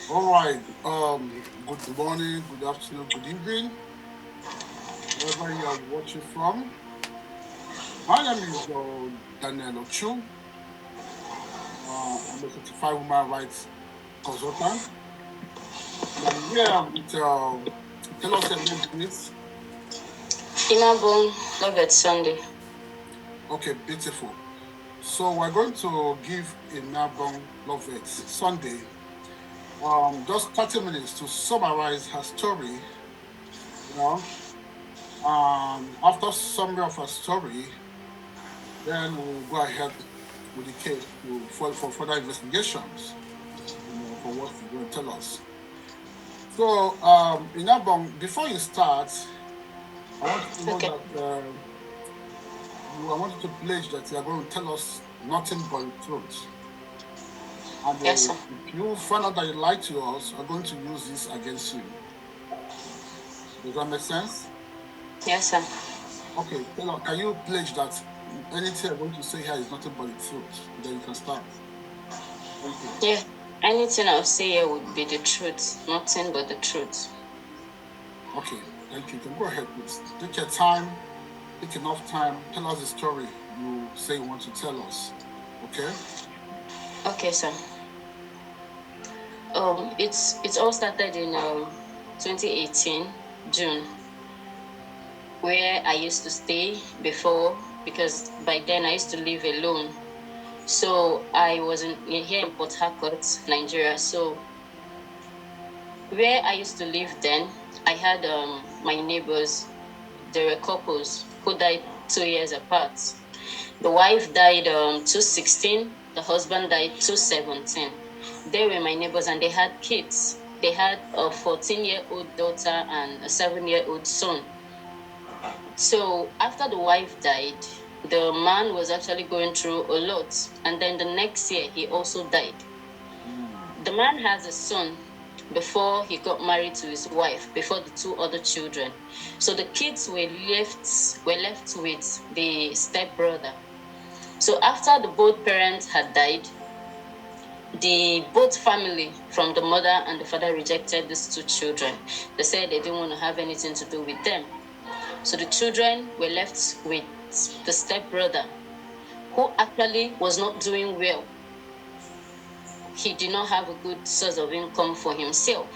All right. Good morning, good afternoon, good evening, wherever you are watching from. My name is Daniel Ochu. I'm a certified human rights consultant, and I'm here with tell us your name, please. Imabon, love it Sunday. Okay, beautiful. So we're going to give a Nabong Lovett Sunday just 30 minutes to summarize her story. You know, after summary of her story, then we'll go ahead with the case for further investigations, for what she's going to tell us. So, Inabong, before you start, I want you to know Okay. that I want you to pledge that you are going to tell us nothing but the truth. And Yes, sir. if you find out that you lied to us, we're going to use this against you. Does that make sense? Yes, sir. Okay, can you pledge that anything I'm going to say here is nothing but the truth? Then you can start. Thank you. Yeah. Anything I'll say here would be the truth. Nothing but the truth. Okay, thank you. You can go ahead, please. Take your time, take enough time. Tell us the story you say you want to tell us. Okay? Okay, sir. It's all started in 2018 June, where I used to stay before, because by then I used to live alone. So I was here in Port Harcourt, Nigeria. So where I used to live then, I had my neighbors. There were couples who died 2 years apart. The wife died 2016. The husband died 2017. They were my neighbors and they had kids. They had a 14-year-old daughter and a 7-year-old son. So after the wife died, the man was actually going through a lot. And then the next year, he also died. The man has a son before he got married to his wife, before the two other children. So the kids were left with the stepbrother. So after the both parents had died, the both family from the mother and the father rejected these two children. They said they didn't want to have anything to do with them. So the children were left with the stepbrother, who actually was not doing well. He did not have a good source of income for himself.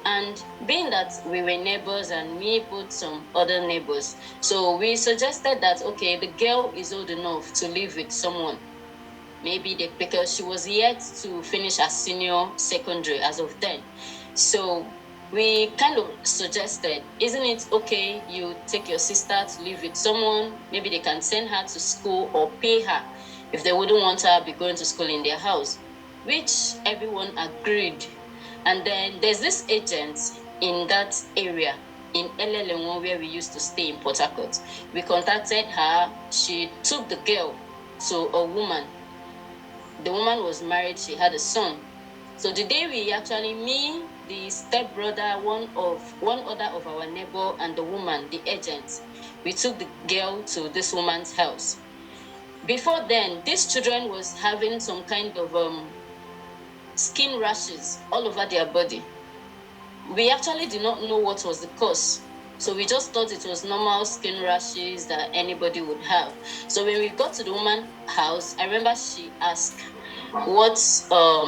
And being that we were neighbors and me put some other neighbors, so we suggested that okay, the girl is old enough to live with someone. Maybe because she was yet to finish her senior secondary as of then. So we kind of suggested, isn't it okay you take your sister to live with someone? Maybe they can send her to school or pay her if they wouldn't want her to be going to school in their house, which everyone agreed. And then there's this agent in that area in LLM where we used to stay in Port Harcourt. We contacted her. She took the girl to a woman. The woman was married, she had a son. So the day we actually, me, the stepbrother, one other of our neighbor, and the woman, the agent, we took the girl to this woman's house. Before then, this children was having some kind of skin rashes all over their body. We actually did not know what was the cause. So we just thought it was normal skin rashes that anybody would have. So when we got to the woman's house, I remember she asked, what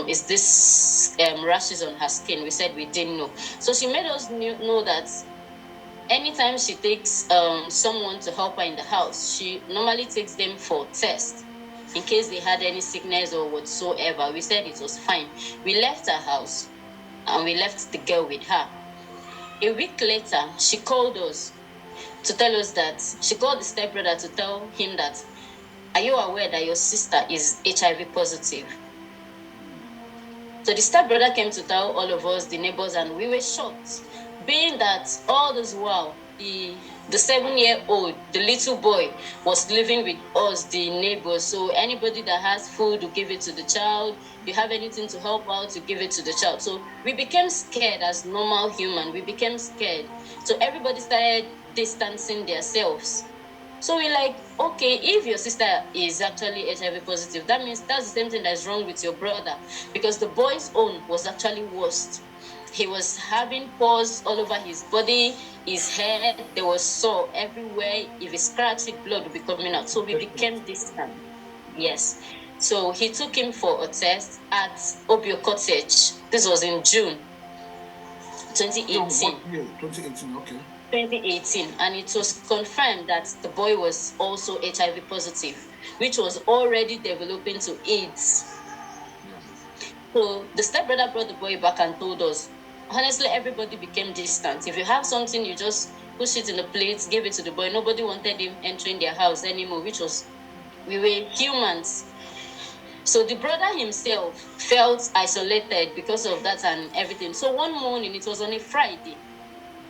is this rashes on her skin? We said we didn't know. So she made us know that anytime she takes someone to help her in the house, she normally takes them for test in case they had any sickness or whatsoever. We said it was fine. We left her house and we left the girl with her. A week later, she called us to tell us that she called the stepbrother to tell him that, are you aware that your sister is HIV positive? So the stepbrother came to tell all of us, the neighbors, and we were shocked, being that all this while, the 7-year-old, the little boy, was living with us, the neighbors. So anybody that has food, you give it to the child. You have anything to help out, you give it to the child. So we became scared as normal human. We became scared. So everybody started distancing themselves. So we're like, okay, if your sister is actually HIV positive, that means that's the same thing that is wrong with your brother, because the boy's own was actually worse. He was having pores all over his body, his head, there was sore everywhere. If he scratched it, blood would be coming out. So we became distant. Yes. So he took him for a test at Obio Cottage. This was in June 2018. 2018, okay. 2018, and it was confirmed that the boy was also HIV positive, which was already developing to AIDS. So the stepbrother brought the boy back and told us, honestly, everybody became distant. If you have something, you just push it in the plate, give it to the boy. Nobody wanted him entering their house anymore, which was, we were humans. So the brother himself felt isolated because of that and everything. So one morning, it was on a Friday,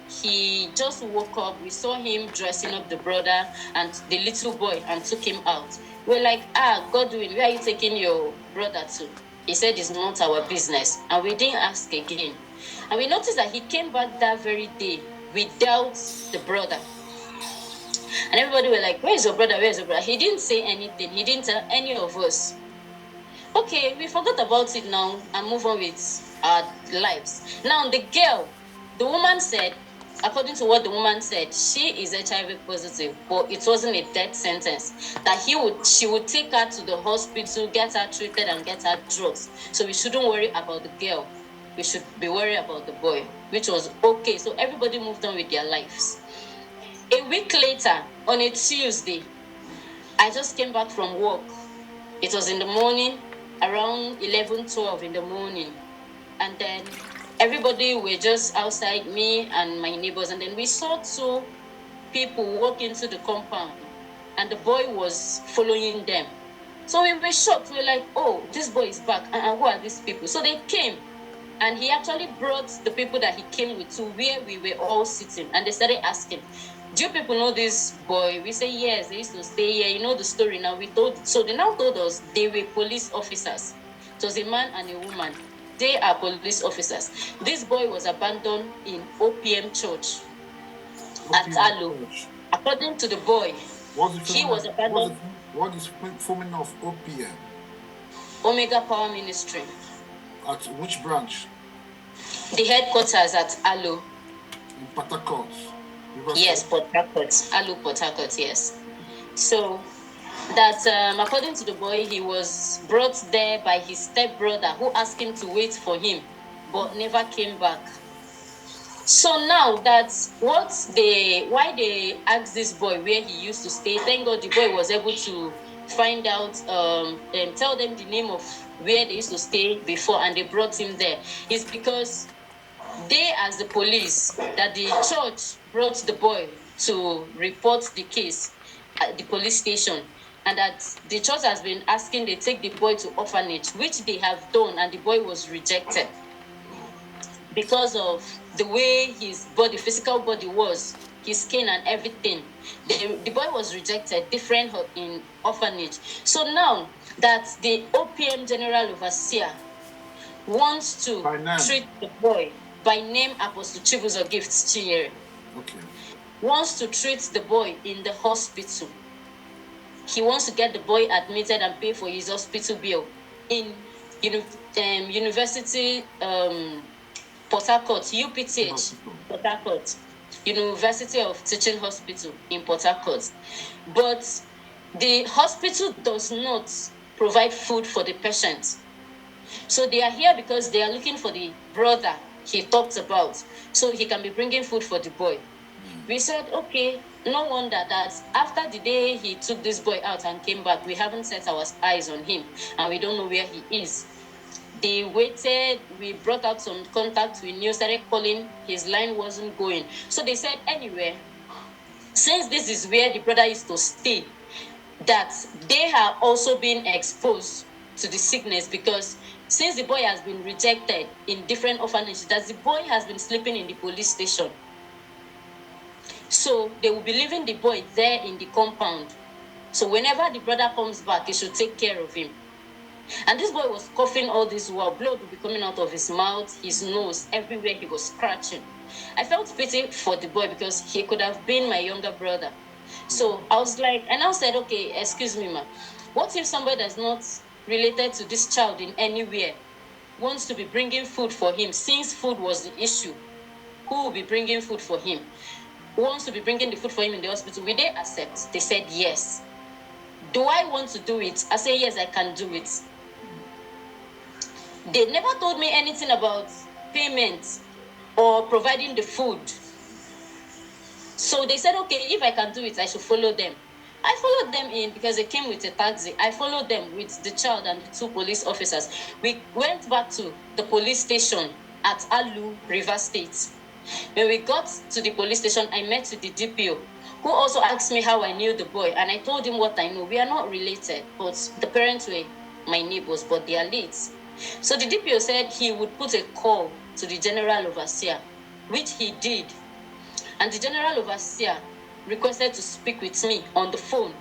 he just woke up. We saw him dressing up the brother and the little boy and took him out. We're like, Godwin, where are you taking your brother to? He said it's not our business. And we didn't ask again. And we noticed that he came back that very day without the brother. And everybody were like, where is your brother? Where is your brother? He didn't say anything. He didn't tell any of us. Okay, we forgot about it now and move on with our lives. Now, the woman said, according to what the woman said, she is HIV positive, but it wasn't a death sentence. That she would take her to the hospital, get her treated, and get her drugs. So we shouldn't worry about the girl. We should be worried about the boy, which was okay. So everybody moved on with their lives. A week later, on a Tuesday, I just came back from work. It was in the morning, around 11, 12 in the morning. And then everybody were just outside, me and my neighbors. And then we saw two people walk into the compound. And the boy was following them. So we were shocked. We were like, oh, this boy is back. And who are these people? So they came. And he actually brought the people that he came with to where we were all sitting. And they started asking, do you people know this boy? We say, yes, they used to stay here. You know the story now. So they now told us they were police officers. It was a man and a woman. They are police officers. This boy was abandoned in OPM church at Alo. According to the boy, he was abandoned. What is forming of OPM? Omega Power Ministry. At which branch? The headquarters at Alo. In Port Harcourt. Yes, Port Harcourt. Alo, Port Harcourt, yes. So that according to the boy, he was brought there by his stepbrother who asked him to wait for him, but never came back. So now that's why they asked this boy where he used to stay. Thank God the boy was able to find out and tell them the name of where they used to stay before, and they brought him there. It's because they, as the police, that the church brought the boy to report the case at the police station, and that the church has been asking they take the boy to orphanage, which they have done, and the boy was rejected because of the way his body, physical body was, his skin and everything. The boy was rejected, different in orphanage. So now that the OPM General Overseer wants to treat the boy by name, Apostle Chibuzor Chinyere, wants to treat the boy in the hospital. He wants to get the boy admitted and pay for his hospital bill in University Port Harcourt, UPTH, Port Harcourt, University of Teaching Hospital in Port Harcourt. But the hospital does not provide food for the patient. So they are here because they are looking for the brother he talked about, so he can be bringing food for the boy. We said, okay, no wonder that after the day he took this boy out and came back, we haven't set our eyes on him, and we don't know where he is. They waited, we brought out some contacts, we knew, started calling, his line wasn't going. So they said, anyway, since this is where the brother used to stay, that they have also been exposed to the sickness, because since the boy has been rejected in different orphanages, that the boy has been sleeping in the police station. So they will be leaving the boy there in the compound. So whenever the brother comes back, he should take care of him. And this boy was coughing all this while, blood would be coming out of his mouth, his nose, everywhere he was scratching. I felt pity for the boy because he could have been my younger brother. So I was like, and I said, okay, excuse me, ma. What if somebody that's not related to this child in anywhere wants to be bringing food for him, since food was the issue? Who will be bringing food for him? Who wants to be bringing the food for him in the hospital? Will they accept? They said yes. Do I want to do it? I say yes, I can do it. They never told me anything about payment or providing the food. So they said, okay, if I can do it, I should follow them. I followed them in because they came with a taxi. I followed them with the child and the 2 police officers. We went back to the police station at Alu, River State. When we got to the police station, I met with the DPO, who also asked me how I knew the boy. And I told him what I know. We are not related, but the parents were my neighbors, but they are late. So the DPO said he would put a call to the general overseer, which he did. And the general overseer requested to speak with me on the phone.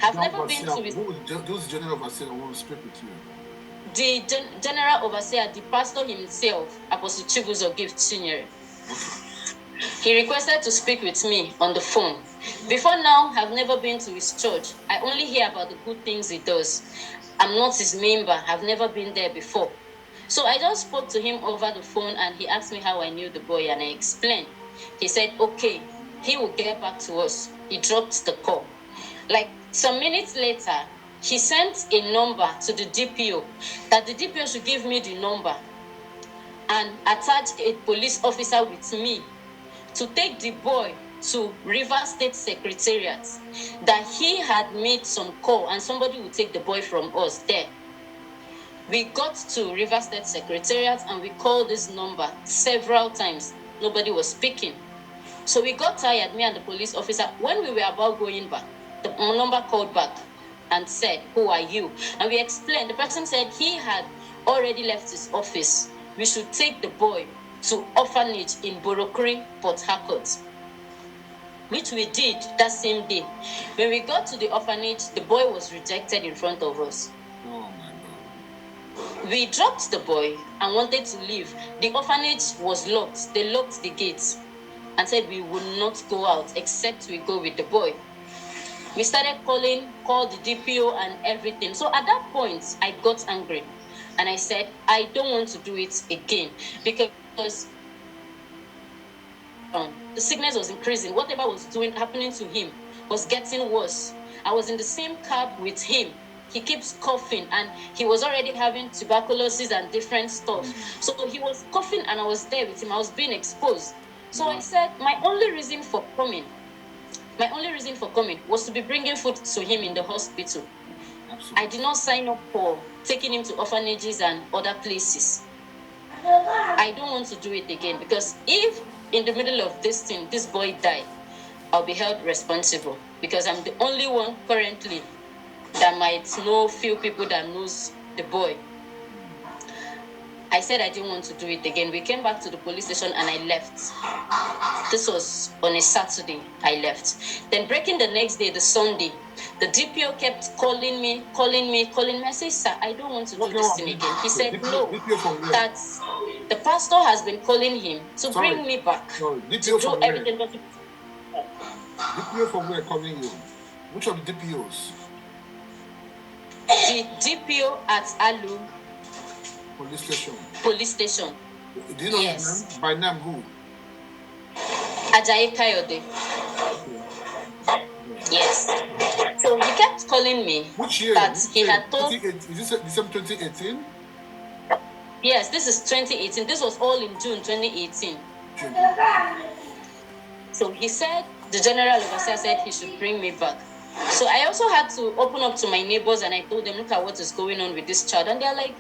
I've never been to his... Who's general overseer who will speak with you? The general overseer, the pastor himself, Apostle Chibuzor Chinyere. He requested to speak with me on the phone. Before now, I've never been to his church. I only hear about the good things he does. I'm not his member. I've never been there before. So I just spoke to him over the phone and he asked me how I knew the boy and I explained. He said, okay, he will get back to us. He dropped the call. Like some minutes later, he sent a number to the DPO that the DPO should give me the number and attach a police officer with me to take the boy to River State Secretariat, that he had made some call and somebody would take the boy from us there. We got to River State Secretariat and we called this number several times. Nobody was speaking. So we got tired, me and the police officer. When we were about going back, the number called back and said, who are you? And we explained. The person said he had already left his office. We should take the boy to orphanage in Borokri, Port Harcourt, which we did that same day. When we got to the orphanage, the boy was rejected in front of us. Oh my God. We dropped the boy and wanted to leave. The orphanage was locked. They locked the gates and said we would not go out except we go with the boy. We started called the DPO and everything. So at that point, I got angry. And I said, I don't want to do it again because the sickness was increasing. Whatever was happening to him was getting worse. I was in the same cab with him. He keeps coughing and he was already having tuberculosis and different stuff. So he was coughing and I was there with him. I was being exposed. So I said, my only reason for coming was to be bringing food to him in the hospital. Absolutely. I did not sign up for taking him to orphanages and other places. I don't want to do it again because if in the middle of this thing, this boy died, I'll be held responsible because I'm the only one currently that might know few people that knows the boy. I said I didn't want to do it again. We came back to the police station and I left. This was on a Saturday, I left. Then breaking the next day, the Sunday, the DPO kept calling me. I said, sir, I don't want to do this thing again. He said, no, that the pastor has been calling him to bring me back. Sorry, to do everything. DPO from where calling you? Which of the DPOs? The DPO at Alu Police Station. Do you know his name? By name who? Ajayi Kayode. Yes. So he kept calling me. Which year? That he had told. Is this December 2018? Yes, this is 2018. This was all in June 2018. So he said, the general overseer said he should bring me back. So I also had to open up to my neighbors and I told them, look at what is going on with this child. And they're like,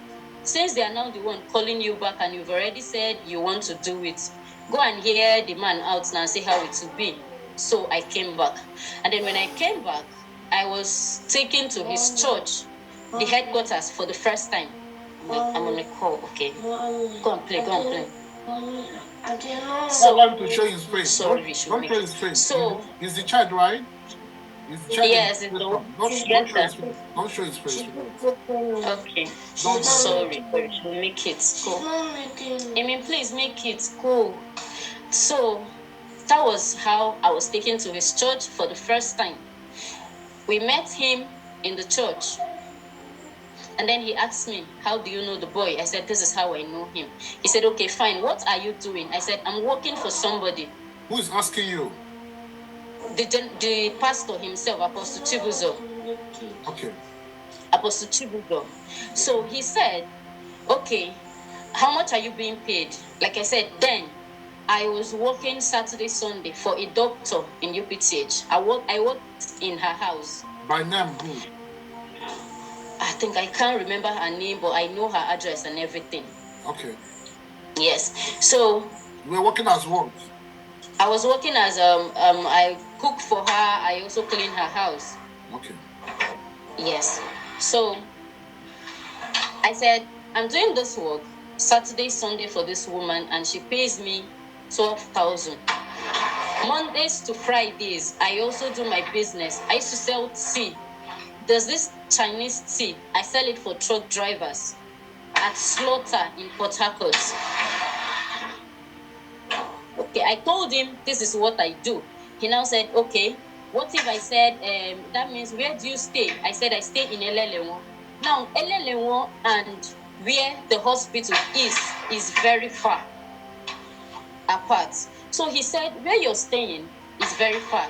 since they are now the one calling you back and you've already said you want to do it, go and hear the man out now and see how it will be. So I came back. And then when I came back, I was taken to his church, the headquarters, for the first time. I'm on a call, okay. Go and play. So I want to show his face. Sorry, don't show his face. So is the child right? Yes, don't show his face. Okay. Sorry, make it cool. I mean, please make it cool. So that was how I was taken to his church for the first time. We met him in the church. And then he asked me, how do you know the boy? I said, this is how I know him. He said, okay, fine. What are you doing? I said, I'm working for somebody. Who is asking you? The pastor himself, Apostle Chibuzor. Okay. Apostle Chibuzor. So he said, okay, how much are you being paid? Like I said, then I was working Saturday, Sunday for a doctor in UPTH. I worked in her house. By name, who? I think I can't remember her name, but I know her address and everything. Okay. Yes. So you were working as what? I was working as I cook for her. I also clean her house. Okay. Yes. So I said, I'm doing this work Saturday, Sunday for this woman, and she pays me 12,000. Mondays to Fridays, I also do my business. I used to sell tea. There's this Chinese tea. I sell it for truck drivers at Slaughter in Port Harcourt. Okay, I told him this is what I do. He now said, okay, what if I said, that means where do you stay? I said, I stay in Elelewo. Now, Elelewo and where the hospital is very far apart. So he said, where you're staying is very far.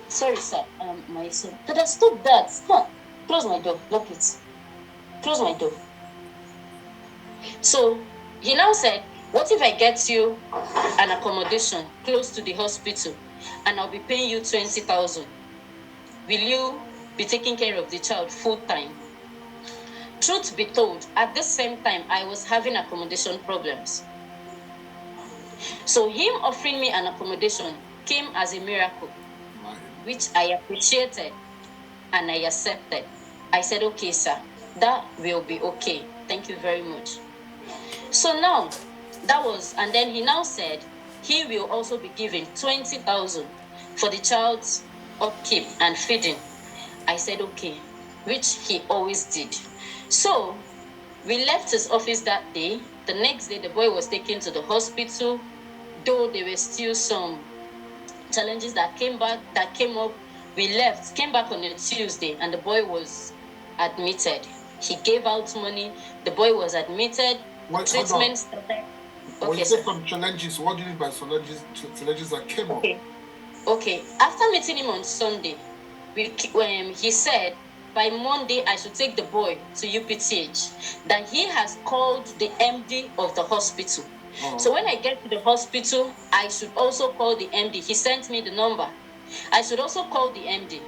Sorry, sir. My son. Did I stop that? Come on. Close my door. Lock it. Close my door. So he now said, what if I get you an accommodation close to the hospital and I'll be paying you 20,000? Will you be taking care of the child full time? Truth be told, at the same time, I was having accommodation problems. So him offering me an accommodation came as a miracle, which I appreciated and I accepted. I said, okay, sir, that will be okay. Thank you very much. So now, that was, and then he now said, he will also be giving 20,000 for the child's upkeep and feeding. I said, okay, which he always did. So we left his office that day. The next day, the boy was taken to the hospital, though there were still some challenges that came up. We left, came back on a Tuesday, and the boy was admitted. He gave out money. The boy was admitted. Treatment started. When you say some challenges, what do you mean by challenges that came up? Okay. After meeting him on Sunday, he said by Monday I should take the boy to UPTH. That he has called the MD of the hospital. Oh. So when I get to the hospital, I should also call the MD. He sent me the number. I should also call the MD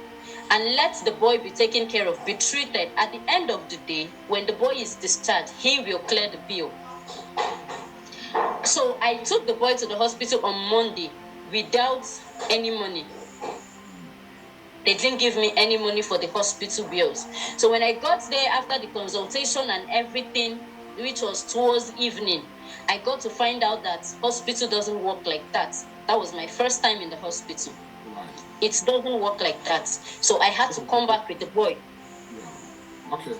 and let the boy be taken care of, be treated. At the end of the day, when the boy is discharged, he will clear the bill. So I took the boy to the hospital on Monday without any money. They didn't give me any money for the hospital bills. So when I got there after the consultation and everything, which was towards evening, I got to find out that hospital doesn't work like that. That was my first time in the hospital. It doesn't work like that. So I had to come back with the boy. Okay.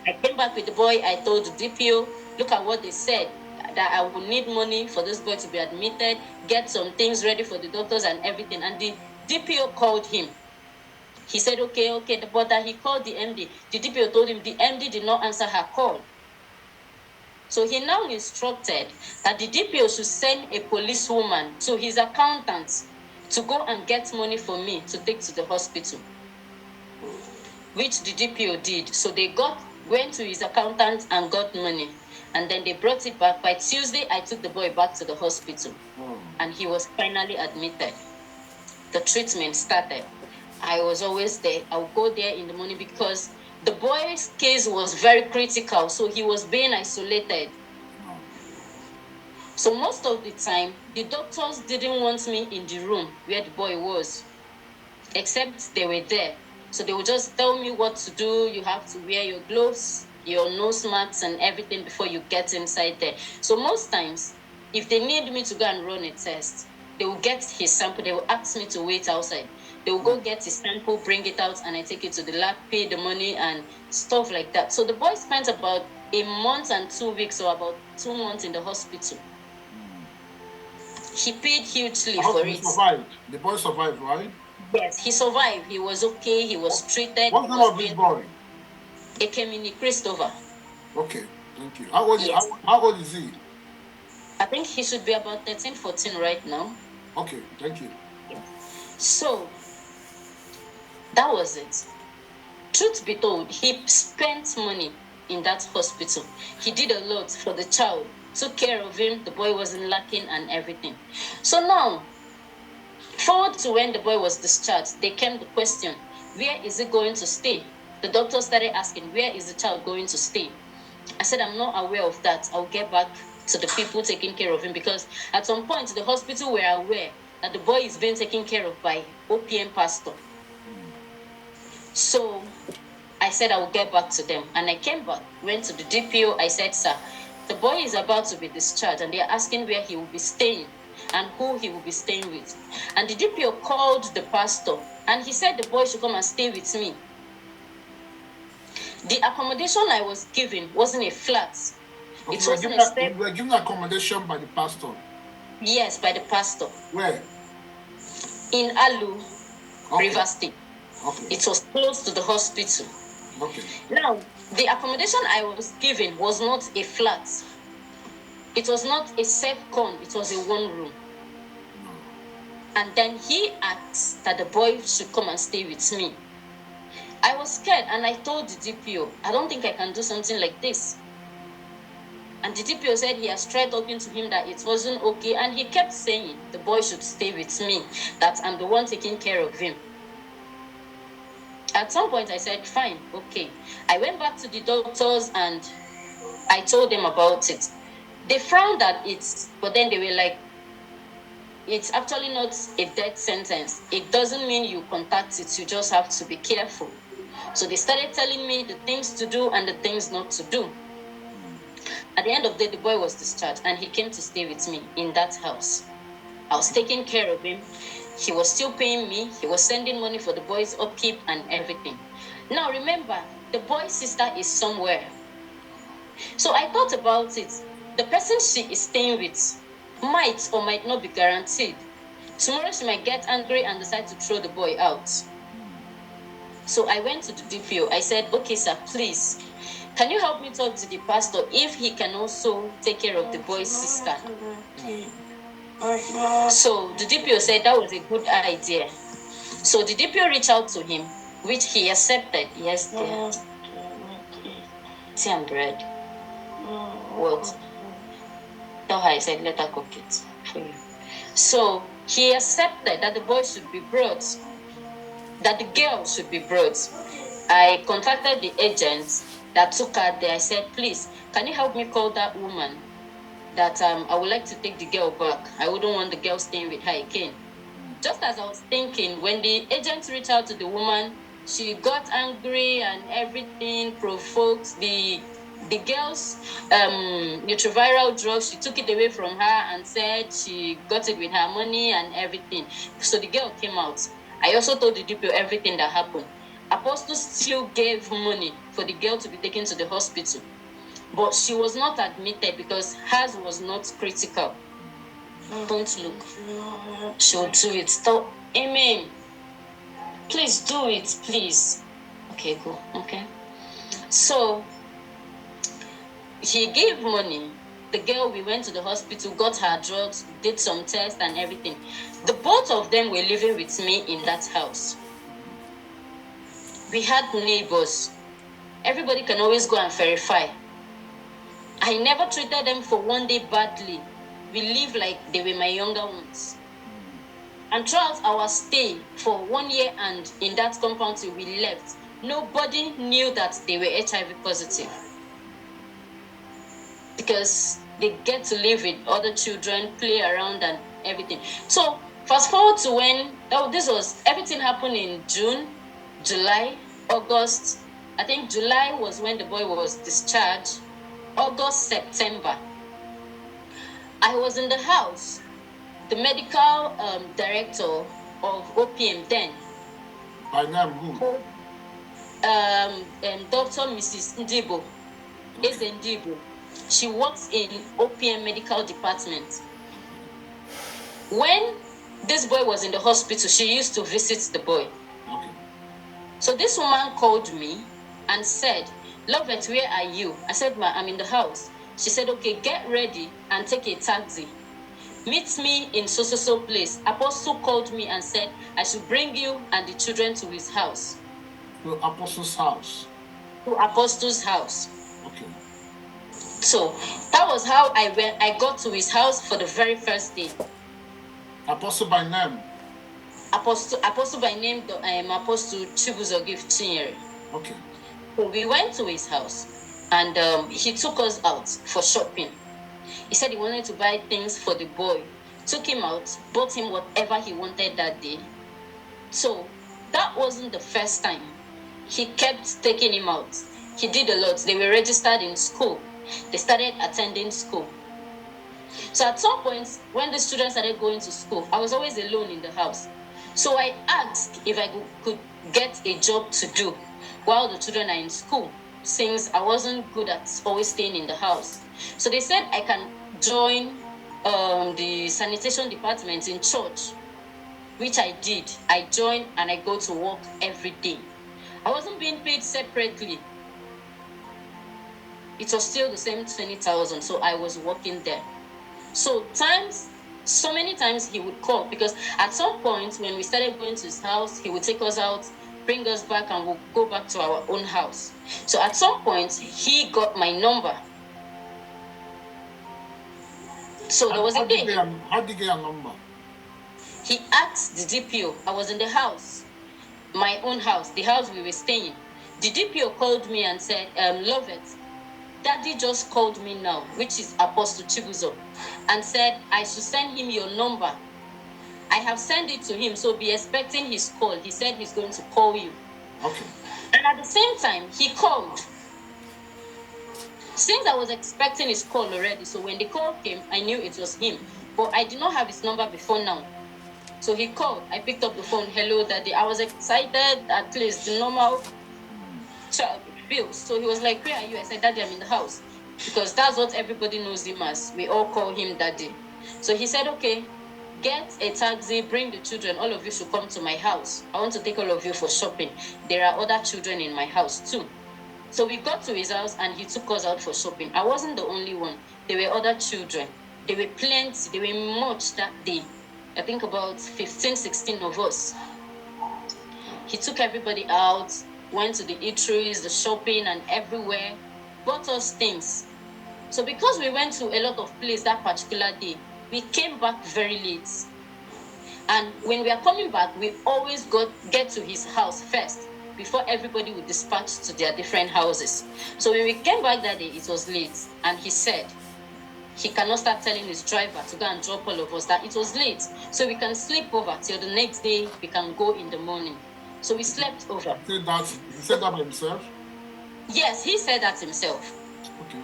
I came back with the boy. I told the DPO, look at what they said, that I will need money for this boy to be admitted, get some things ready for the doctors and everything. And the DPO called him. He said, okay, but that he called the MD. The DPO told him the MD did not answer her call. So he now instructed that the DPO should send a policewoman to his accountant to go and get money for me to take to the hospital, which the DPO did. So they went to his accountant and got money, and then they brought it back. By Tuesday, I took the boy back to the hospital, and he was finally admitted. The treatment started. I was always there. I would go there in the morning because the boy's case was very critical, so he was being isolated. So most of the time, the doctors didn't want me in the room where the boy was, except they were there. So they would just tell me what to do. You have to wear your gloves, your nose masks and everything before you get inside there. So most times, if they need me to go and run a test, they will get his sample. They will ask me to wait outside. They will go get his sample, bring it out, and I take it to the lab, pay the money and stuff like that. So the boy spent about a month and 2 weeks, or about 2 months in the hospital. He paid hugely I hope for he it. survived. The boy survived, right? Yes, he survived. He was okay. He was treated. What's the name of this boy? Ekemini Christopher. Okay, thank you. How old, Yes. how old is he? I think he should be about 13, 14 right now. Okay, thank you. So that was it. Truth be told, he spent money in that hospital. He did a lot for the child, took care of him. The boy wasn't lacking and everything. So now, forward to when the boy was discharged, they came the question, where is he going to stay? The doctor started asking, where is the child going to stay? I said, I'm not aware of that. I'll get back to the people taking care of him, because at some point the hospital were aware that the boy is being taken care of by OPM pastor. So I said I will get back to them. And I came back, went to the DPO. I said, sir, the boy is about to be discharged and they're asking where he will be staying and who he will be staying with. And the DPO called the pastor and he said the boy should come and stay with me. The accommodation I was given wasn't a flat. Okay, you were given accommodation by the pastor? Yes, by the pastor. Where? In Alu, River State. Okay. It was close to the hospital. Okay. Now, the accommodation I was given was not a flat. It was not a self-con. It was a one room. And then he asked that the boy should come and stay with me. I was scared and I told the DPO, I don't think I can do something like this. And the DPO said he has tried talking to him that it wasn't okay. And he kept saying the boy should stay with me, that I'm the one taking care of him. At some point, I said, fine, okay. I went back to the doctors and I told them about it. They frowned at it, but then they were like, it's actually not a death sentence. It doesn't mean you contact it. You just have to be careful. So they started telling me the things to do and the things not to do. At the end of the day, the boy was discharged and he came to stay with me in that house. I was taking care of him. He was still paying me. He was sending money for the boy's upkeep and everything. Now, remember, the boy's sister is somewhere. So I thought about it. The person she is staying with might or might not be guaranteed. Tomorrow she might get angry and decide to throw the boy out. So I went to the DPO. I said, okay, sir, please, can you help me talk to the pastor if he can also take care of the boy's sister? So the DPO said that was a good idea. So the DPO reached out to him, which he accepted. Yes, dear. Tea and bread. What? Tell her I said, let her cook it for you. So he accepted that the boy should be brought, that the girl should be brought. I contacted the agent that took her there. I said, please, can you help me call that woman that I would like to take the girl back. I wouldn't want the girl staying with her again. Just as I was thinking, when the agent reached out to the woman, she got angry and everything, provoked the girl's retroviral drug. She took it away from her and said she got it with her money and everything. So the girl came out. I also told the DPO everything that happened. Apostle still gave money for the girl to be taken to the hospital. But she was not admitted because hers was not critical. Don't look. She'll do it. Stop. Amen. Please do it, please. Okay, go. Okay. So he gave money. The girl, we went to the hospital, got her drugs, did some tests and everything. The both of them were living with me in that house. We had neighbors. Everybody can always go and verify. I never treated them for one day badly. We lived like they were my younger ones. And throughout our stay for 1 year and in that compound till we left, nobody knew that they were HIV positive. Because they get to live with other children, play around and everything. So fast forward to when, everything happened in June, July, August. I think July was when the boy was discharged. August, September. I was in the house. The medical director of OPM then. By name who? Dr. Mrs. Ndibo. Is Ndibo. She works in OPM medical department. When this boy was in the hospital, she used to visit the boy. Okay. So this woman called me and said, Lovett, where are you? I said, Ma, I'm in the house. She said, okay, get ready and take a taxi. Meet me in so place. Apostle called me and said, I should bring you and the children to his house. To Apostle's house. To Apostle's house. Okay. So that was how I got to his house for the very first day. Apostle by name? Apostle by name, Apostle Chibuzor Chinyere. Okay. So we went to his house and he took us out for shopping. He said he wanted to buy things for the boy. Took him out, bought him whatever he wanted that day. So that wasn't the first time. He kept taking him out. He did a lot. They were registered in school. They started attending school. So at some point, when the students started going to school, I was always alone in the house. So I asked if I could get a job to do while the children are in school, since I wasn't good at always staying in the house. So they said I can join the sanitation department in church, which I did. I joined and I go to work every day. I wasn't being paid separately. It was still the same 20,000, so I was working there. So many times he would call, because at some point when we started going to his house, he would take us out, bring us back, and we'll go back to our own house. So at some point, he got my number. So there was a day. How did you get a number? He asked the DPO. I was in the house, my own house, the house we were staying. The DPO called me and said, Lovett, Daddy just called me now, which is Apostle Chibuzor, and said I should send him your number. I have sent it to him, so be expecting his call. He said he's going to call you. Okay. And at the same time, he called. Since I was expecting his call already, so when the call came, I knew it was him. But I did not have his number before now. So he called. I picked up the phone. Hello, Daddy. I was excited, at least the normal child feels. So he was like, where are you? I said, Daddy, I'm in the house. Because that's what everybody knows him as. We all call him Daddy. So he said, okay, get a taxi, bring the children. All of you should come to my house. I want to take all of you for shopping. There are other children in my house too. So we got to his house and he took us out for shopping. I wasn't the only one. There were other children. There were plenty. There were much that day. I think about 15, 16 of us. He took everybody out, went to the eateries, the shopping, and everywhere, bought us things. So because we went to a lot of places that particular day, we came back very late. And when we are coming back, we always get to his house first before everybody would dispatch to their different houses. So when we came back that day, it was late. And he said he cannot start telling his driver to go and drop all of us, that it was late. So we can sleep over till the next day, we can go in the morning. So we slept over. He said that by himself? Yes, he said that himself. Okay.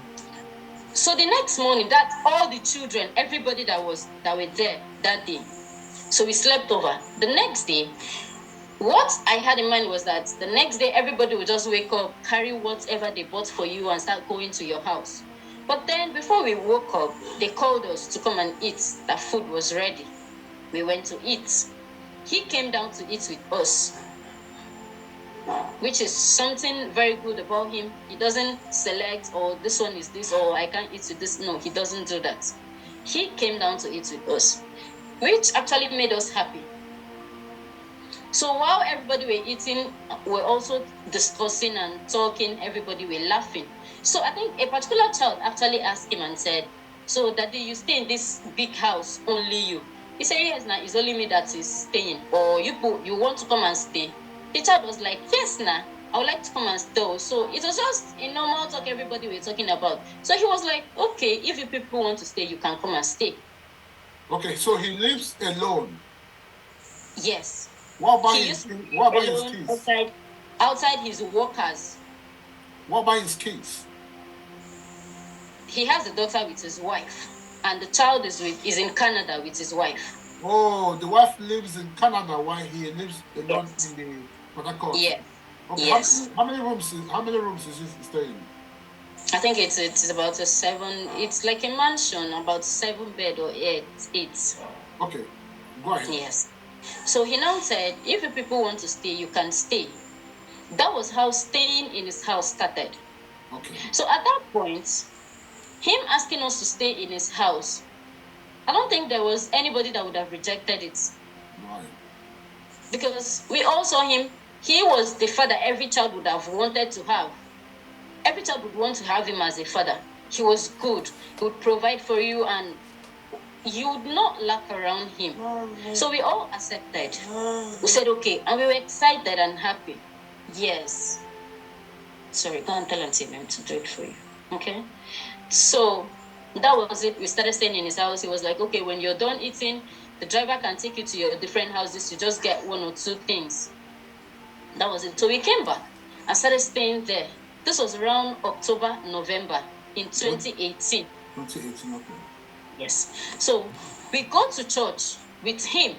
So the next morning, that all the children, everybody that were there that day, so we slept over. The next day, what I had in mind was that the next day, everybody would just wake up, carry whatever they bought for you, and start going to your house. But then, before we woke up, they called us to come and eat. That food was ready. We went to eat. He came down to eat with us, which is something very good about him. He doesn't select, oh, this one is this, or I can't eat with this. No, he doesn't do that. He came down to eat with us, which actually made us happy. So while everybody were eating, we're also discussing and talking, everybody were laughing. So I think a particular child actually asked him and said, so Daddy, you stay in this big house, only you? He said, yes, now it's only me that is staying. Or you want to come and stay? The child was like, yes, nah, I would like to come and stay. So it was just a normal talk everybody were talking about. So he was like, okay, if you people want to stay, you can come and stay. Okay, so he lives alone? Yes. What about his kids? Outside his workers. What about his kids? He has a daughter with his wife, and the child is in Canada with his wife. Oh, the wife lives in Canada while he lives alone in the Port Harcourt. Yeah. Okay. Yes. How many rooms is he staying? I think it's about a 7. It's like a mansion, about 7 bed or 8. Okay, go ahead. Yes. So he now said, if you people want to stay, you can stay. That was how staying in his house started. Okay. So at that point, him asking us to stay in his house, I don't think there was anybody that would have rejected it. Right. Because we all saw him, he was the father every child would have wanted to have. Every child would want to have him as a father. He was good. He would provide for you and you would not lack around him. So we all accepted. We said, okay. And we were excited and happy. Yes. Sorry, go and tell Auntie Mem to do it for you. Okay? So that was it. We started staying in his house. He was like, okay, when you're done eating, the driver can take you to your different houses. You just get one or two things. That was it. So we came back and started staying there. This was around October, November in 2018. 2018, okay. Yes. So we go to church with him,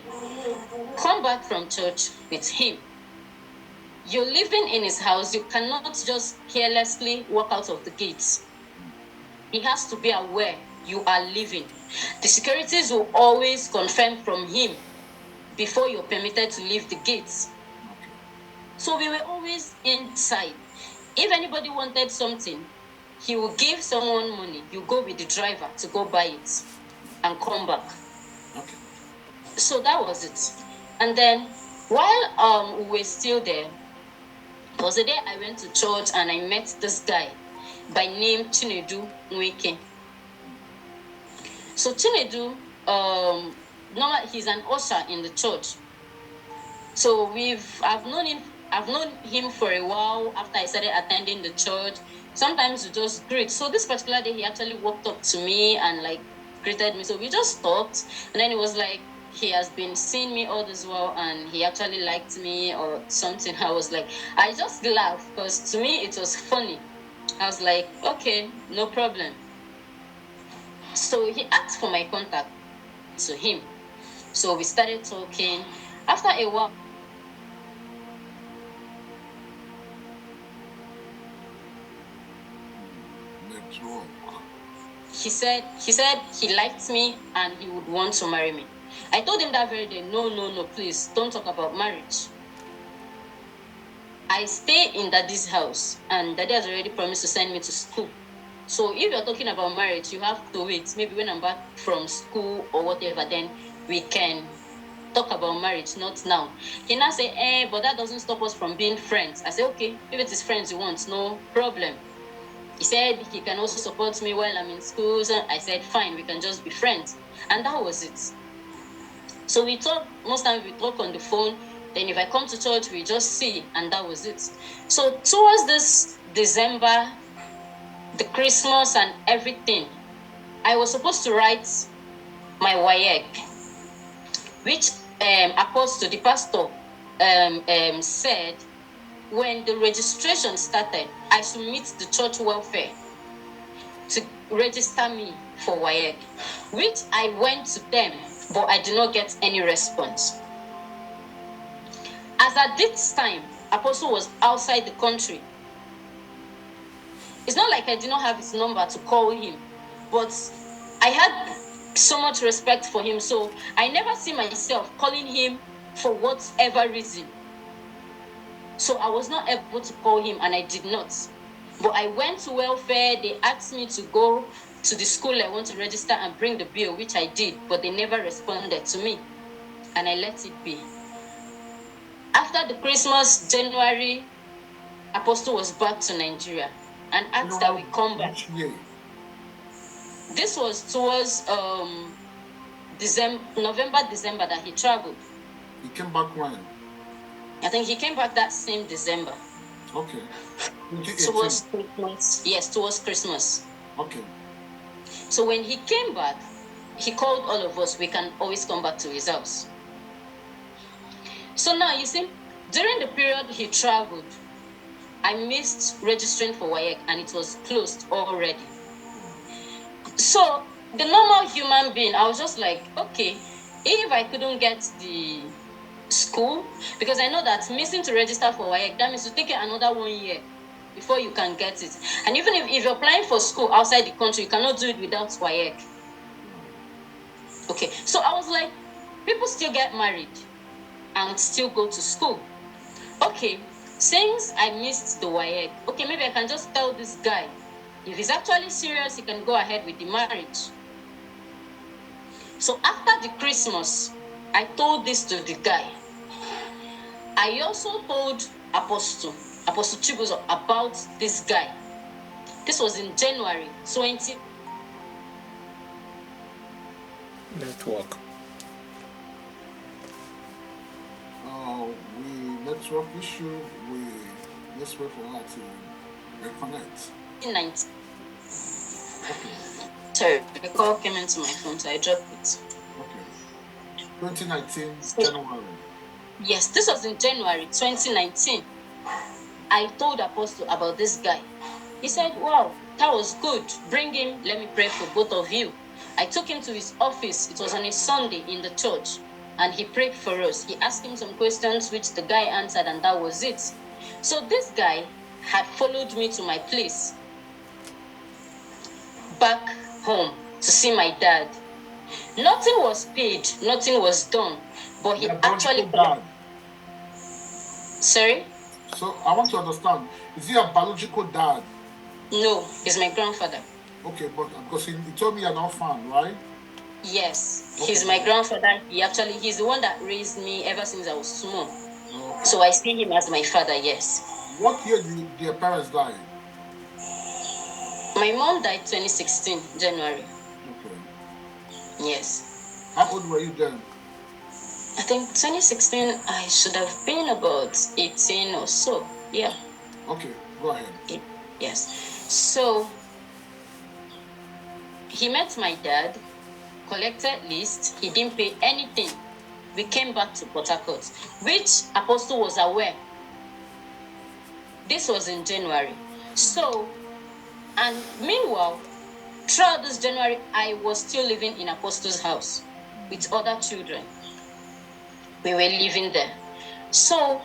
come back from church with him. You're living in his house. You cannot just carelessly walk out of the gates. He has to be aware you are living. The securities will always confirm from him before you're permitted to leave the gates. Okay. So we were always inside. If anybody wanted something, he will give someone money. You go with the driver to go buy it and come back. Okay. So that was it. And then while we were still there, there was a day I went to church and I met this guy by name Chinedu Nweke. So Chinedu, normally he's an usher in the church. So I've known him for a while after I started attending the church. Sometimes we just greet. So this particular day, he actually walked up to me and like greeted me. So we just talked, and then he was like, he has been seeing me all this while, and he actually liked me or something. I was like, I just laughed because to me it was funny. I was like, okay, no problem. So he asked for my contact to him. So we started talking. After a while, he said he liked me and he would want to marry me. I told him that very day, no, please don't talk about marriage. I stay in daddy's house and daddy has already promised to send me to school. So if you're talking about marriage, you have to wait. Maybe when I'm back from school or whatever, then we can talk about marriage, not now. He now say, but that doesn't stop us from being friends. I said, okay, if it is friends you want, no problem. He said he can also support me while I'm in school. So I said, fine, we can just be friends. And that was it. So we talk, most times we talk on the phone. Then if I come to church, we just see, and that was it. So towards this December, the Christmas and everything, I was supposed to write my WAEC, which Apostle, the pastor, said, when the registration started, I should meet the church welfare to register me for WAEC, which I went to them, but I did not get any response. As at this time, Apostle was outside the country. It's not like I did not have his number to call him, but I had so much respect for him, so I never see myself calling him for whatever reason. So I was not able to call him, and I did not. But I went to welfare. They asked me to go to the school I want to register and bring the bill, which I did, but they never responded to me, and I let it be. After the Christmas, January, Apostle was back to Nigeria and asked that we come back. This was towards November, December that he traveled. He came back when? I think he came back that same December. Okay. Towards Christmas. Yes, towards Christmas. Okay. So when he came back, he called all of us. We can always come back to his house. So now, you see, during the period he traveled, I missed registering for WAEC and it was closed already. So the normal human being, I was just like, okay, if I couldn't get the school, because I know that missing to register for WAEC, that means to take it another 1 year before you can get it. And even if you're applying for school outside the country, you cannot do it without WAEC. Okay, so I was like, People still get married and still go to school. Okay, since I missed the WAEC, okay, maybe I can just tell this guy, if he's actually serious, he can go ahead with the marriage. So after the Christmas, I told this to the guy. I also told Apostle Chibuzor about this guy. This was in January 20. Network. Network issue. Let's wait for her to reconnect. 19. Sorry, the call came into my phone, so I dropped it. Okay. 2019 January. Yes, this was in January 2019. I told Apostle about this guy. He said, wow, that was good. Bring him, let me pray for both of you. I took him to his office. It was on a Sunday in the church. And he prayed for us. He asked him some questions, which the guy answered, and that was it. So this guy had followed me to my place, back home, to see my dad. Nothing was paid, nothing was done, but he actually... Sorry? So I want to understand, is he a biological dad? No, he's my grandfather. Okay, but because he told me you're not fan, right? Yes, okay. He's my grandfather. He's the one that raised me ever since I was small. Okay. So I see him as my father, yes. What year did your parents die? My mom died 2016, January. Okay. Yes. How old were you then? I think 2016, I should have been about 18 or so. Yeah. Okay, go ahead. Yes. So, he met my dad, collected list, he didn't pay anything. We came back to Port Harcourt, which Apostle was aware. This was in January. So, and meanwhile, throughout this January, I was still living in Apostle's house with other children. We were living there. So,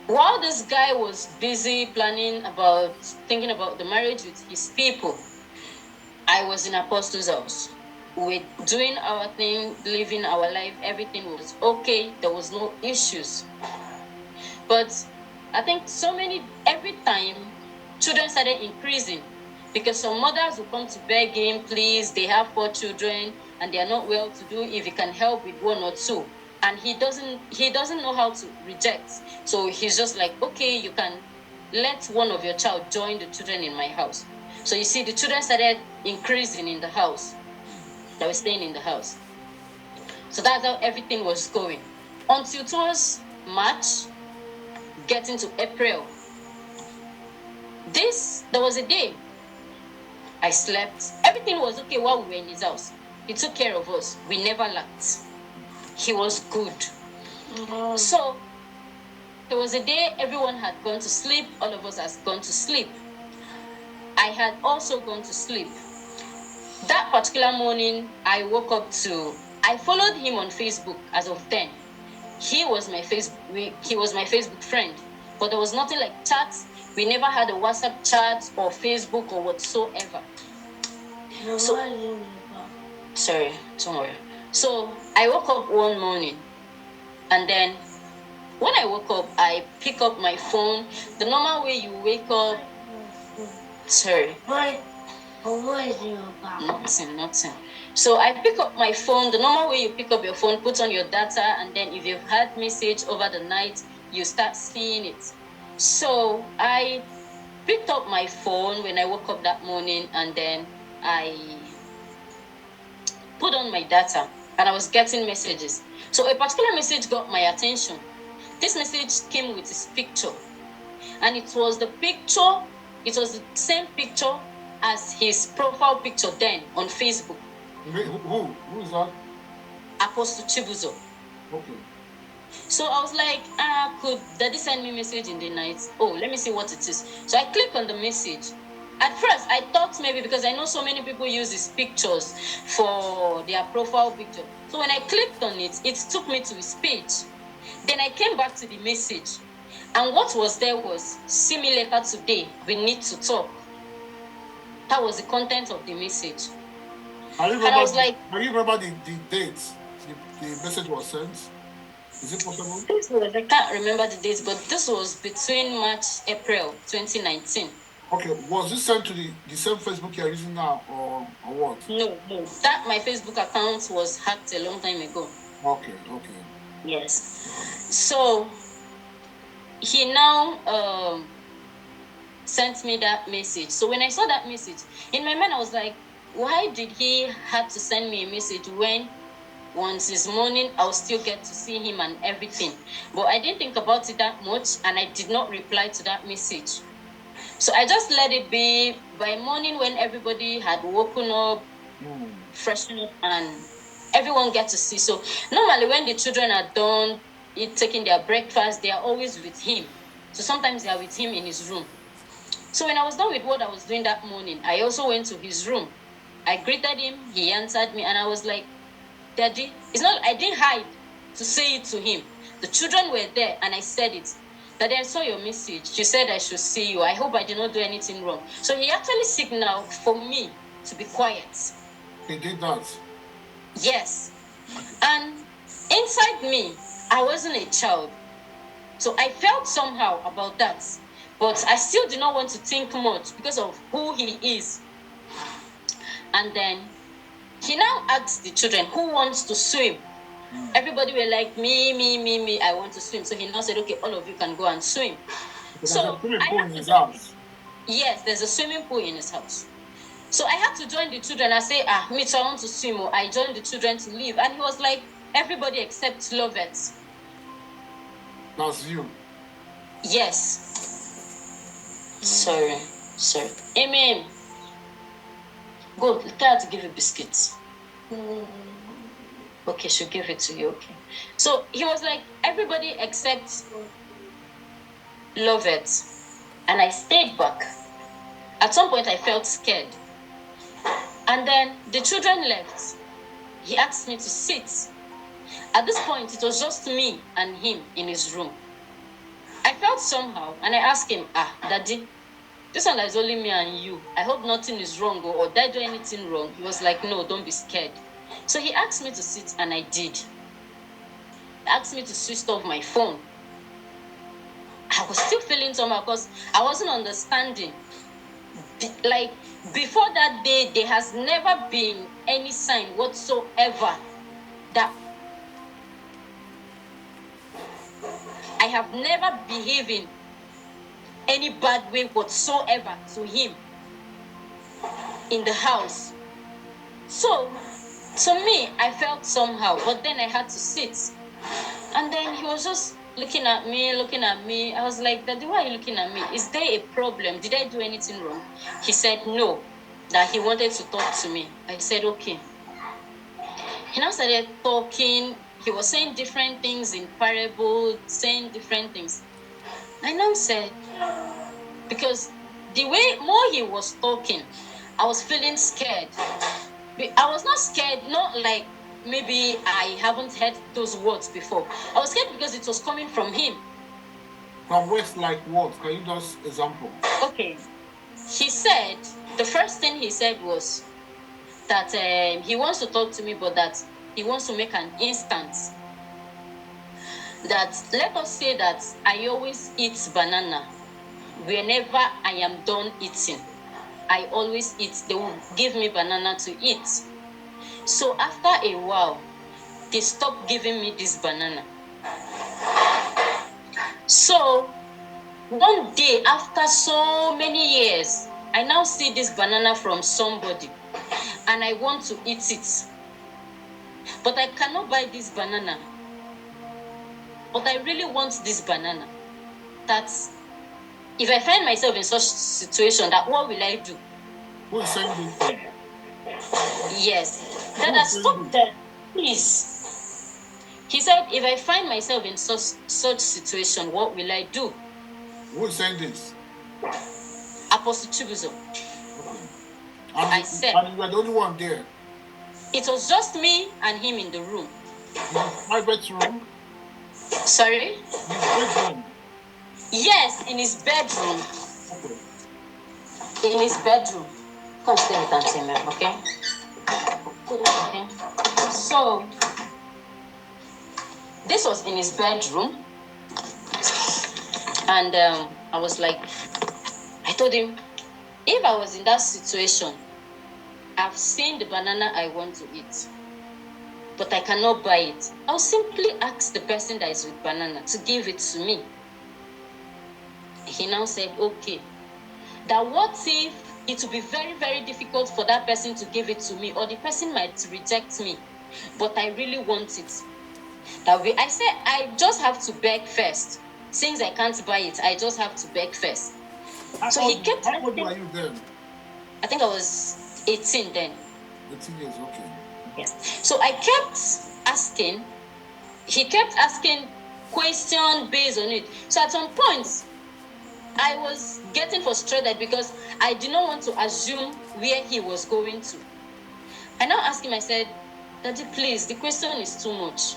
while this guy was busy thinking about the marriage with his people, I was in Apostle's house. We're doing our thing, living our life, everything was okay, there was no issues. But I think every time, children started increasing, because some mothers would come to beg him, please, they have 4 children, and they are not well to do, if he can help with 1 or 2. And he doesn't know how to reject. So he's just like, okay, you can let one of your child join the children in my house. So you see, the children started increasing in the house. They were staying in the house. So that's how everything was going. Until towards March, getting to April. There was a day I slept. Everything was okay while we were in his house. He took care of us. We never lacked. He was good. Mm-hmm. So there was a day everyone had gone to sleep. All of us had gone to sleep. I had also gone to sleep. That particular morning, I woke up I followed him on Facebook as of then. He was my Facebook friend, but there was nothing like chats. We never had a WhatsApp chat or Facebook or whatsoever. Sorry, don't worry. So I woke up one morning, and then when I woke up, I pick up my phone. The normal way you wake up. Sorry. Nothing. So I pick up my phone. The normal way you pick up your phone, put on your data, and then if you've had message over the night, you start seeing it. So I picked up my phone when I woke up that morning, and then I put on my data, and I was getting messages. So a particular message got my attention. This message came with his picture, and it was the same picture as his profile picture then on Facebook. Who is that? Apostle Chibuzor. Okay. So I was like, could Daddy send me a message in the night? Oh, let me see what it is. So I click on the message. At first, I thought maybe because I know so many people use his pictures for their profile picture. So when I clicked on it, it took me to his page. Then I came back to the message. And what was there was, see me later today, we need to talk. That was the content of the message. I remember the date the message was sent? Is it possible? I can't remember the dates, but this was between March, April 2019. Okay, was this sent to the same Facebook you're using now, or what? No. That my Facebook account was hacked a long time ago. Okay. Yes. So he now sent me that message. So when I saw that message, in my mind I was like, why did he have to send me a message when once it's morning I'll still get to see him and everything? But I didn't think about it that much, and I did not reply to that message. So I just let it be. By morning, when everybody had woken up, freshened up, and everyone gets to see. So normally when the children are done taking their breakfast, they are always with him. So sometimes they are with him in his room. So when I was done with what I was doing that morning, I also went to his room. I greeted him, he answered me, and I was like, Daddy, it's not, I didn't hide to say it to him. The children were there, and I said it. That I saw your message. You said I should see you. I hope I did not do anything wrong. So he actually signaled for me to be quiet. He did that? Yes. And inside me, I wasn't a child. So I felt somehow about that. But I still did not want to think much because of who he is. And then he now asked the children, who wants to swim? Everybody were like, me, I want to swim. So he now said, okay, all of you can go and swim. There's a swimming pool in his house. Yes, there's a swimming pool in his house. So I had to join the children. I say, me too, I want to swim. Or I joined the children to leave. And he was like, everybody except Lovett. That's you? Yes. Sorry. Amen. Go, try to give you biscuits. Okay, she'll give it to you. Okay. So he was like, everybody except Lovett. And I stayed back. At some point, I felt scared. And then the children left. He asked me to sit. At this point, it was just me and him in his room. I felt somehow, and I asked him, Daddy, this one is only me and you. I hope nothing is wrong, or did I do anything wrong? He was like, no, don't be scared. So he asked me to sit, and I did. He asked me to switch off my phone. I was still feeling somehow because I wasn't understanding. Like, before that day, there has never been any sign whatsoever that I have never behaved in any bad way whatsoever to him in the house. So, to me, I felt somehow, but then I had to sit. And then he was just looking at me. I was like, Daddy, why are you looking at me? Is there a problem? Did I do anything wrong? He said no, that he wanted to talk to me. I said, okay. He now started talking. He was saying different things in parable, saying different things. I now said, because the way more he was talking, I was feeling scared. I was not scared, not like maybe I haven't heard those words before. I was scared because it was coming from him. From words like what? Can you just example? Okay. He said, the first thing he said was that he wants to talk to me, but that he wants to make an instance. That let us say that I always eat banana. Whenever I am done eating, I always eat. They will give me banana to eat. So after a while, they stopped giving me this banana. So one day, after so many years, I now see this banana from somebody, and I want to eat it. But I cannot buy this banana. But I really want this banana. That's, if I find myself in such situation, that what will I do? Who is saying this thing? Yes. That I stopped there. Please. He said, if I find myself in such situation, what will I do? Who is saying this? Apostle Chibuzor. I said. And you were the only one there? It was just me and him in the room. In his private room? Sorry? His bedroom? Yes, in his bedroom. Okay. In his bedroom. Come stay with Auntie Mel, okay? Okay. So, This was in his bedroom. And I was like, I told him, if I was in that situation, I've seen the banana I want to eat, but I cannot buy it. I'll simply ask the person that is with banana to give it to me. He now said, okay, that what if it will be very, very difficult for that person to give it to me, or the person might reject me, but I really want it. I said, I just have to beg first. Since I can't buy it, I just have to beg first. So he kept How old were you then? I think I was 18 then. 18 years, okay. Yes. So I kept asking. He kept asking questions based on it. So at some point, I was getting frustrated because I did not want to assume where he was going to. I now asked him, I said, Daddy, please, the question is too much.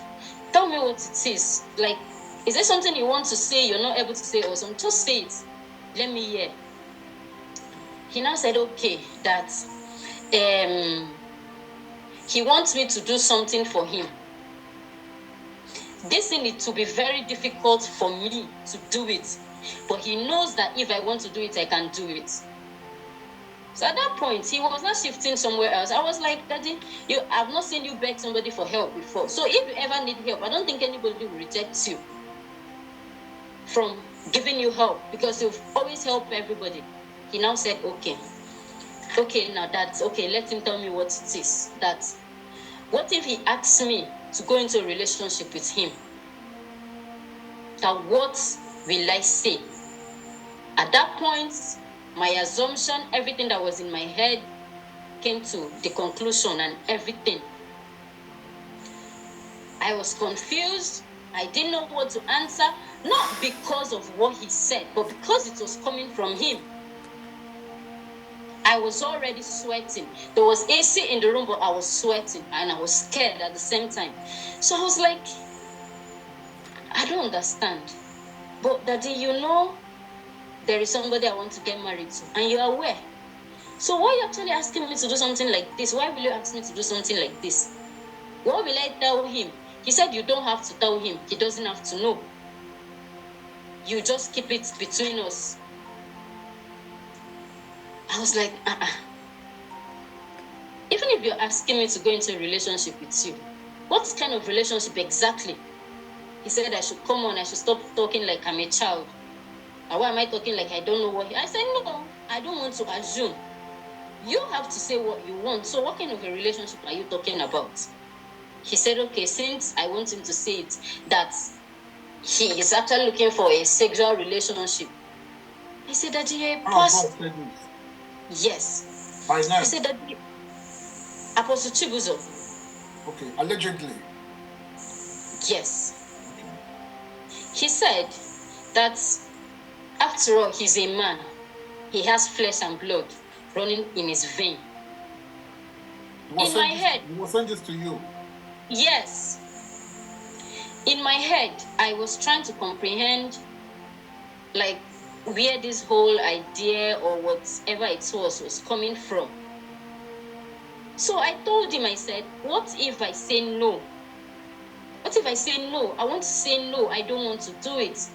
Tell me what it is. Like, is there something you want to say you're not able to say, or something? Just say it. Let me hear. He now said, okay, that he wants me to do something for him. This thing it will be very difficult for me to do it, but he knows that if I want to do it, I can do it. So at that point, he was not shifting somewhere else. I was like, Daddy, I've not seen you beg somebody for help before. So if you ever need help, I don't think anybody will reject you from giving you help, because you've always helped everybody. He now said, okay, now that's okay. Let him tell me what it is. What if he asks me to go into a relationship with him? Now, what will I say? At that point, my assumption, everything that was in my head came to the conclusion and everything. I was confused. I didn't know what to answer, not because of what he said, but because it was coming from him. I was already sweating. There was AC in the room, but I was sweating and I was scared at the same time. So I was like, I don't understand. But Daddy, you know, there is somebody I want to get married to, and you're aware. So why are you actually asking me to do something like this? Why will you ask me to do something like this? What will I tell him? He said you don't have to tell him. He doesn't have to know. You just keep it between us. I was like, Even if you're asking me to go into a relationship with you, what kind of relationship exactly? He said I should come on, I should stop talking like I'm a child. And why am I talking like I don't know what I said, no, I don't want to assume. You have to say what you want. So what kind of a relationship are you talking about? He said, okay, since I want him to say it, that he is actually looking for a sexual relationship. I said, Daddy, you're a pastor. Yes. By name? He said that Apostle Chibuzor. Okay, allegedly. Yes. He said that after all, he's a man. He has flesh and blood running in his vein. In my head. He was saying this to you? Yes. In my head, I was trying to comprehend, like, where this whole idea or whatever it was coming from. So I told him, I said, what if I say no? What if I say no? I want to say no. I don't want to do it.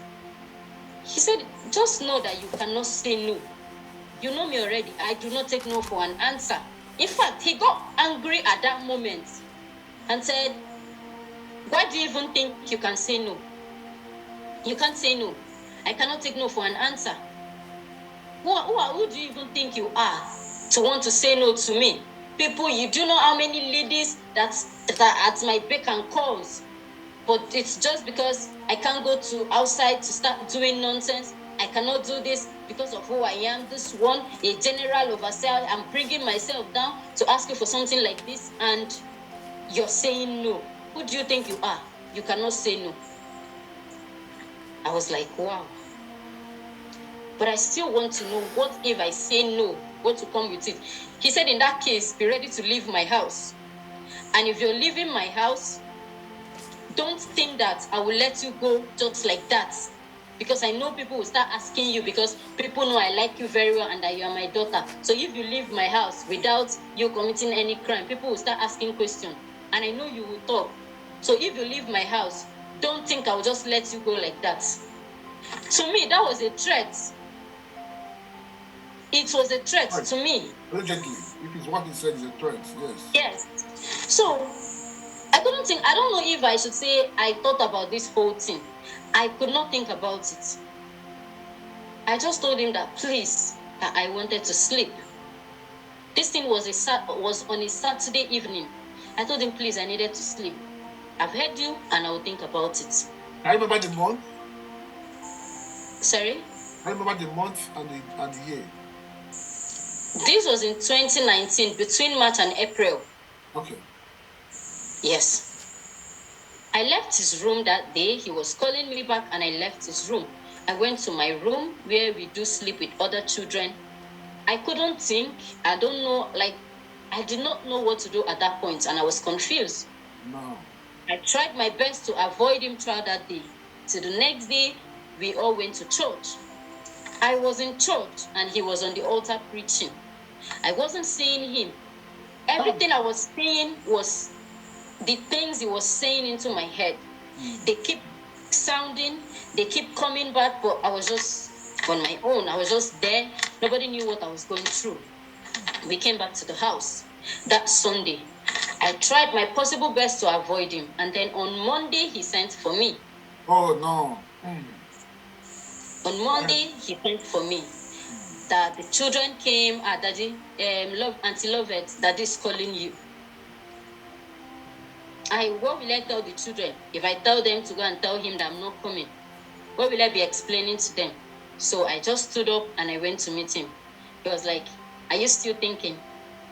He said, just know that you cannot say no. You know me already. I do not take no for an answer. In fact, he got angry at that moment and said, why do you even think you can say no? You can't say no. I cannot take no for an answer. Who do you even think you are to want to say no to me? People, you do know how many ladies that are at my beck and calls. But it's just because I can't go to outside to start doing nonsense. I cannot do this because of who I am. This one, a general overseer. I'm bringing myself down to ask you for something like this, and you're saying no. Who do you think you are? You cannot say no. I was like, wow. But I still want to know, what if I say no? What will come with it? He said, in that case, be ready to leave my house. And if you're leaving my house, don't think that I will let you go just like that. Because I know people will start asking you, because people know I like you very well and that you are my daughter. So if you leave my house without you committing any crime, people will start asking questions. And I know you will talk. So if you leave my house, don't think I'll just let you go like that. To me, that was a threat. It was a threat to me. Urgently. If it's what he said is a threat, yes. Yes. So I don't know if I should say I thought about this whole thing. I could not think about it. I just told him that please, that I wanted to sleep. This thing was on a Saturday evening. I told him, please, I needed to sleep. I've heard you and I will think about it. I remember the month. Sorry? I remember the month and the year. This was in 2019, between March and April. Okay. Yes. I left his room that day. He was calling me back and I left his room. I went to my room where we do sleep with other children. I couldn't think. I don't know, I did not know what to do at that point and I was confused. No. I tried my best to avoid him throughout that day. So the next day, we all went to church. I was in church and he was on the altar preaching. I wasn't seeing him. Everything I was seeing was the things he was saying into my head. They keep sounding, they keep coming back, but I was just on my own. I was just there. Nobody knew what I was going through. We came back to the house that Sunday. I tried my possible best to avoid him. And then on Monday, he sent for me. Oh, no. On Monday, he sent for me. That the children came, Daddy, Auntie Lovett, Daddy's calling you. What will I tell the children? If I tell them to go and tell him that I'm not coming, what will I be explaining to them? So I just stood up and I went to meet him. He was like, are you still thinking?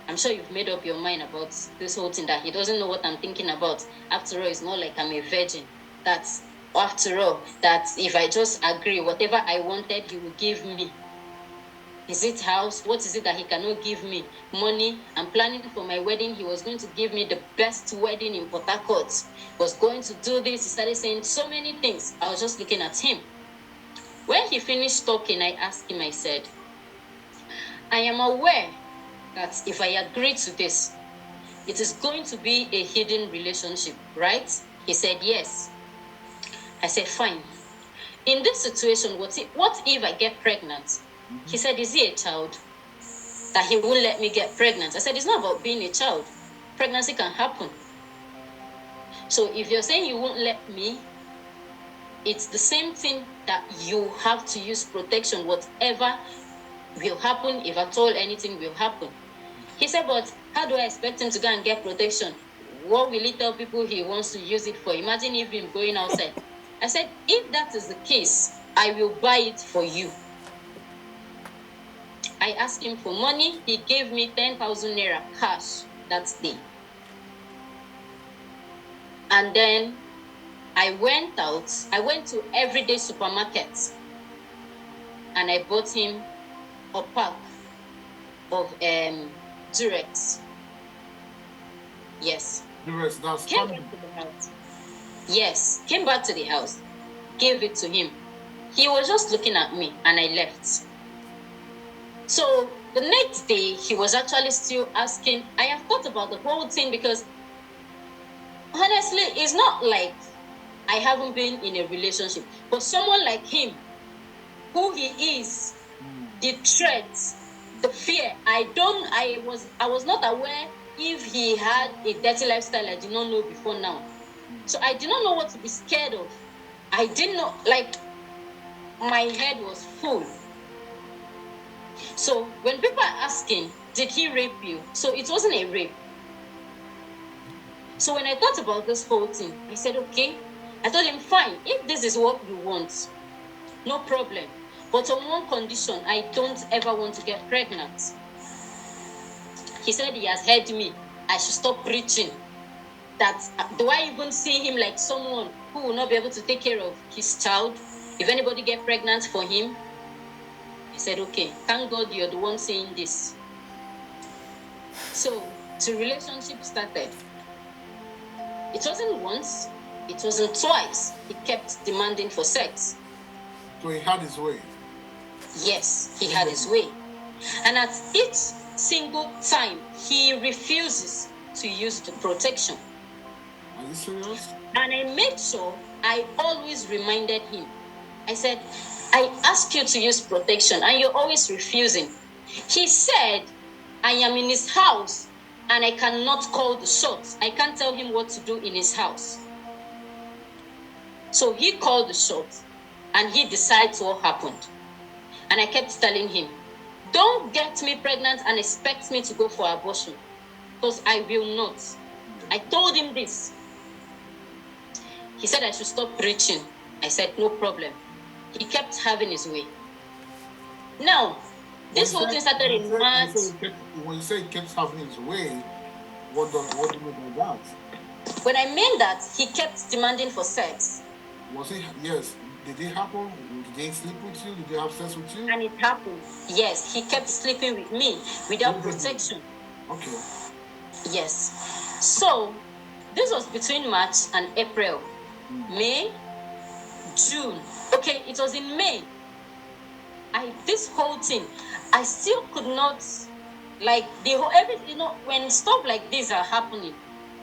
I'm sure you've made up your mind about this whole thing, that he doesn't know what I'm thinking about. After all, it's not like I'm a virgin. That's, after all, that if I just agree, whatever I wanted, he will give me. Is it house? What is it that he cannot give me? Money. I'm planning for my wedding. He was going to give me the best wedding in Port Harcourt. He was going to do this. He started saying so many things. I was just looking at him. When he finished talking, I asked him, I said, I am aware that if I agree to this, it is going to be a hidden relationship, right? He said, yes. I said, fine. In this situation, what if I get pregnant? He said, is he a child? That he won't let me get pregnant. I said, it's not about being a child. Pregnancy can happen. So if you're saying you won't let me, it's the same thing that you have to use protection, whatever will happen, if at all anything will happen. He said, but how do I expect him to go and get protection? What will he tell people he wants to use it for? Imagine if him going outside. I said, if that is the case, I will buy it for you. I asked him for money. He gave me 10,000 naira cash that day. And then I went out. I went to everyday supermarkets and I bought him a pack of Durex. Yes. Durex, that's came back to the house. Yes, came back to the house, gave it to him. He was just looking at me and I left. So the next day, he was actually still asking. I have thought about the whole thing because honestly, it's not like I haven't been in a relationship. But someone like him, who he is, the threats, the fear, I was not aware if he had a dirty lifestyle I did not know before now. So I did not know what to be scared of. I didn't know, my head was full. So when people are asking, did he rape you? So it wasn't a rape. So when I thought about this whole thing, I said, okay. I told him, fine, if this is what you want, no problem. But on one condition, I don't ever want to get pregnant. He said he has heard me. I should stop preaching. That do I even see him like someone who will not be able to take care of his child? If anybody get pregnant for him? I said, okay, thank God you're the one saying this. So the relationship started. It wasn't once, it wasn't twice. He kept demanding for sex. So he had his way. Yes, he had his way. And at each single time, he refuses to use the protection. Are you serious? And I made sure I always reminded him. I said, I ask you to use protection and you're always refusing. He said, I am in his house and I cannot call the shots. I can't tell him what to do in his house. So he called the shots and he decides what happened. And I kept telling him, don't get me pregnant and expect me to go for abortion, because I will not. I told him this. He said I should stop preaching. I said, no problem. He kept having his way. Now, this whole thing started in March. When you say he kept having his way, what do you mean by that? When I mean that, he kept demanding for sex. Was it? Yes. Did it happen? Did he sleep with you? Did he have sex with you? And it happened. Yes, he kept sleeping with me without protection. Okay. Yes. So, this was between March and April. May, June. Okay, it was in May. This whole thing, I still could not, like, everything, when stuff like this are happening,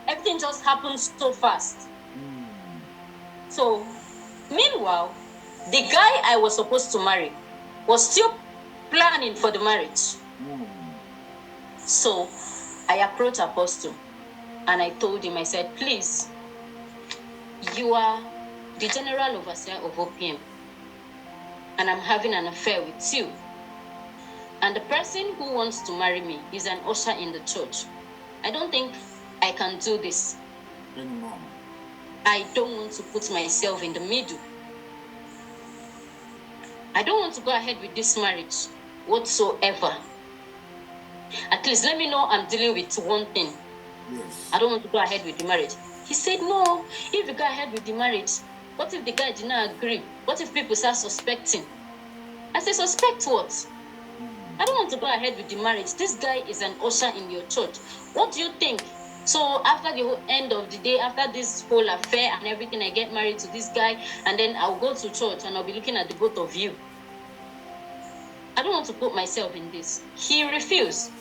everything just happens so fast. So, meanwhile, the guy I was supposed to marry was still planning for the marriage. So, I approached Apostle and I told him, I said, please, you are the general overseer of OPM and I'm having an affair with you. And the person who wants to marry me is an usher in the church. I don't think I can do this anymore. I don't want to put myself in the middle. I don't want to go ahead with this marriage whatsoever. At least let me know I'm dealing with one thing. Yes. I don't want to go ahead with the marriage. He said, no, if you go ahead with the marriage, what if the guy did not agree? What if people start suspecting? I said, suspect what? I don't want to go ahead with the marriage. This guy is an usher in your church. What do you think? So after the whole end of the day, after this whole affair and everything, I get married to this guy, and then I'll go to church and I'll be looking at the both of you. I don't want to put myself in this. He refused.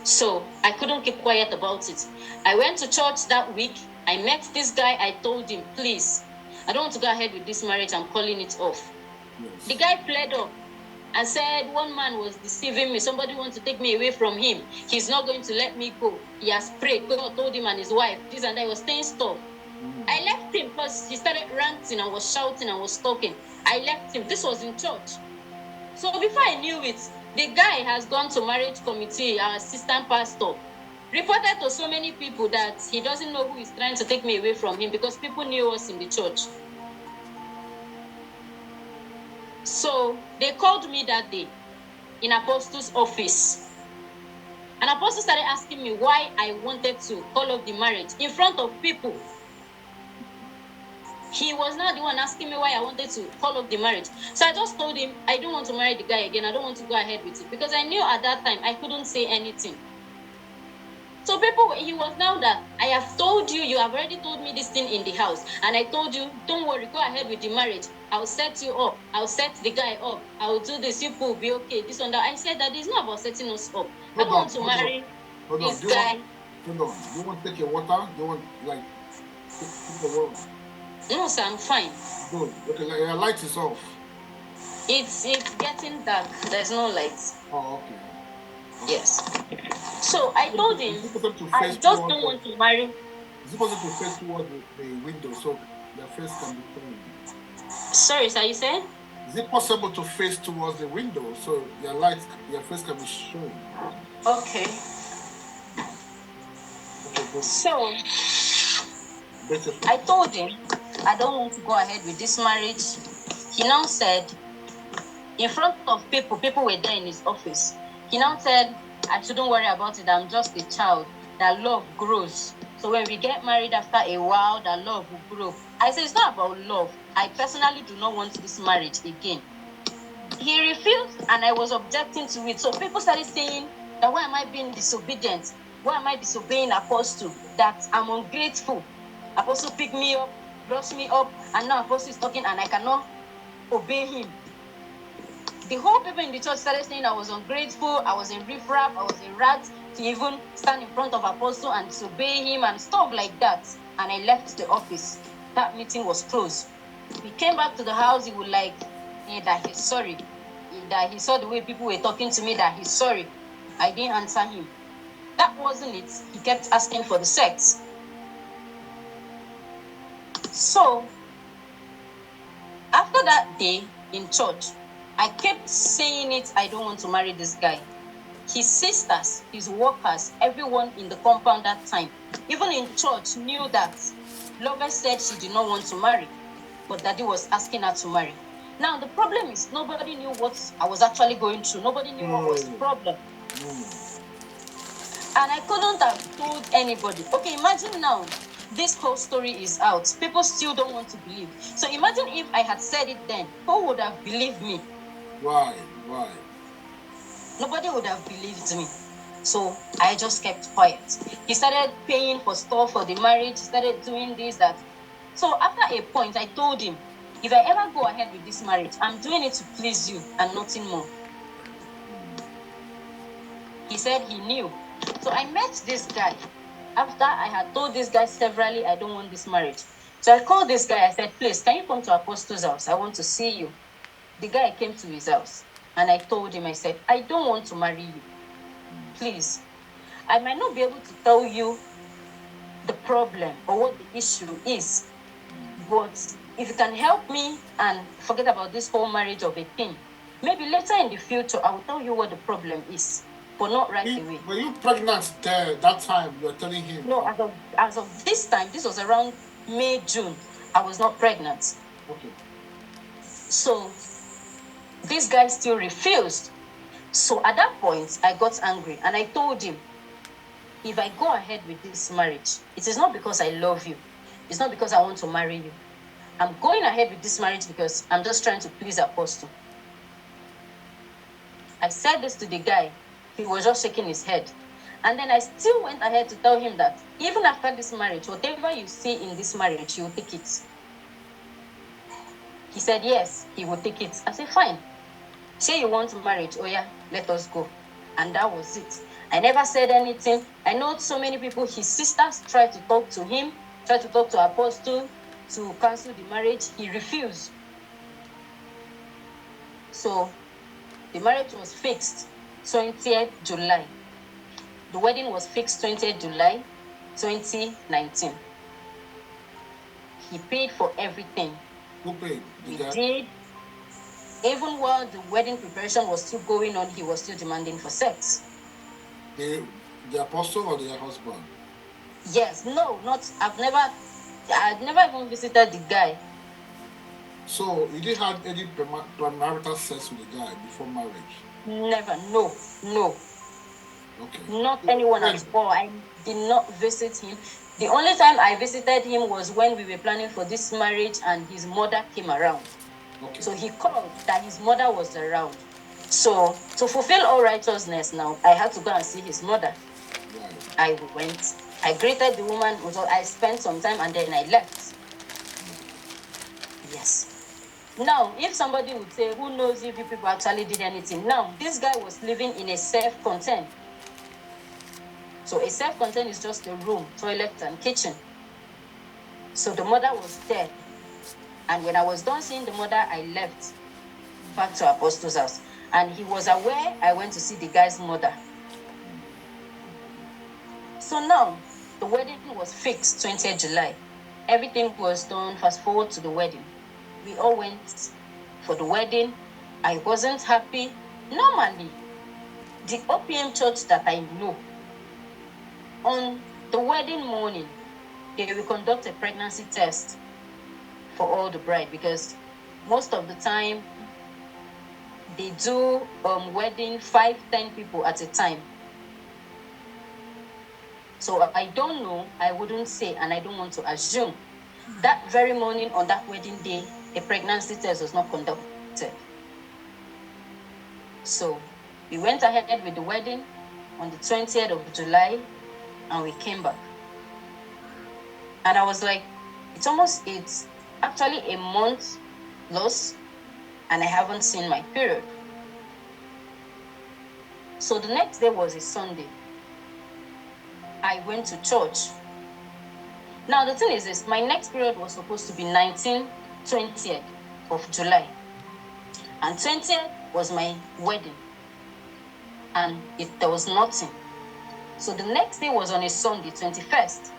So I couldn't keep quiet about it. I went to church that week. I met this guy. I told him, please, I don't want to go ahead with this marriage. I'm calling it off. Yes. The guy pled up and said one man was deceiving me. Somebody wants to take me away from him. He's not going to let me go. He has prayed. God told him and his wife this and that. He was saying stuff. I left him because he started ranting and was shouting and was talking. I left him. This was in church. So before I knew it, the guy has gone to marriage committee, our assistant pastor, reported to so many people that he doesn't know who is trying to take me away from him because people knew us in the church. So they called me that day in Apostle's office. And Apostle started asking me why I wanted to call off the marriage in front of people. He was not the one asking me why I wanted to call off the marriage. So I just told him, I don't want to marry the guy again. I don't want to go ahead with it. Because I knew at that time I couldn't say anything. So he was now that, I have told you, you have already told me this thing in the house. And I told you, don't worry, go ahead with the marriage. I'll set you up. I'll set the guy up. I'll do this. You will be okay. This one, that. I said that it's not about setting us up. I don't want to marry this guy. Hold on. You want to take your water? You want, like, take the water? No, sir, I'm fine. Good. Okay, your light is off. It's getting dark. There's no light. Oh, okay. Yes. So I told him, I just don't want to marry. Is it possible to face towards the window so your face can be shown? Sorry, sir, you said? Is it possible to face towards the window so your face can be shown? Okay. Okay, good. So I told him I don't want to go ahead with this marriage. He now said, in front of people were there in his office. He now said, I shouldn't worry about it. I'm just a child. That love grows. So when we get married after a while, that love will grow. I said, it's not about love. I personally do not want this marriage again. He refused and I was objecting to it. So people started saying that why am I being disobedient? Why am I disobeying Apostle? That I'm ungrateful. Apostle picked me up, brought me up, and now Apostle is talking and I cannot obey him. The whole people in the church started saying I was ungrateful, I was a riffraff, I was a rat. to even stand in front of Apostle and disobey him and stuff like that. And I left the office. That meeting was closed. We came back to the house. He would like, that he's sorry. That he saw the way people were talking to me, that he's sorry. I didn't answer him. That wasn't it. He kept asking for the sex. So, after that day in church, I kept saying it, I don't want to marry this guy. His sisters, his workers, everyone in the compound that time, even in church, knew that Lover said she did not want to marry, but Daddy was asking her to marry. Now, the problem is nobody knew what I was actually going through. Nobody knew what was the problem. And I couldn't have told anybody. Okay, imagine now, this whole story is out. People still don't want to believe. So imagine if I had said it then, who would have believed me? Why? Nobody would have believed me. So I just kept quiet. He started paying for stuff for the marriage. He started doing this, that. So after a point, I told him, if I ever go ahead with this marriage, I'm doing it to please you and nothing more. He said he knew. So I met this guy. After I had told this guy severally, I don't want this marriage. So I called this guy. I said, please, can you come to Apostle's house? I want to see you. The guy came to his house. And I told him, I said, I don't want to marry you. Please. I might not be able to tell you the problem or what the issue is. But if you can help me and forget about this whole marriage of a thing, maybe later in the future, I will tell you what the problem is. But not right away. Were you pregnant there that time? You were telling him? No, as of this time, this was around May, June. I was not pregnant. Okay. So this guy still refused. So at that point, I got angry and I told him, if I go ahead with this marriage, it is not because I love you. It's not because I want to marry you. I'm going ahead with this marriage because I'm just trying to please Apostle. I said this to the guy. He was just shaking his head. And then I still went ahead to tell him that even after this marriage, whatever you see in this marriage, you'll take it. He said, yes, he will take it. I said, fine. Say you want marriage. Oh yeah, let us go. And that was it. I never said anything. I know so many people, his sisters tried to talk to him, tried to talk to Apostle to cancel the marriage. He refused. So the marriage was fixed 20th July. The wedding was fixed 20th July 2019. He paid for everything. Who paid? He did. Even while the wedding preparation was still going on, he was still demanding for sex. The apostle or their husband? Yes, no, not. I've never even visited the guy. So you didn't have any premarital sex with the guy before marriage? Never, no. Okay. Not anyone at all. I did not visit him. The only time I visited him was when we were planning for this marriage and his mother came around. Okay. So he called that his mother was around. So to fulfill all righteousness now, I had to go and see his mother. Right. I went. I greeted the woman. I spent some time and then I left. Yes. Now, if somebody would say, who knows if you people actually did anything? Now, this guy was living in a self-contained. So a self-contained is just a room, toilet, and kitchen. So the mother was there. And when I was done seeing the mother, I left back to Apostle's house. And he was aware I went to see the guy's mother. So now, the wedding was fixed 20th July. Everything was done. Fast forward to the wedding. We all went for the wedding. I wasn't happy. Normally, the OPM church that I know, on the wedding morning, they will conduct a pregnancy test for all the bride, because most of the time they do wedding 5-10 people at a time. So I don't know, I wouldn't say, and I don't want to assume. That very morning on that wedding day, a pregnancy test was not conducted. So we went ahead with the wedding on the 20th of July and we came back. And I was like, it's actually a month loss and I haven't seen my period. So the next day was a Sunday. I went to church. Now, the thing is this, my next period was supposed to be 20th of July. And 20th was my wedding. And there was nothing. So the next day was on a Sunday, 21st.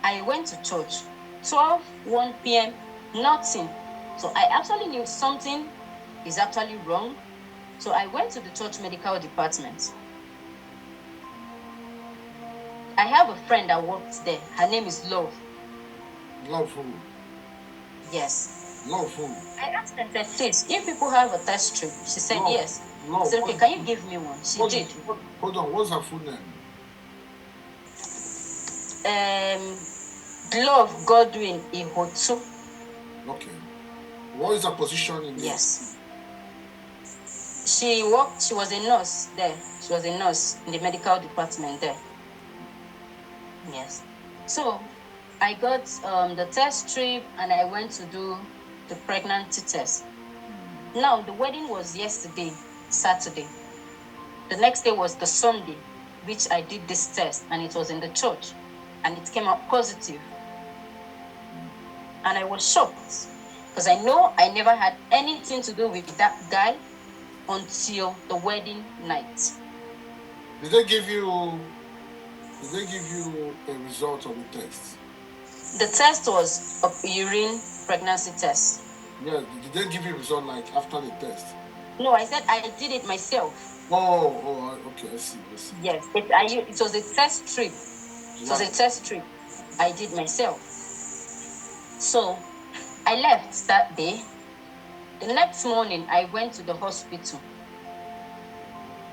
I went to church, 1 p.m., nothing. So I actually knew something is actually wrong. So I went to the church medical department. I have a friend that works there. Her name is Love. Love who? Yes. Love who? I asked her, please, if people have a test strip, she said Love. yes. Love. I said, okay, can you give me one? She did. Hold on, what's her full name? Love Godwin Ihotu. Okay. What is her position in Yes. She was a nurse there. She was a nurse in the medical department there. Yes. So I got the test strip and I went to do the pregnancy test. Now the wedding was yesterday, Saturday. The next day was the Sunday, which I did this test, and it was in the church, and it came out positive. And I was shocked because I know I never had anything to do with that guy until the wedding night. Did they give you a result of the test? The test was a urine pregnancy test. Yeah, did they give you a result like after the test? No, I said I did it myself. Okay, I see. Yes, it was a test strip. It was a test strip I did myself. So I left that day. The next morning, I went to the hospital.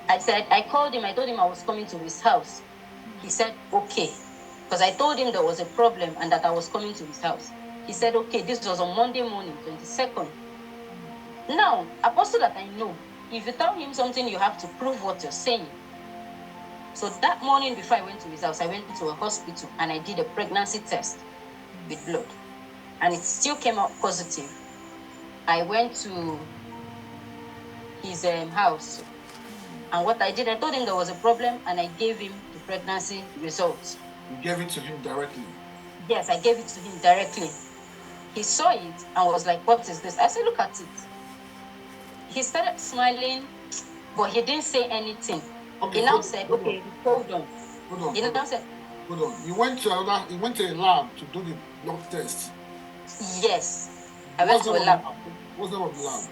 I called him, I told him I was coming to his house. He said, okay. Because I told him there was a problem and that I was coming to his house. He said, okay, this was on Monday morning, 22nd. Now, apostle that I know, if you tell him something, you have to prove what you're saying. So that morning before I went to his house, I went to a hospital and I did a pregnancy test with blood. And it still came out positive. I went to his house. And what I did, I told him there was a problem and I gave him the pregnancy results. You gave it to him directly? Yes, I gave it to him directly. He saw it and was like, what is this? I said, look at it. He started smiling, but he didn't say anything. Okay, he now said, okay, hold on. He now said, hold on. You went to a lab to do the blood test? Yes. I went to a lab. What's the name of the lab?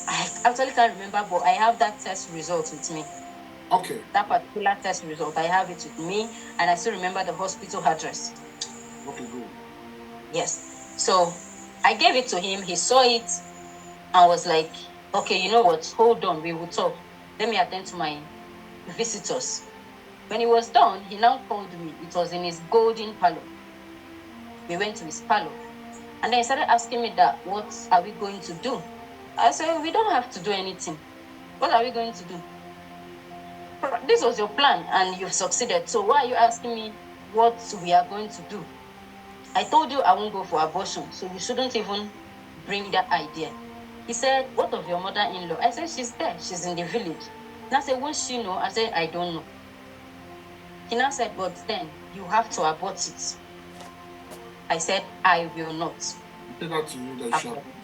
I actually can't remember, but I have that test result with me. Okay. That particular test result, I have it with me, and I still remember the hospital address. Okay, good. Yes. So I gave it to him. He saw it and was like, okay, you know what? Hold on, we will talk. Let me attend to my visitors. When he was done, he now called me. It was in his golden parlor. We went to his parlor. And then he started asking me that, what are we going to do? I said, we don't have to do anything. What are we going to do? This was your plan and you've succeeded. So why are you asking me what we are going to do? I told you I won't go for abortion, so you shouldn't even bring that idea. He said, what of your mother-in-law? I said, she's there. She's in the village. And I said, won't she know? I said, I don't know. He now said, but then you have to abort it. I said, I will not. He said that to you that you should abort it?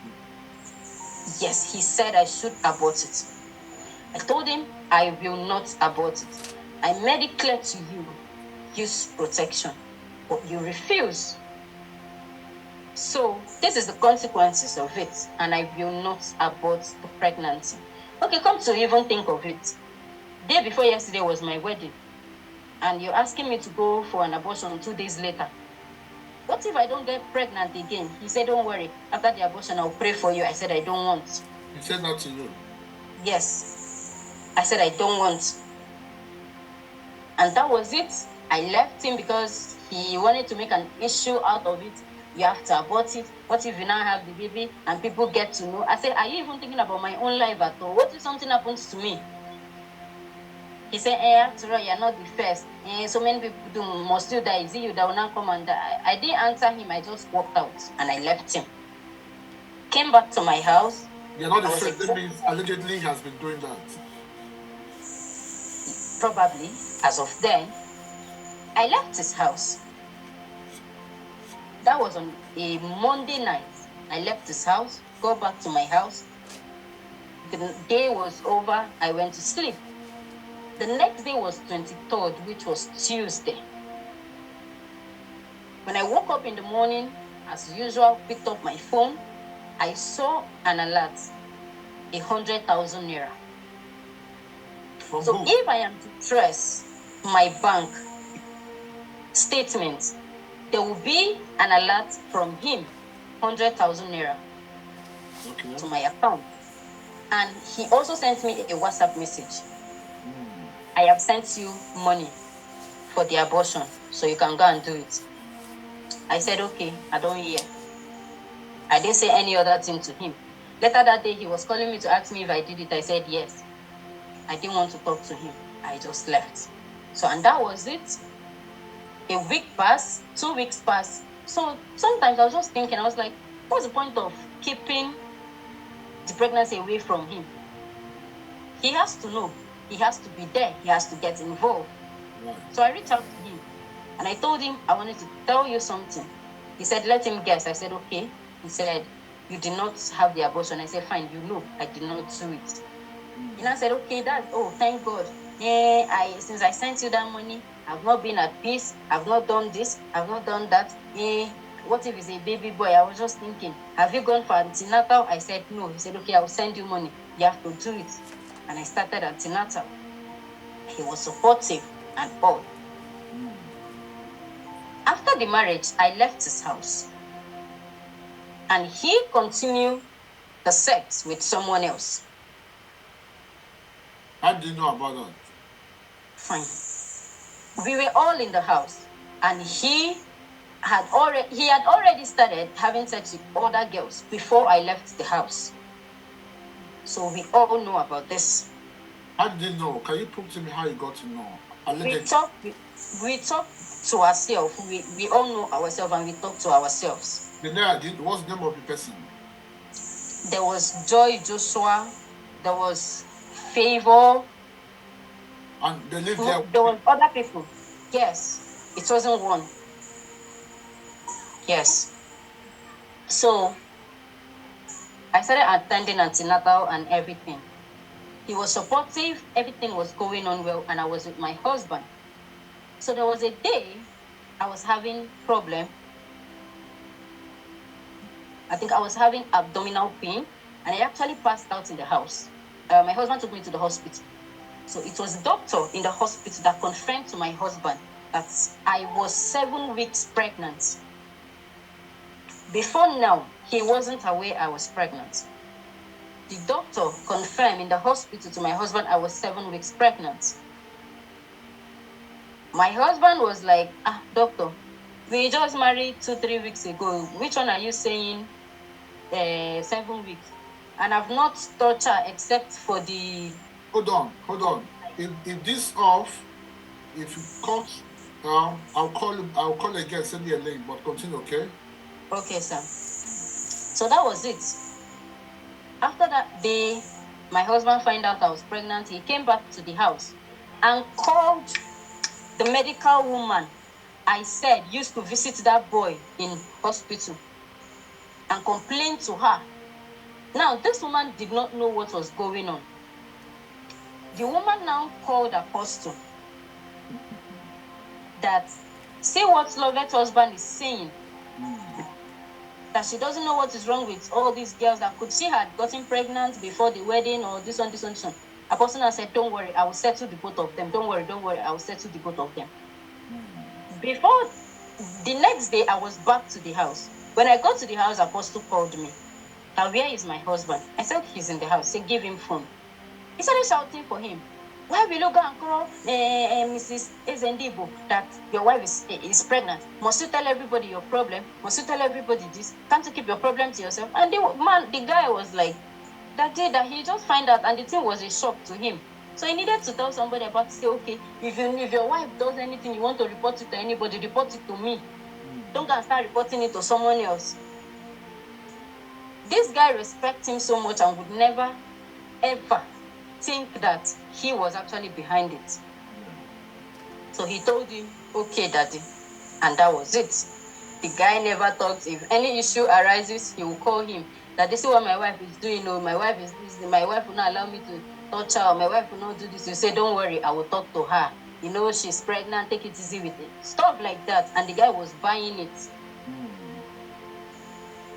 Yes, he said I should abort it. I told him I will not abort it. I made it clear to you, use protection, but you refuse. So this is the consequences of it, and I will not abort the pregnancy. Okay, come to even think of it. Day before yesterday was my wedding, and you're asking me to go for an abortion 2 days later. What if I don't get pregnant again? He said, don't worry. After the abortion, I'll pray for you. I said, I don't want. He said that to you? Yes. I said, I don't want. And that was it. I left him because he wanted to make an issue out of it. You have to abort it. What if you now have the baby and people get to know? I said, are you even thinking about my own life at all? What if something happens to me? He said, after all, you're not the first. So many people must you die. Is it you that will not come and die? I didn't answer him. I just walked out and I left him. Came back to my house. You're not the first. That means allegedly he has been doing that. probably, as of then, I left his house. That was on a Monday night. I left his house, go back to my house. The day was over, I went to sleep. The next day was 23rd, which was Tuesday. When I woke up in the morning, as usual, picked up my phone, I saw an alert, 100,000 naira. So if I am to trace my bank statement, there will be an alert from him, 100,000 naira to my account. And he also sent me a WhatsApp message. I have sent you money for the abortion, so you can go and do it. I said, okay, I don't hear. I didn't say any other thing to him. Later that day, he was calling me to ask me if I did it. I said yes. I didn't want to talk to him. I just left. So, and that was it. A week passed, 2 weeks passed. So sometimes I was just thinking, I was like, what's the point of keeping the pregnancy away from him? He has to know. He has to be there. He has to get involved. Right. So I reached out to him and I told him I wanted to tell you something. He said, let him guess. I said, okay. He said, you did not have the abortion. I said, fine, you know, I did not do it. And I said, okay, thank God. Since I sent you that money, I've not been at peace. I've not done this. I've not done that. What if it's a baby boy? I was just thinking, have you gone for antenatal? I said, no. He said, okay, I'll send you money. You have to do it. And I started antenatal. He was supportive and all. After the marriage, I left his house. And he continued the sex with someone else. How did you know about that? Fine. We were all in the house, and he had already started having sex with other girls before I left the house. So we all know about this. How did you know? Can you prove to me how you got to know? We talk to ourselves. We all know ourselves, and we talk to ourselves. What's the name of the person? There was Joy Joshua. There was Favor. And they lived there? There were other people. Yes. It wasn't one. Yes. So I started attending antenatal and everything. He was supportive. Everything was going on well. And I was with my husband. So there was a day I was having problem. I think I was having abdominal pain. And I actually passed out in the house. My husband took me to the hospital. So it was the doctor in the hospital that confirmed to my husband that I was 7 weeks pregnant. Before now, he wasn't aware I was pregnant. The doctor confirmed in the hospital to my husband I was 7 weeks pregnant. My husband was like, doctor, we just married 2-3 weeks ago. Which one are you saying 7 weeks? And I've not touched her except for the... Hold on. If this off, if you cut, I'll call again, send you a link, but continue, okay? Okay, sir. So that was it. After that day, my husband found out I was pregnant. He came back to the house and called the medical woman I said used to visit that boy in hospital and complained to her. Now, this woman did not know what was going on. The woman now called Apostle that, see what Lovette's husband is saying. That she doesn't know what is wrong with all these girls that she had gotten pregnant before the wedding or this one. Apostle now said, don't worry, I will settle the both of them. Don't worry, I will settle the both of them. Before the next day, I was back to the house. When I got to the house, Apostle called me. Now, where is my husband? I said, he's in the house. Say, give him phone. He started shouting for him. Why will you go and call Mrs. Ezendibo that your wife is pregnant? Must you tell everybody your problem? Must you tell everybody this? Can't you keep your problem to yourself? And the guy was like, that day that he just find out, and the thing was a shock to him. So he needed to tell somebody about it. Say, okay, if your wife does anything, you want to report it to anybody, report it to me. Don't go and start reporting it to someone else. This guy respects him so much and would never, ever think that he was actually behind it. So he told him, okay, daddy. And that was it. The guy never talked. If any issue arises, he will call him. That this is what my wife is doing. Oh, my wife is this. My wife will not allow me to touch her. My wife will not do this. You say, don't worry, I will talk to her. You know, she's pregnant. Take it easy with it. Stuff like that. And the guy was buying it.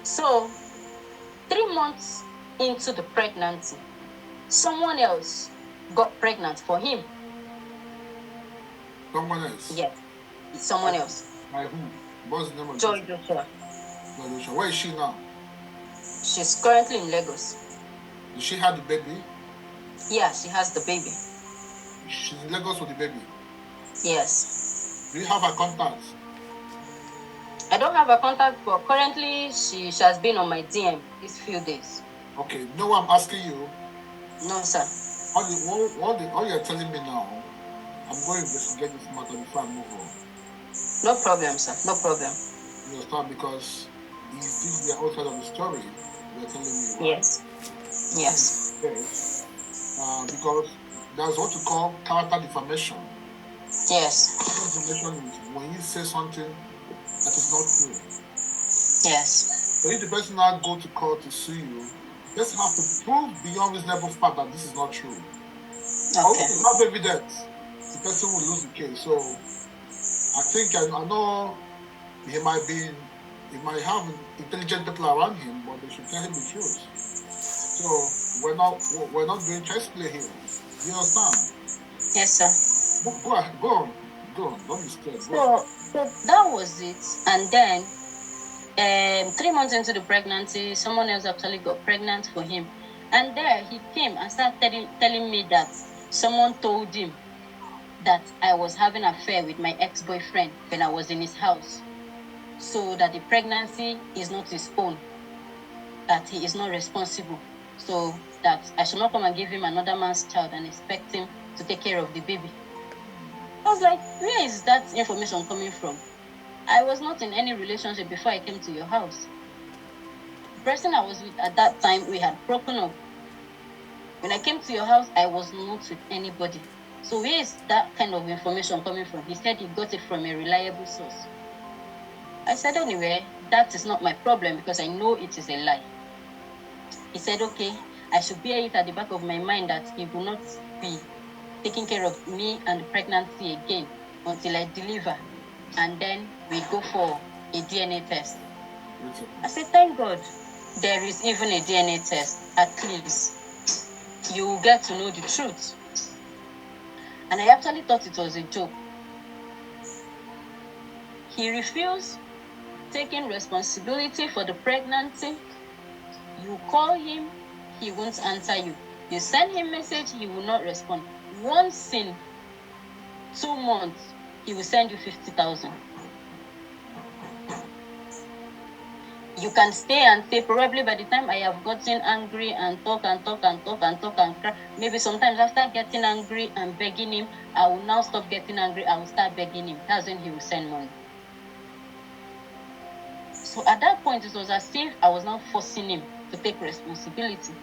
So, 3 months into the pregnancy, someone else got pregnant for him. Someone else? Yes, someone else. By who? What's the name of Joy this? Joshua. Where is she now? She's currently in Lagos. Does she have the baby? Yeah, she has the baby. She's in Lagos with the baby? Yes. Do you have her contact? I don't have her contact, but currently she has been on my DM these few days. Okay, no, what I'm asking you. No, sir. All you're telling me now, I'm going to investigate this matter before I move on. No problem, sir. No problem. You understand? Because this is the outside of the story you're telling me, right? Yes. Yes. Yes. Because that's what you call character defamation. Yes. Character defamation is when you say something that is not true. Yes. So if the person now go to court to sue you, just have to prove beyond reasonable fact that this is not true. Okay. Or if you have evidence, the person will lose the case. So I think I know he might have intelligent people around him, but they should tell him the truth. So we're not doing chess play here. You understand? Yes, sir. Go ahead, go on. Don't be scared. So that was it. And then 3 months into the pregnancy, someone else actually got pregnant for him. And there he came and started telling me that someone told him that I was having an affair with my ex-boyfriend when I was in his house. So that the pregnancy is not his own, that he is not responsible. So that I should not come and give him another man's child and expect him to take care of the baby. I was like, where is that information coming from? I was not in any relationship before I came to your house. The person I was with at that time, we had broken up. When I came to your house, I was not with anybody. So where is that kind of information coming from? He said he got it from a reliable source. I said, anyway, that is not my problem because I know it is a lie. He said, okay, I should bear it at the back of my mind that he will not be taking care of me and the pregnancy again until I deliver. And then we go for a DNA test. I said, thank God there is even a DNA test. At least you will get to know the truth. And I actually thought it was a joke. He refused taking responsibility for the pregnancy. You call him, he won't answer you. You send him message, he will not respond. Once in 2 months, he will send you 50,000. You can stay and say, probably by the time I have gotten angry and talk and cry, maybe sometimes after getting angry and begging him, I will now stop getting angry, I will start begging him. That's when he will send money. So at that point, it was as if I was now forcing him to take responsibility.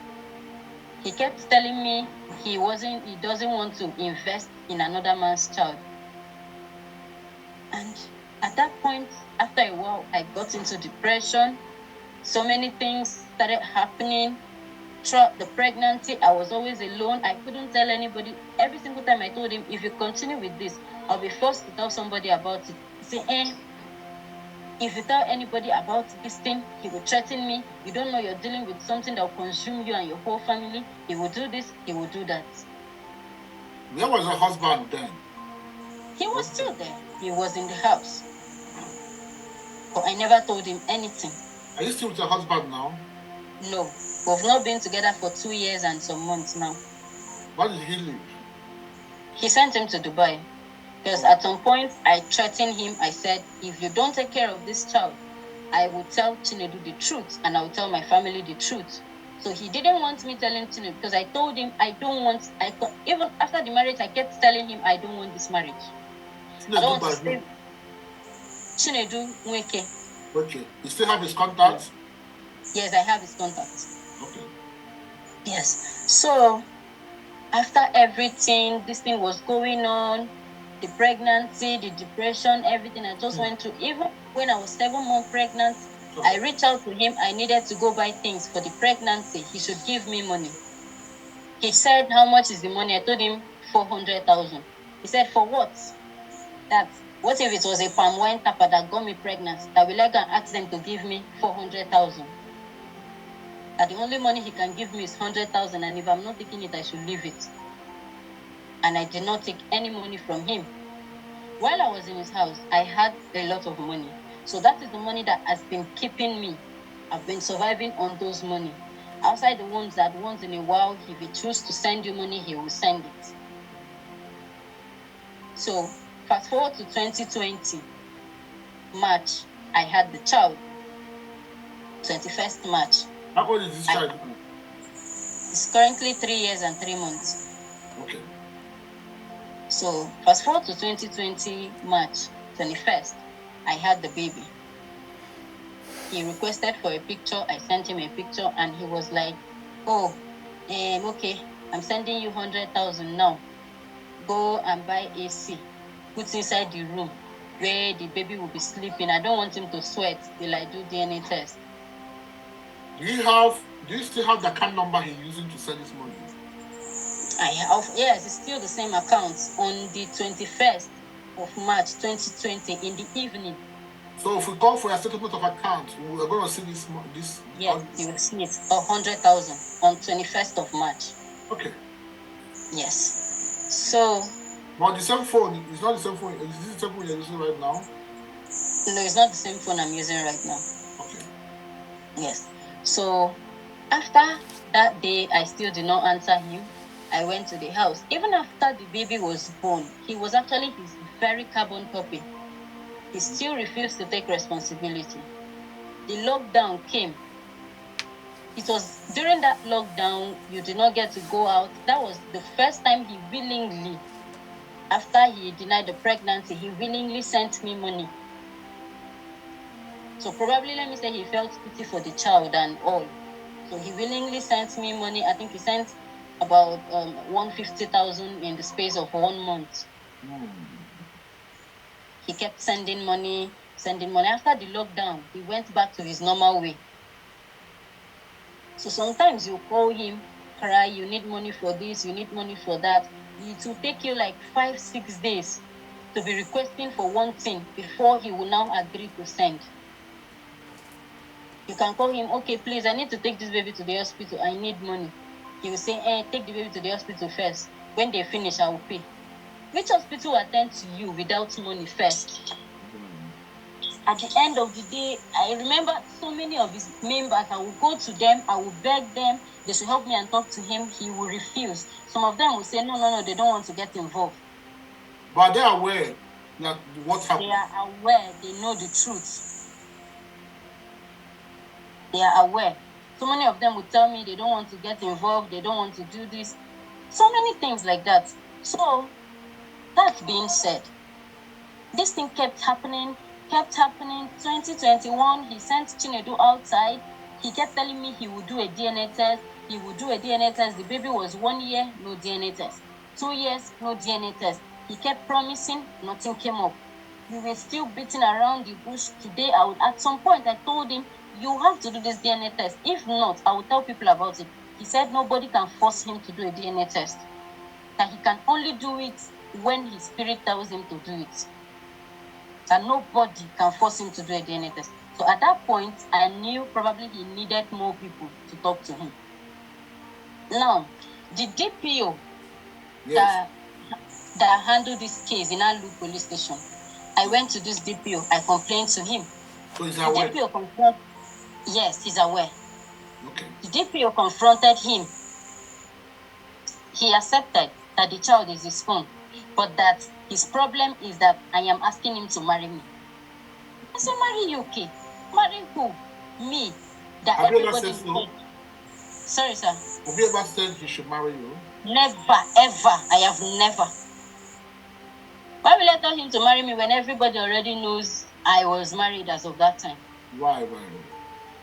He kept telling me he doesn't want to invest in another man's child. And at that point, after a while, I got into depression. So many things started happening. Throughout the pregnancy, I was always alone. I couldn't tell anybody. Every single time I told him, if you continue with this, I'll be forced to tell somebody about it. He said, if you tell anybody about this thing, he will threaten me. You don't know you're dealing with something that will consume you and your whole family. He will do this, he will do that. Where was your husband then? He was still there. He was in the house. But I never told him anything. Are you still with your husband now? No. We've not been together for 2 years and some months now. Where did he live? He sent him to Dubai. Because at some point, I threatened him. I said, if you don't take care of this child, I will tell Chinedu the truth and I will tell my family the truth. So he didn't want me telling Chinedu because I told him even after the marriage, I kept telling him I don't want this marriage. I don't want to stay. Chinedu Nweke. Okay. You still have his contact? Yes, I have his contact. Okay. Yes. So after everything, this thing was going on. the pregnancy, the depression, everything I just went through. Even when I was 7 months pregnant, I reached out to him. I needed to go buy things for the pregnancy. He should give me money. He said, how much is the money? I told him 400,000. He said, for what? That what if it was a palm wine tapper that got me pregnant? That will I go and ask them to give me 400,000? That the only money he can give me is 100,000, and if I'm not taking it, I should leave it. And I did not take any money from him. While I was in his house, I had a lot of money. So that is the money that has been keeping me. I've been surviving on those money. Outside the ones that once in a while, if he chooses to send you money, he will send it. So fast forward to 2020, March, I had the child. 21st March. How old is this child? It's currently 3 years and 3 months. Okay. So fast forward to 2020, March 21st, I had the baby. He requested for a picture. I sent him a picture, and he was like, oh, okay, I'm sending you 100,000 now. Go and buy AC. Put inside the room where the baby will be sleeping. I don't want him to sweat till I do DNA test. Do you still have the account number he's using to send his money? I have, yes, it's still the same account. On the 21st of March 2020 in the evening. So if we go for a settlement of account, we're going to see this. Yes, you will see it. 100,000 on 21st of March. Okay. Yes. So. But the same phone, it's not the same phone. Is this the same phone you're using right now? No, it's not the same phone I'm using right now. Okay. Yes. So after that day, I still did not answer him. I went to the house. Even after the baby was born, he was actually his very carbon copy. He still refused to take responsibility. The lockdown came. It was during that lockdown, you did not get to go out. That was the first time he willingly, after he denied the pregnancy, he willingly sent me money. So probably, let me say, he felt pity for the child and all. So he willingly sent me money. I think he sent about 150,000 in the space of 1 month. He kept sending money. After the lockdown, he went back to his normal way. So sometimes you call him, cry, you need money for this, you need money for that. It will take you like 5-6 days to be requesting for one thing before he will now agree to send. You can call him, okay, please, I need to take this baby to the hospital. I need money. He will say, take the baby to the hospital first. When they finish, I will pay. Which hospital will attend to you without money first? At the end of the day, I remember so many of his members, I will go to them, I will beg them, they should help me and talk to him. He will refuse. Some of them will say, no, they don't want to get involved. But they are aware that what happened. They are aware, they know the truth. They are aware. So many of them will tell me they don't want to get involved, they don't want to do this. So many things like that. So, that being said, this thing kept happening. 2021, he sent Chinedu outside. He kept telling me he would do a DNA test. The baby was 1 year, no DNA test. 2 years, no DNA test. He kept promising, nothing came up. We were still beating around the bush. Today, at some point, I told him, you have to do this DNA test. If not, I will tell people about it. He said nobody can force him to do a DNA test. That he can only do it when his spirit tells him to do it. That nobody can force him to do a DNA test. So at that point, I knew probably he needed more people to talk to him. Now, the DPO that handled this case in Alu police station, I went to this DPO. I complained to him. So he's aware? The DPO yes, he's aware. Okay. The DPO confronted him. He accepted that the child is his own, but that his problem is that I am asking him to marry me. I said, marry you, okay? Marry who? Me. That have you everybody ever said so? Sorry, sir. Have you ever said he should marry you? Never, ever. I have never. Why will I tell him to marry me when everybody already knows I was married as of that time? Why?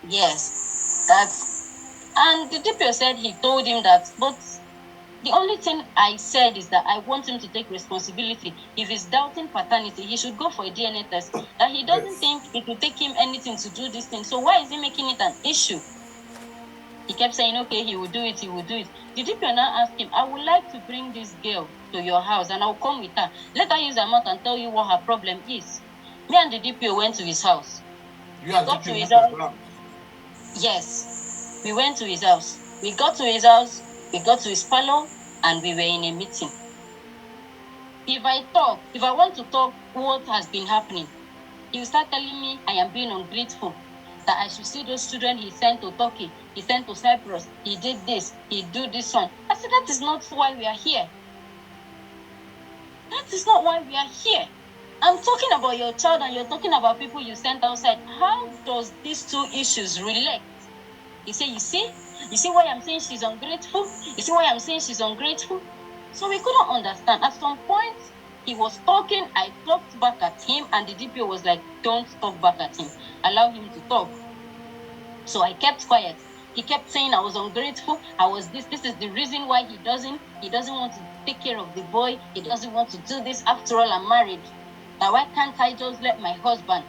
Yes. And the DPO said he told him that, but The only thing I said is that I want him to take responsibility. If he's doubting paternity, he should go for a DNA test. That he doesn't Yes. think it will take him anything to do this thing. So why is he making it an issue? He kept saying, okay, he will do it, he will do it. The DPO now asked him, I would like to bring this girl to your house and I'll come with her. Let her use her mouth and tell you what her problem is. Me and the DPO went to his house. You are Got to DP his with house. the ground. Yes, we went to his house. We got to his house, we got to his parlor, and we were in a meeting. If I want to talk what has been happening, he will start telling me I am being ungrateful, that I should see those children he sent to Turkey, he sent to Cyprus, he did this, he do this one. I said, that is not why we are here. That is not why we are here. I'm talking about your child and you're talking about people you sent outside. How does these two issues relate? He said, you see why I'm saying she's ungrateful? You see why I'm saying she's ungrateful? So we couldn't understand. At some point, he was talking, I talked back at him, and the DPO was like, don't talk back at him. Allow him to talk. So I kept quiet. He kept saying I was ungrateful, I was this is the reason why he doesn't want to take care of the boy, he doesn't want to do this. After all, I'm married. Now why can't I just let my husband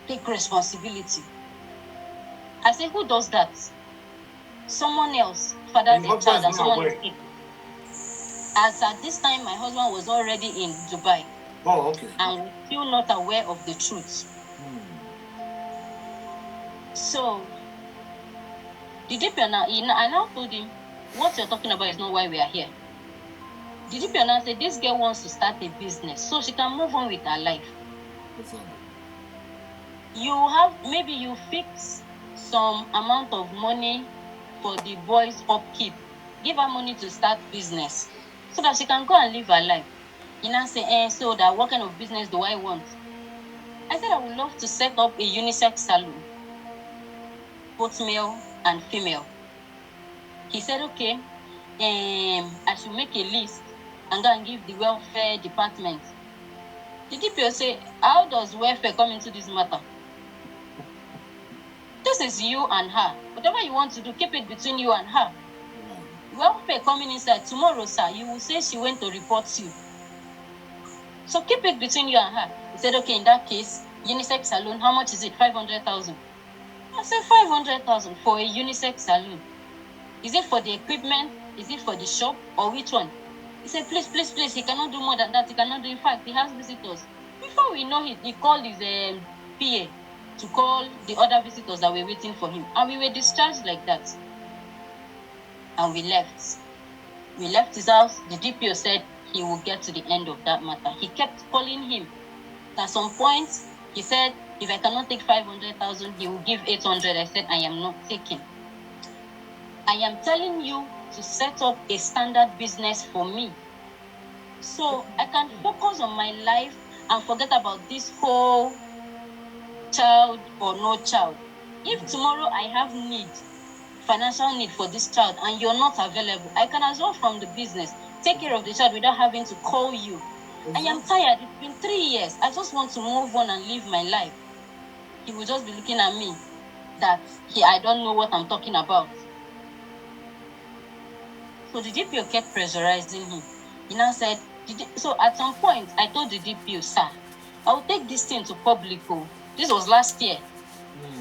take responsibility? I said, who does that? Someone else fathered a child and someone else take. As at this time, my husband was already in Dubai. Oh, okay. And we're still not aware of the truth. So, the DPO now, I now told him, what you're talking about is not why we are here. The DPO now said, this girl wants to start a business so she can move on with her life. Maybe you fix some amount of money for the boy's upkeep. Give her money to start business so that she can go and live her life. You now say, so that what kind of business do I want? I said, I would love to set up a unisex salon, both male and female. He said, okay, I should make a list and go and give the welfare department. The DPO said, how does welfare come into this matter? This is you and her. Whatever you want to do, keep it between you and her. Welfare coming inside tomorrow, sir, you will say she went to report you. So keep it between you and her. He said, okay, in that case, unisex salon, how much is it? 500,000. I said, 500,000 for a unisex salon. Is it for the equipment? Is it for the shop? Or which one? He said, please, please, please, he cannot do more than that. He cannot do, in fact, he has visitors. Before we know it, he called his PA to call the other visitors that were waiting for him. And we were discharged like that. And we left. We left his house. The DPO said he will get to the end of that matter. He kept calling him. At some point, he said, if I cannot take 500,000, he will give 800. I said, I am not taking. I am telling you to set up a standard business for me, so I can focus on my life and forget about this whole child or no child. If tomorrow I have financial need for this child, and you're not available, I can as well from the business take care of the child without having to call you. I am tired. It's been 3 years. I just want to move on and live my life. He will just be looking at me that I don't know what I'm talking about. So the DPO kept pressurizing him. He now said, so at some point, I told the DPO, sir, I will take this thing to public. This was last year.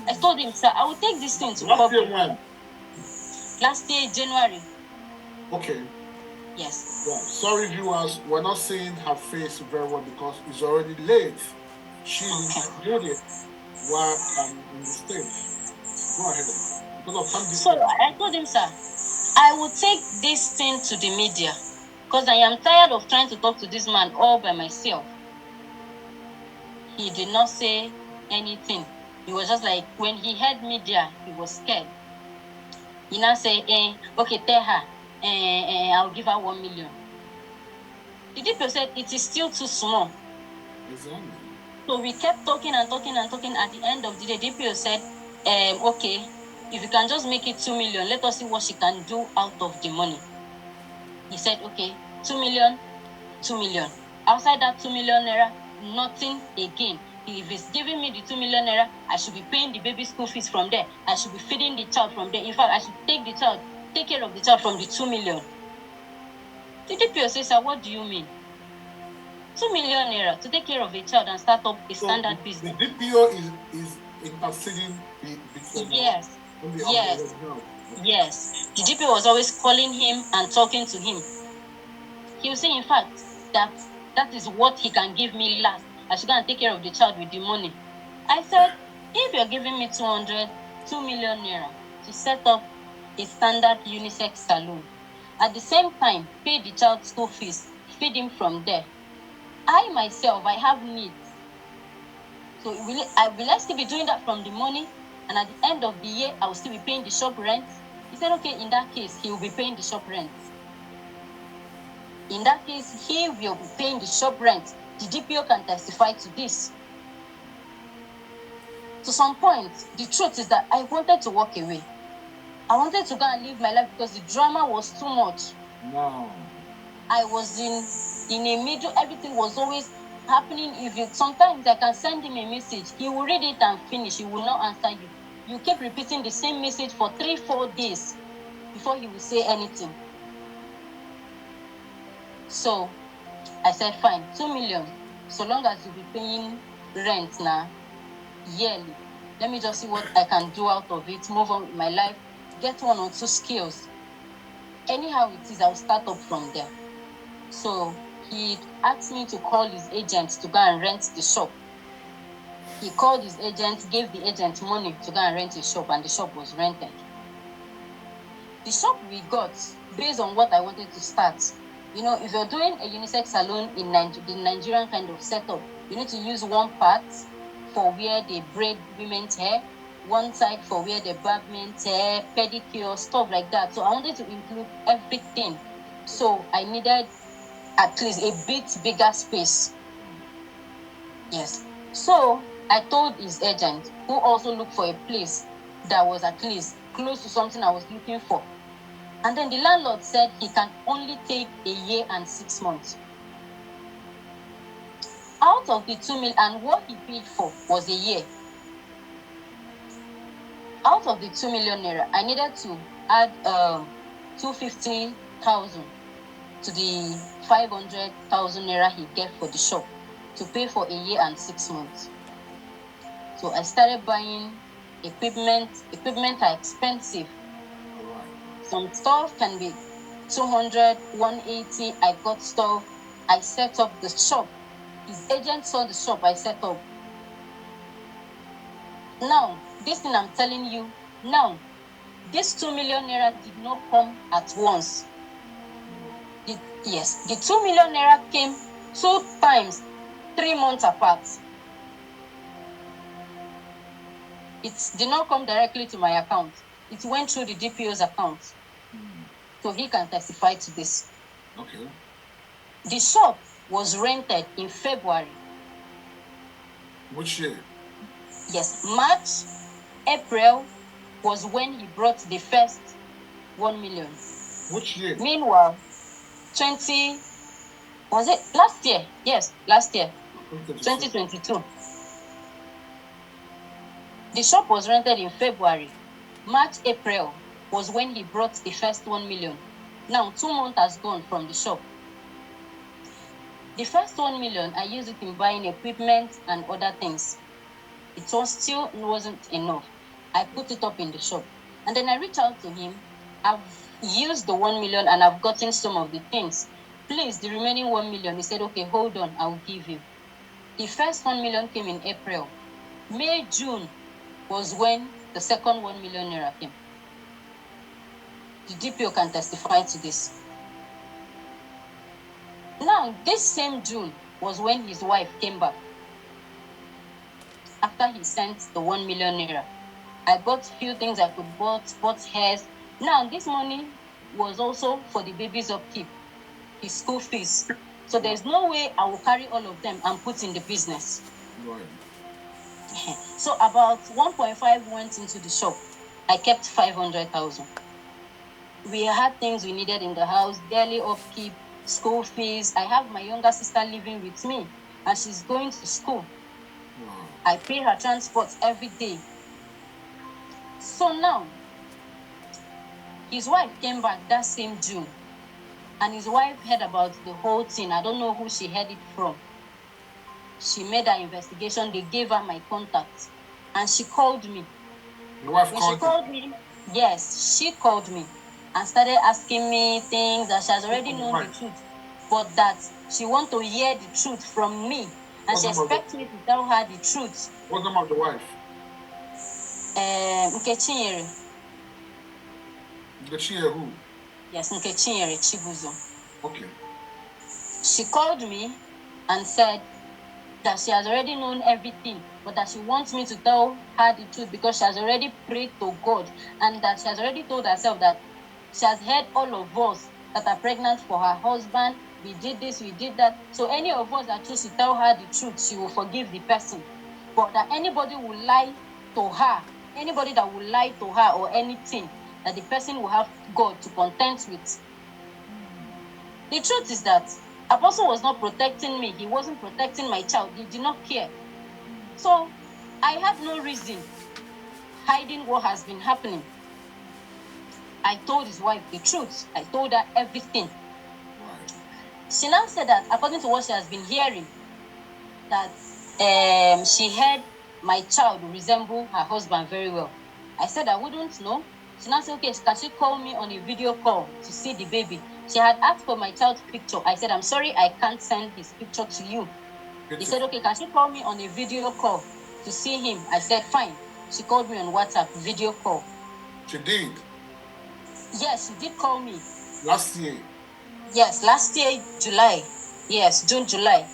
I told him, sir, I will take this thing to public. Last year when? Last year, January. Okay. Yes. Yeah. Sorry, viewers, we're not seeing her face very well because it's already late. She did it while I'm in the stage. Go ahead. So I told him, sir, I will take this thing to the media because I am tired of trying to talk to this man all by myself. He did not say anything. He was just like, when he heard media, he was scared. He now said, okay, tell her, I'll give her 1 million. The DPO said, it is still too small. Exactly. So we kept talking and talking and talking. At the end of the day, DPO said, okay, if you can just make it 2 million, let us see what she can do out of the money. He said, okay, 2 million, 2 million. Outside that 2 million naira, nothing again. If he's giving me the 2 million naira, I should be paying the baby school fees from there. I should be feeding the child from there. In fact, I should take care of the child from the 2 million. The DPO says, sir, what do you mean? 2 million naira to take care of a child and start up a standard business. The DPO is interceding between Yes. on the Yes. okay. Yes. The DPO was always calling him and talking to him. He will say, in fact, that is what he can give me last. I should go and take care of the child with the money. I said, if you're giving me 2 million naira to set up a standard unisex salon, at the same time, pay the child school fees, feed him from there. I myself, I have needs. So will I still be doing that from the money? And at the end of the year, I will still be paying the shop rent? He said, okay, in that case, he will be paying the shop rent. In that case, he will be paying the shop rent. The DPO can testify to this. To some point, the truth is that I wanted to walk away. I wanted to go and live my life because the drama was too much. No. I was in a middle, everything was always happening. Sometimes I can send him a message, he will read it and finish, he will not answer you. You keep repeating the same message for 3-4 days before he will say anything. So I said, fine, 2 million, so long as you'll be paying rent now yearly, let me just see what I can do out of it, move on with my life, get 1 or 2 skills. Anyhow it is, I'll start up from there. So he asked me to call his agent to go and rent the shop. He called his agent, gave the agent money to go and rent a shop, and the shop was rented. The shop we got, based on what I wanted to start, if you're doing a unisex salon in the Nigerian kind of setup, you need to use one part for where they braid women's hair, one side for where they barb men's hair, pedicure, stuff like that. So I wanted to include everything. So I needed at least a bit bigger space. Yes. So I told his agent, who also looked for a place that was at least close to something I was looking for. And then the landlord said he can only take a year and 6 months. Out of the 2 million, and what he paid for was a year. Out of the 2 million naira, I needed to add 250,000 to the 500,000 naira he get for the shop to pay for a year and 6 months. So I started buying equipment. Equipment are expensive. Some stuff can be 200, 180. I got stuff. I set up the shop. His agent saw the shop I set up. Now, this thing I'm telling you, now, this 2 million naira did not come at once. The 2 million naira came 2 times, 3 months apart. It did not come directly to my account. It went through the DPO's account. So he can testify to this. Okay. The shop was rented in February. Which year? Yes, March, April was when he brought the first 1 million. Which year? Meanwhile, was it last year? Yes, last year, 2022. The shop was rented in February. March, April was when he brought the first 1 million. Now, 2 months has gone from the shop. The first 1 million, I used it in buying equipment and other things. It still wasn't enough. I put it up in the shop. And then I reached out to him. I've used the 1 million and I've gotten some of the things. Please, the remaining 1 million. He said, okay, hold on, I'll give you. The first 1 million came in April. May, June was when the second 1 million naira came. The DPO can testify to this. Now, this same June was when his wife came back. After he sent the 1 million naira, I bought few things I could bought hairs. Now, this money was also for the baby's upkeep, his school fees. So there's no way I will carry all of them and put in the business. Right. So about 1.5 went into the shop. I kept 500,000. We had things we needed in the house, daily upkeep, school fees. I have my younger sister living with me, and she's going to school. Wow. I pay her transport every day. So now, his wife came back that same June. and his wife heard about the whole thing. I don't know who she heard it from. She made her investigation. They gave her my contact, and she called me. Your wife When she called me, yes, she called me and started asking me things that she has already known the truth, but that she wants to hear the truth from me, and she expects me to tell her the truth. What's the name of the wife? Chinyere. Chinyere who? Yes, Chinyere Chibuzor. Okay. She called me and said that she has already known everything, but that she wants me to tell her the truth because she has already prayed to God, and that she has already told herself that she has heard all of us that are pregnant for her husband. We did this, we did that. So any of us that choose to tell her the truth, she will forgive the person. But that anybody will lie to her, anybody that will lie to her or anything, that the person will have God to contend with. The truth is that Apostle was not protecting me. He wasn't protecting my child. He did not care. So I had no reason hiding what has been happening. I told his wife the truth. I told her everything. She now said that according to what she has been hearing, that she heard my child resemble her husband very well. I said I wouldn't know. She now said, okay, can she call me on a video call to see the baby? She had asked for my child's picture. I said, I'm sorry, I can't send his picture to you. He said, okay, can she call me on a video call to see him? I said, fine. She called me on WhatsApp, video call. She did? Yes, she did call me. Last year? Yes, last year, July. Yes, June, July.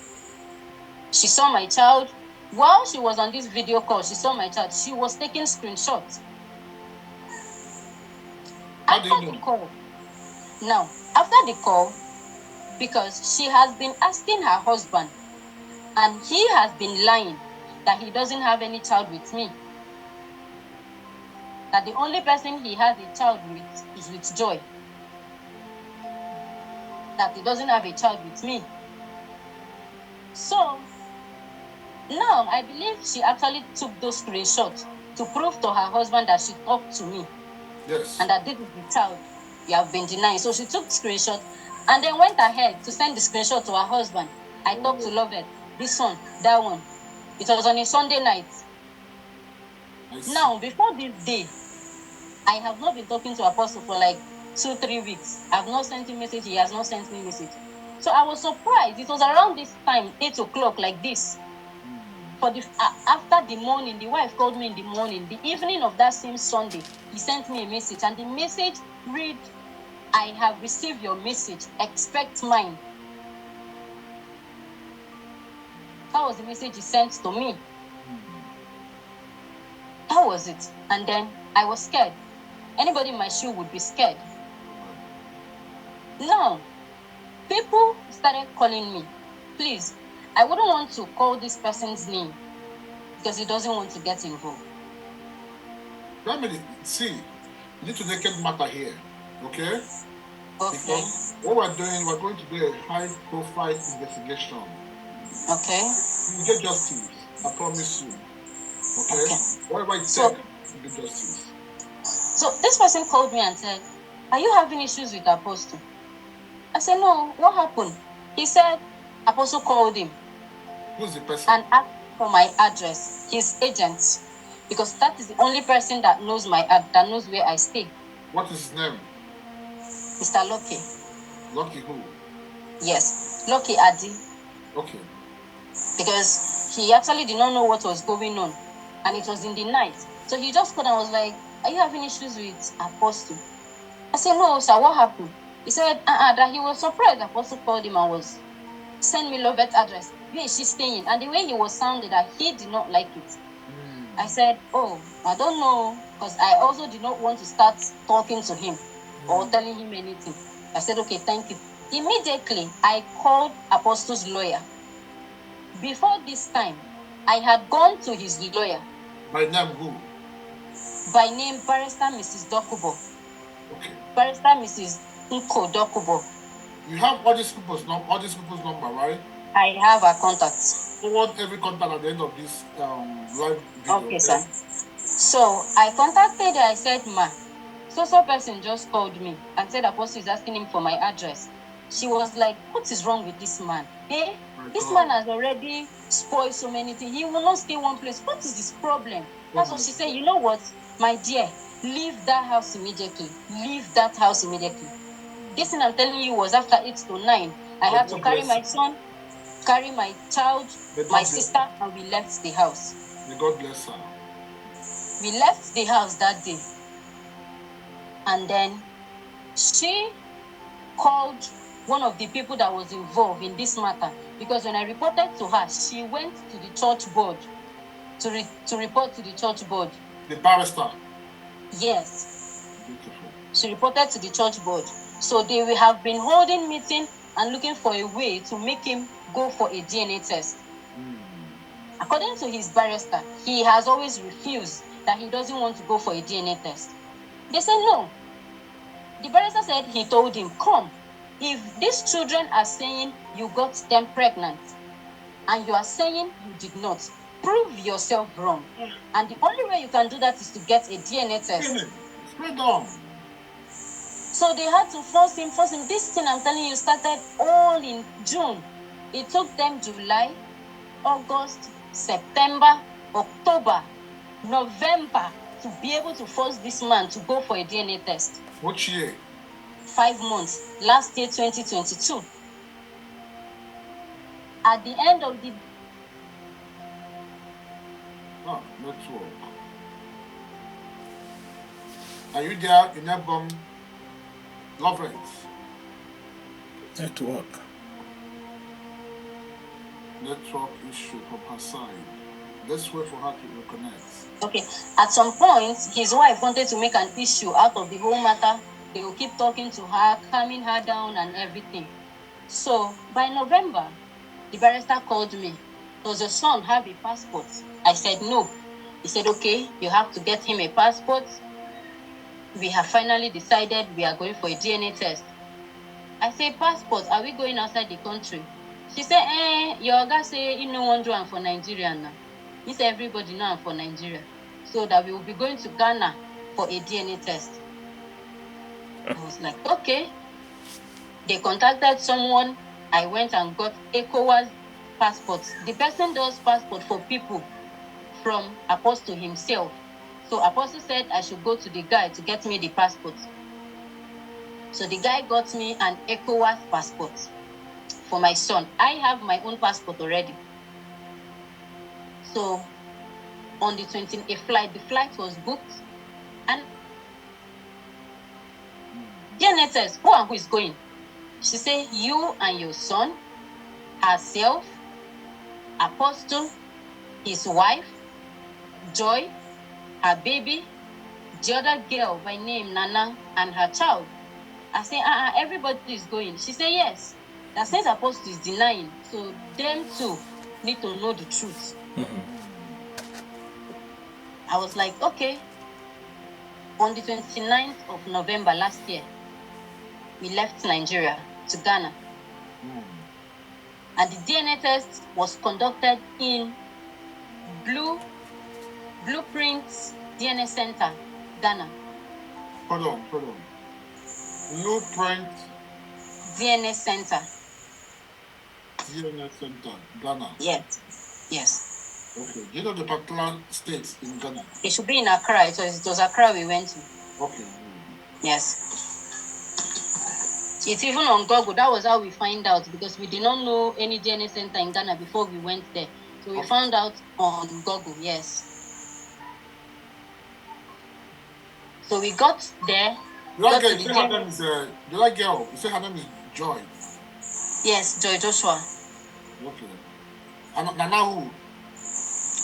She saw my child. While she was on this video call, she saw my child. She was taking screenshots. After the call, now, after the call, because she has been asking her husband, and he has been lying that he doesn't have any child with me. That the only person he has a child with is with Joy. That he doesn't have a child with me. So, now I believe she actually took those screenshots to prove to her husband that she talked to me. Yes. And that this is the child you have been denying. So she took screenshot and then went ahead to send the screenshot to her husband. I talked to Lovett, this one, that one. It was on a Sunday night. Now, before this day, I have not been talking to Apostle for like 2-3 weeks. I have not sent him message. He has not sent me message. So I was surprised. It was around this time, 8 o'clock, like this. For the after the morning, the wife called me in the morning. The evening of that same Sunday, he sent me a message, and the message read, "I have received your message. Expect mine." That was the message he sent to me. That was it. And then I was scared. Anybody in my shoe would be scared. Now, people started calling me. Please, I wouldn't want to call this person's name because he doesn't want to get involved. Family, see, you need to make it matter here, okay? Okay. Because what we're doing, we're going to do a high-profile investigation. Okay. You get justice, I promise you. Okay? Whatever it takes, you get justice. So this person called me and said, "Are you having issues with Apostle?" I said, "No, what happened?" He said, Apostle called him. Who's the person? And asked for my address, his agent, because that is the only person that knows that knows where I stay. What is his name? Mr. Lucky. Lucky who? Yes, Lucky Adi. Okay. Because he actually did not know what was going on, and it was in the night. So he just called and was like, "Are you having issues with Apostle?" I said, "No, sir, what happened?" He said, that he was surprised. Apostle called him and was, "Send me Lovette's address. Where is she staying?" And the way he was sounding, that he did not like it. I said, "Oh, I don't know," because I also did not want to start talking to him or telling him anything. I said, "Okay, thank you." Immediately, I called Apostle's lawyer. Before this time, I had gone to his lawyer. By name who? By name, Barrister Mrs. Dokubo. Okay. Barrister Mrs. Nko Dokubo. You have all these people's number, right? I have her contacts. Forward every contact at the end of this live video. Okay, sir. So I contacted her. I said, "Ma, so person just called me and said Apostle is asking him for my address." She was like, what is wrong with this man? Eh? My This God. man has already spoiled so many things. He will not stay one place. What is this problem? That's what she said. You know what, my dear, leave that house immediately. Leave that house immediately. This thing I'm telling you was after 8 to 9. I had to carry my son, carry my child, my sister, and we left the house. May God bless her. We left the house that day. And then she called one of the people that was involved in this matter, because when I reported to her, she went to the church board to report to the church board. The barrister. Yes. Beautiful. She reported to the church board. So they will have been holding meeting and looking for a way to make him go for a DNA test. According to his barrister, he has always refused, that he doesn't want to go for a DNA test. They said no. The barrister said he told him, come, if these children are saying you got them pregnant and you are saying you did not, prove yourself wrong. And the only way you can do that is to get a DNA test. Freedom. So they had to force him. This thing I'm telling you started all in June. It took them July, August, September, October, November to be able to force this man to go for a DNA test. Which year? 5 months. Last year, 2022. At the end of the... network. Are you there in Ebom? Love it. Network. Network issue from her side. Let's wait for her to reconnect. Okay. At some point, his wife wanted to make an issue out of the whole matter. They will keep talking to her, calming her down and everything. So, by November, the barrister called me. Does your son have a passport? I said no. He said, okay, you have to get him a passport. We have finally decided we are going for a DNA test. I said, passport, are we going outside the country? She said, your guy say you no want to do for Nigeria now. He said, everybody know I'm for Nigeria. So that we will be going to Ghana for a DNA test. I was like, okay. They contacted someone. I went and got ECOWAS passports. The person does passport for people from Apostle himself. So Apostle said I should go to the guy to get me the passport. So the guy got me an ECOWAS passport for my son. I have my own passport already. So on the 20th, the flight was booked. And DNA test, who and who is going? She said, you and your son, herself, Apostle, his wife, Joy, her baby, the other girl by name Nana, and her child. I said, everybody is going. She said, yes. That says Apostle is denying. So them too need to know the truth. I was like, okay. On the 29th of November last year, we left Nigeria to Ghana. And the DNA test was conducted in Blueprints DNA Center, Ghana. Hold on. Blueprint DNA Center. DNA Center, Ghana. Yes. Okay. Do you know the particular states in Ghana? It should be in Accra. It was Accra we went to. Okay. Yes. It's even on Google. That was how we find out, because we did not know any DNA center in Ghana before we went there. So we found out on Google, yes. So we got there. The like girl, you say her name is Joy. Yes, Joy Joshua. Okay. And Nana who?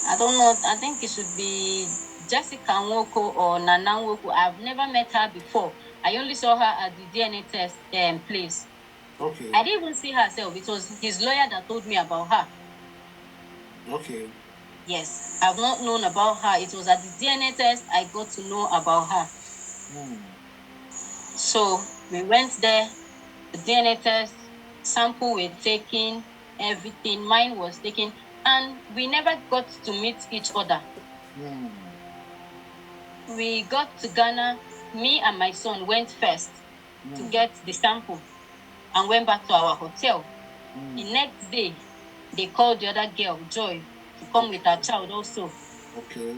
I don't know. I think it should be Jessica Nwoko or Nana Nwoko. I've never met her before. I only saw her at the DNA test place. Okay. I didn't even see herself. It was his lawyer that told me about her. Okay. Yes. I've not known about her. It was at the DNA test I got to know about her. So we went there, the DNA test, sample were taken, everything, mine was taken, and we never got to meet each other. We got to Ghana, me and my son went first to get the sample. and went back to our hotel. The next day, they called the other girl, Joy, to come with her child also. Okay.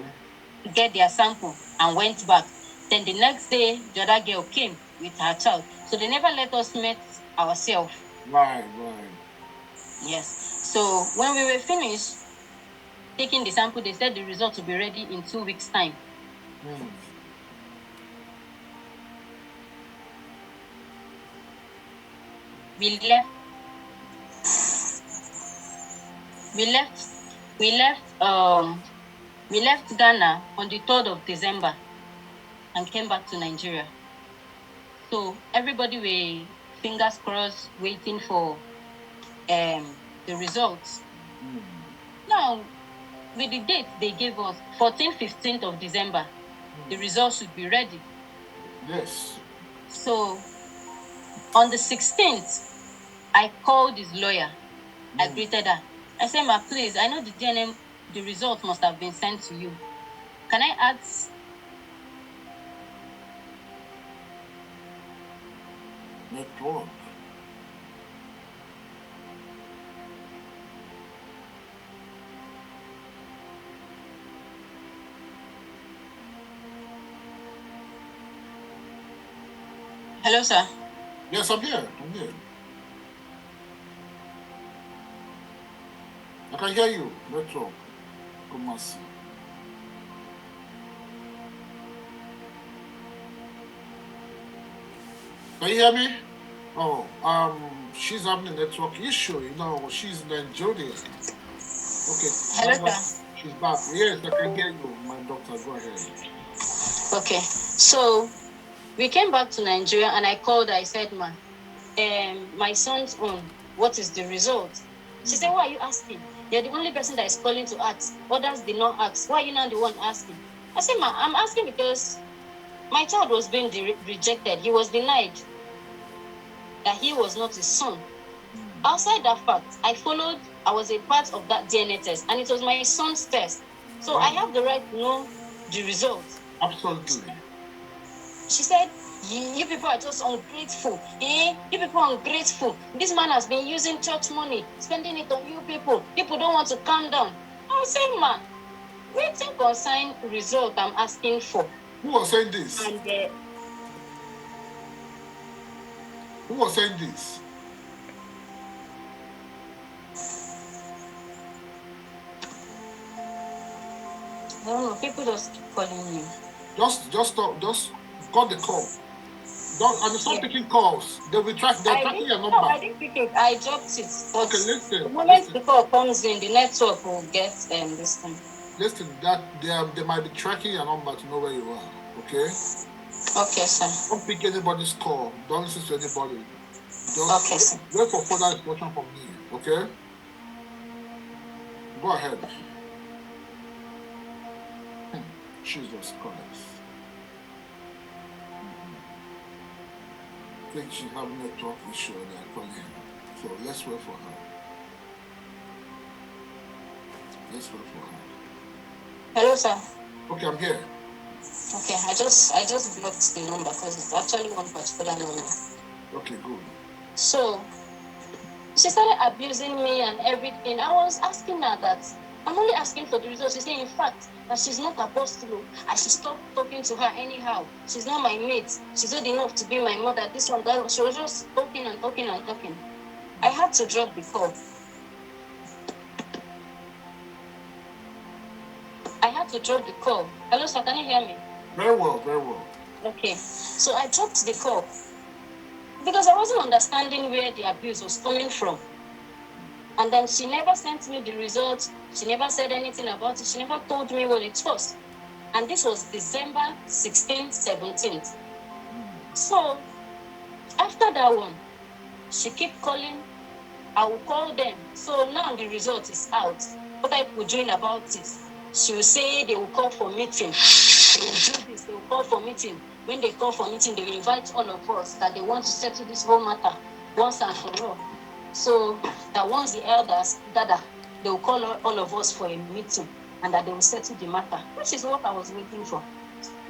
To get their sample and went back. Then the next day, the other girl came with her child. So they never let us meet ourselves. Right. Yes. So when we were finished taking the sample, they said the result will be ready in 2 weeks' time. We left Ghana on the 3rd of December and came back to Nigeria. So everybody were fingers crossed waiting for the results. Now, with the date they gave us, 14th, 15th of December, the results should be ready. Yes. So on the 16th, I called his lawyer. I greeted her. I said, ma, please, I know the DNA, the result must have been sent to you. Can I ask? Network. Hello, sir. Yes, I'm here. I can hear you. Network. Come on, see. Can you hear me? Oh, she's having a network issue. You know, she's in Nigeria. Okay. Hello, sir. She's back. Yes, I can hear you, my doctor. Go ahead. Okay. So we came back to Nigeria and I called her. I said, ma, my son's own, what is the result? She said, why are you asking? You're the only person that is calling to ask. Others did not ask. Why are you not the one asking? I said, ma, I'm asking because my child was being rejected. He was denied that he was not his son. Outside that fact, I was a part of that DNA test, and it was my son's test. So I have the right to know the result. Absolutely. She said, you people are just ungrateful. You people are ungrateful. This man has been using church money, spending it on you people. People don't want to calm down. I said, man, waiting concern result I'm asking for. Who was saying this? And who was saying this? I don't know. People just keep calling me. Just got the call. And stop picking calls. They're tracking your number. No, I didn't pick it. I dropped it. But okay, listen. The moment the call comes in, the network will get this thing. Listen, that they might be tracking your number to know where you are. Okay. Okay, sir. Don't pick anybody's call. Don't listen to anybody. Okay, sir. Wait for further instruction from me. Okay. Go ahead. Jesus Christ. I think she's having a network issue and they're calling her. So let's wait for her. Hello, sir. Okay, I'm here. Okay, I just blocked the number because it's actually one particular number. Okay, good. So she started abusing me and everything. I was asking her that I'm only asking for the results. She said, in fact, that she's not apostle. I should stop talking to her anyhow. She's not my mate. She's old enough to be my mother. This one, that. She was just talking and talking and talking. I had to drop the call. Hello, sir, can you hear me? Very well, very well. Okay, so I dropped the call because I wasn't understanding where the abuse was coming from. And then she never sent me the results. She never said anything about it. She never told me what it was. And this was December 16th, 17th. So after that one, she kept calling. I will call them. So now the result is out. What I will doing about it? She will say they will call for meeting. They will do this. They will call for meeting. When they call for meeting, they will invite all of us that they want to settle this whole matter once and for all. So that once the elders gather, they will call all of us for a meeting and that they will settle the matter, which is what I was waiting for.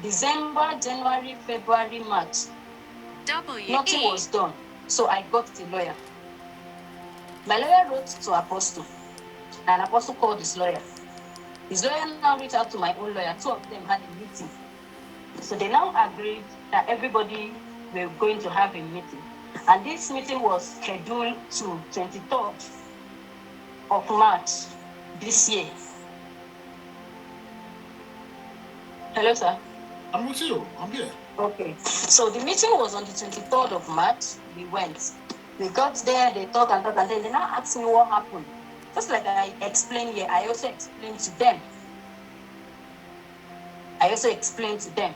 December, January, February, March. Nothing was done. So I got a lawyer. My lawyer wrote to Apostle, and Apostle called his lawyer. His lawyer now reached out to my own lawyer. Two of them had a meeting. So they now agreed that everybody were going to have a meeting. And this meeting was scheduled to 23rd of March this year. Hello, sir. I'm with you. I'm here. Okay. So the meeting was on the 23rd of March. We went. We got there, they talked and then they now asked me what happened. Just like I explained here, I also explained to them.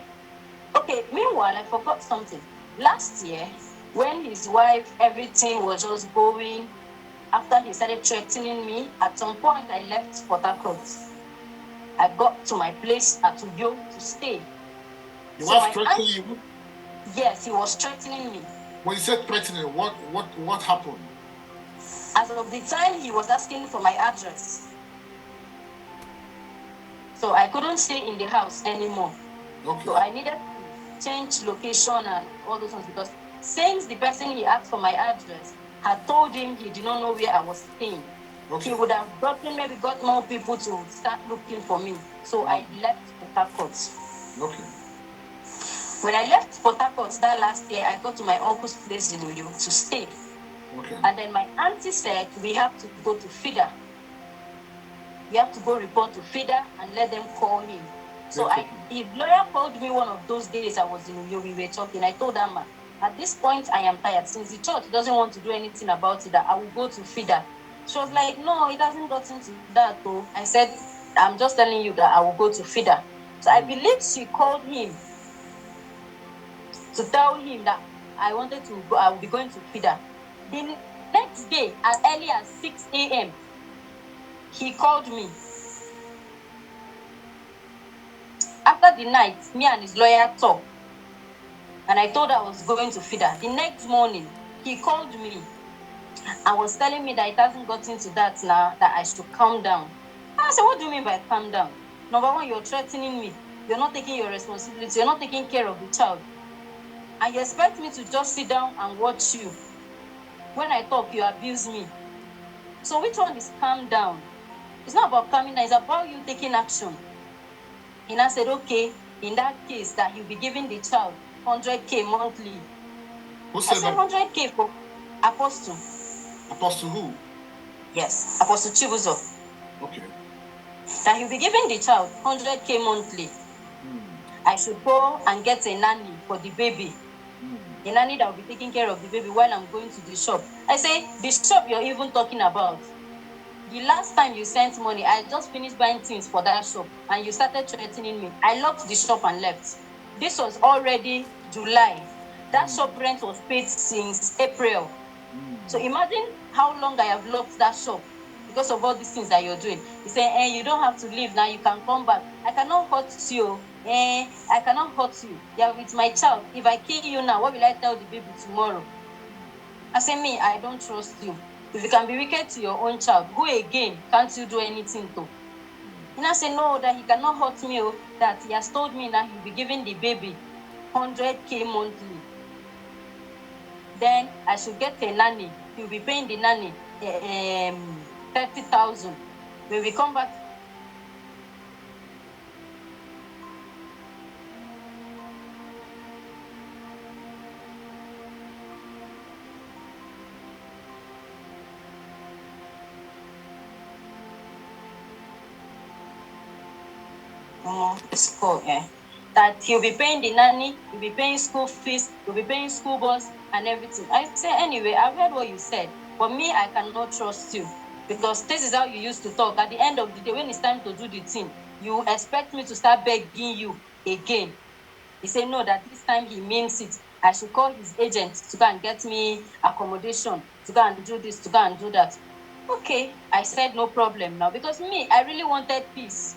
Okay, meanwhile, I forgot something. Last year, when his wife, everything was just going, after he started threatening me, at some point I left Port Harcourt. I got to my place at Uyo to stay. Your wife threatening you? Yes, he was threatening me. When you said threatening, what happened? As of the time, he was asking for my address. So I couldn't stay in the house anymore. Okay. So I needed to change location and all those things because since the person he asked for my address had told him he did not know where I was staying, okay, he would have got more people to start looking for me. So I left Port Harcourt. Okay. When I left Port Harcourt that last year, I got to my uncle's place in Uyo to stay. Okay. And then my auntie said, we have to go to FIDA. We have to go report to FIDA and let them call him. So his lawyer called me one of those days I was in Uyo, we were talking. I told her, at this point, I am tired. Since the church doesn't want to do anything about it, that I will go to FIDA. She was like, no, it hasn't gotten to that though. I said, I'm just telling you that I will go to FIDA. So I believe she called him to tell him that I wanted to go, I will be going to FIDA. The next day, as early as 6 a.m., he called me. After the night, me and his lawyer talked. And I told her I was going to FIDA. The next morning, he called me and was telling me that it hasn't gotten to that now, that I should calm down. I said, what do you mean by calm down? Number one, you're threatening me. You're not taking your responsibility. You're not taking care of the child. And you expect me to just sit down and watch you. When I talk, you abuse me. So which one is calm down? It's not about calming down. It's about you taking action. And I said, okay, in that case, that you'll be giving the child 100K monthly. Who said that? 100K for Apostle. Apostle who? Yes, Apostle Chibuzor. Okay. That you'll be giving the child 100K monthly. I should go and get a nanny for the baby. A nanny that will be taking care of the baby while I'm going to the shop. I say, the shop you're even talking about. The last time you sent money, I just finished buying things for that shop and you started threatening me. I locked the shop and left. This was already July. That shop rent was paid since April. So imagine how long I have locked that shop because of all these things that you're doing. You say, you don't have to leave now, you can come back. I cannot hurt you. I cannot hurt you. You're with my child. If I kill you now, what will I tell the baby tomorrow? I say, me, I don't trust you. If you can be wicked to your own child, who again can't you do anything to? And I say, no, that he cannot hurt me, that he has told me that he'll be giving the baby 100K monthly. Then I should get a nanny. He'll be paying the nanny 30,000. When we come back, school, that he'll be paying the nanny, he'll be paying school fees, he'll be paying school bus and everything. I say, anyway, I've heard what you said, but me, I cannot trust you because this is how you used to talk. At the end of the day, when it's time to do the thing, you expect me to start begging you again. He said, no, that this time he means it. I should call his agent to go and get me accommodation, to go and do this, to go and do that. Okay, I said no problem now because me, I really wanted peace.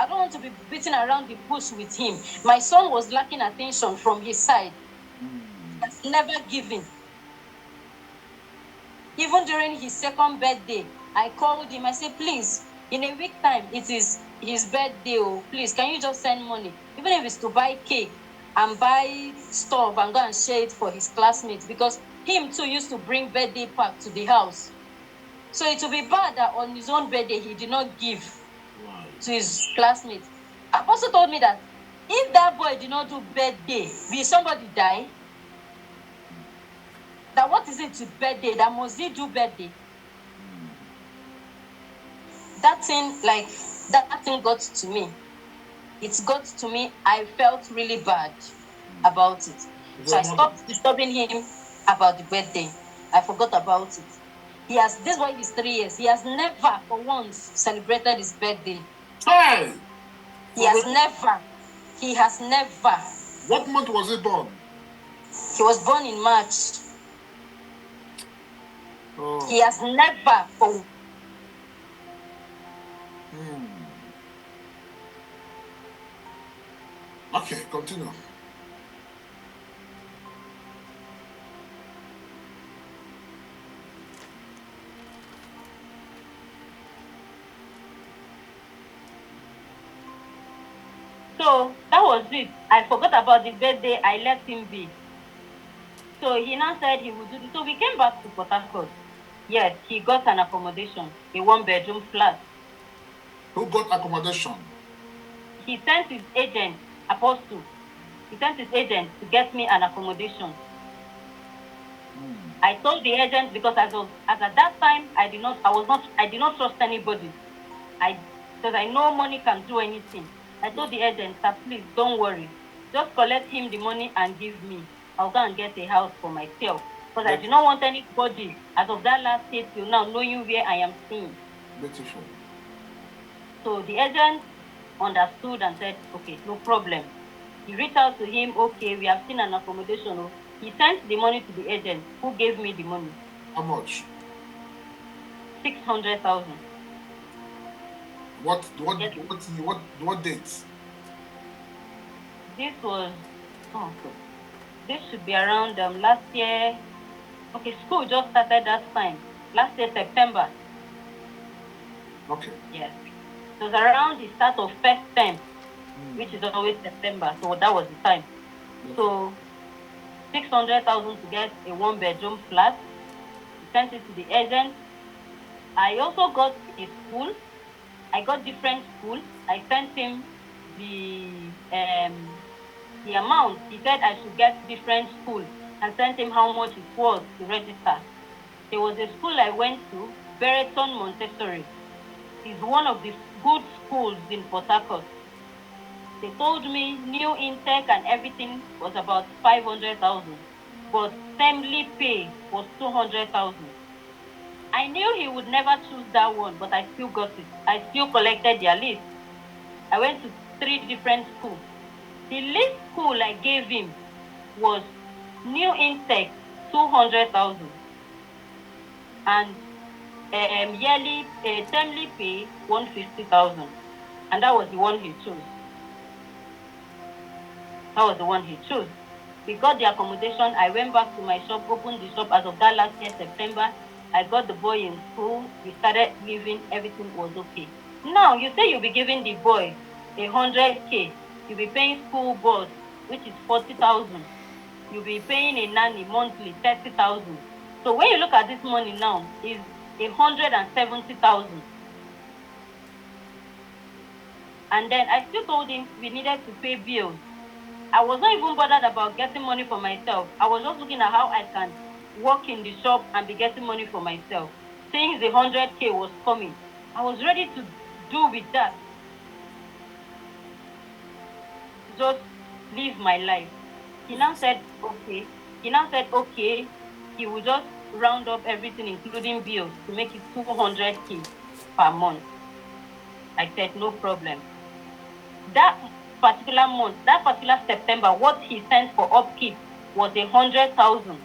I don't want to be beating around the bush with him. My son was lacking attention from his side. He has never given. Even during his second birthday, I called him. I said, please, in a week time, it is his birthday. Oh, please, can you just send money? Even if it's to buy cake and buy stuff and go and share it for his classmates because him too used to bring birthday pack to the house. So it would be bad that on his own birthday he did not give to his classmates. Apostle told me that if that boy did not do birthday, will somebody die? That what is it to birthday? That must he do birthday? That thing got to me. It got to me. I felt really bad about it. So I stopped disturbing him about the birthday. I forgot about it. This boy is 3 years. He has never for once celebrated his birthday. Hey! He has never. What month was he born? He was born in March. Oh. He has never. Okay, continue. So that was it. I forgot about the birthday. I let him be. So he now said he would do this. So we came back to Port Harcourt. Yes, he got an accommodation, a 1-bedroom flat. Who got accommodation? He sent his agent, Apostle. He sent his agent to get me an accommodation. I told the agent because as at that time I did not trust anybody. Because I know money can do anything. I told the agent, sir, please don't worry. Just collect him the money and give me. I'll go and get a house for myself. Because I do not want anybody, as of that last day till now, knowing where I am staying. Beautiful. So the agent understood and said, okay, no problem. He reached out to him, okay, we have seen an accommodation. He sent the money to the agent who gave me the money. How much? 600,000. What dates? This should be around last year. Okay, school just started that time. Last year, September. Okay. Yes. It was around the start of first term, which is always September. So that was the time. Okay. So 600,000 to get a 1-bedroom flat. He sent it to the agent. I also got a school. I got different schools. I sent him the amount. He said I should get different schools and sent him how much it was to register. There was a school I went to, Bereton Montessori. It's one of the good schools in Port Harcourt. They told me new intake and everything was about 500,000, but family pay was 200,000. I knew he would never choose that one, but I still got it. I still collected their list. I went to 3 different schools. The least school I gave him was new intake, 200,000. And yearly termly pay, 150,000. And that was the one he chose. We got the accommodation. I went back to my shop, opened the shop as of that last year, September. I got the boy in school. We started living. Everything was okay. Now, you say you'll be giving the boy 100K. You'll be paying school bus, which is 40,000. You'll be paying a nanny monthly, 30,000. So when you look at this money now, is 170,000. And then I still told him we needed to pay bills. I was not even bothered about getting money for myself. I was just looking at how I can work in the shop and be getting money for myself. Since the 100K was coming, I was ready to do with that. Just live my life. He now said, okay. He will just round up everything, including bills, to make it 200K per month. I said, no problem. That particular month, that particular September, what he sent for upkeep was 100,000.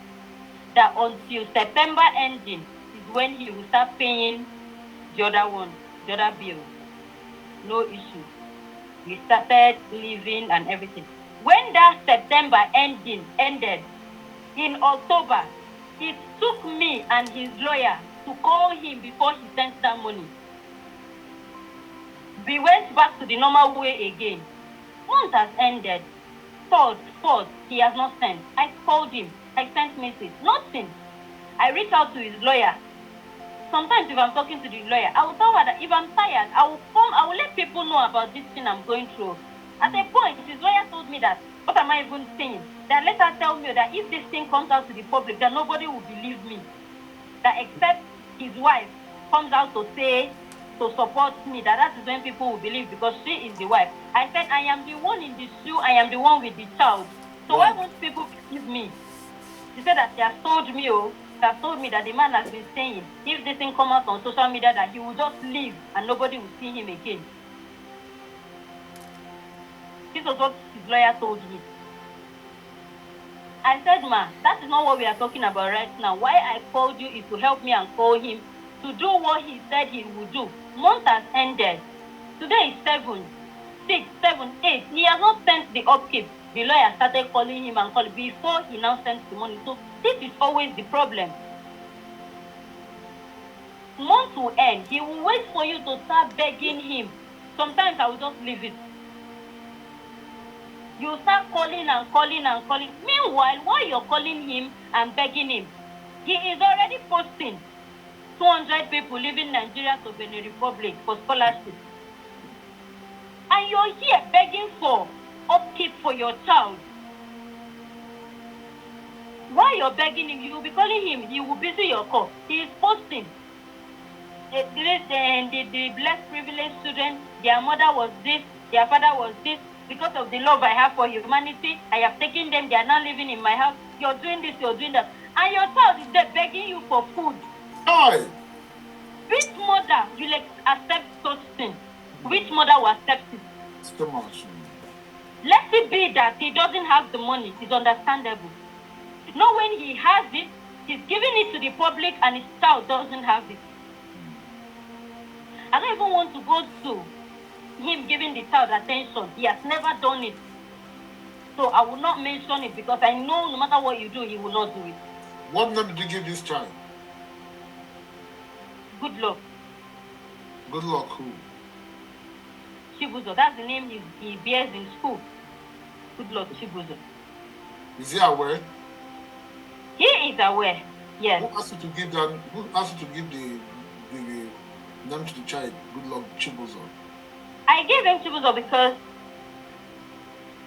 That until September ending is when he will start paying the other bills. No issue. We started living and everything. When that September ended, in October, it took me and his lawyer to call him before he sent that money. We went back to the normal way again. Month has ended. Third, fourth, he has not sent. I called him. I sent message. Nothing. I reached out to his lawyer. Sometimes if I'm talking to the lawyer, I will tell her that if I'm tired, I will let people know about this thing I'm going through. At a point, his lawyer told me that, what am I even saying? That let her tell me that if this thing comes out to the public, that nobody will believe me. That except his wife comes out to say, to support me, that is when people will believe, because she is the wife. I said, I am the one in the shoe, I am the one with the child. So why won't people believe me? She said that she has told me, has told me that the man has been saying, if this thing comes out on social media, that he will just leave and nobody will see him again. This was what his lawyer told me. I said, ma, that is not what we are talking about right now. Why I called you is to help me and call him to do what he said he would do. Month has ended. Today is 7, 6, 7, 8. He has not sent the upkeep. The lawyer started calling him and calling before he now sends the money. So this is always the problem. Month will end. He will wait for you to start begging him. Sometimes I will just leave it. You start calling and calling and calling. Meanwhile, while you're calling him and begging him, he is already posting 200 people leaving Nigeria to Benin Republic for scholarship. And you're here begging for upkeep for your child. While you're begging him, you will be calling him, he will busy your call. He is posting. The blessed privileged students, their mother was this, their father was this. Because of the love I have for humanity, I have taken them, they are now living in my house. You're doing this, you're doing that. And your child is there begging you for food. Hi. Which mother will accept such things? Which mother will accept it? It's too much. Let it be that he doesn't have the money. It's understandable. Not when he has it, he's giving it to the public and his child doesn't have it. I don't even want to go to him giving the child attention. He has never done it. So I will not mention it because I know no matter what you do, he will not do it. What name did you give this child? Good luck. Good luck who? Chibuzor. That's the name he bears in school. Good luck, Chibuzor. Is he aware? He is aware. Yes. Who asked you to give that? Who asked you to give the name to the child? Good luck, Chibuzor. I gave him Chibuzor because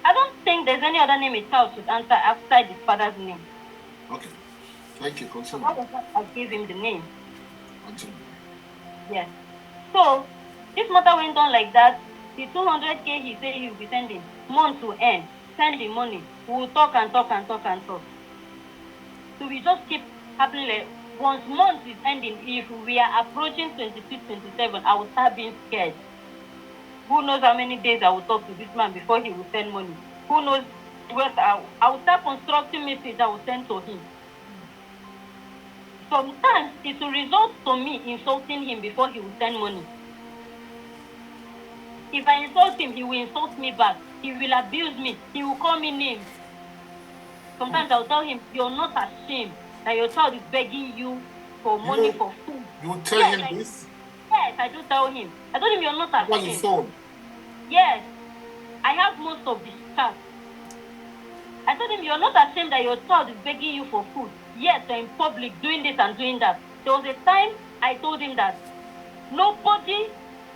I don't think there's any other name a child should answer outside his father's name. Okay. Thank you. Continue. I gave him the name. Continue. Yes. So this matter went on like that. The 200K he said he will be sending, month to end, send the money. We will talk and talk and talk and talk. So we just keep happening like once month is ending, if we are approaching 26, 27, I will start being scared. Who knows how many days I will talk to this man before he will send money? Who knows what I will start constructing message I will send to him. Sometimes it will result to me insulting him before he will send money. If I insult him, he will insult me back. He will abuse me. He will call me names. Sometimes I will tell him, you're not ashamed that your child is begging you for money for food. You will tell him this? Yes, I do tell him. I told him you're not ashamed. On his phone? Yes. I have most of the chat. I told him you're not ashamed that your child is begging you for food. Yes, you're in public doing this and doing that. There was a time I told him that nobody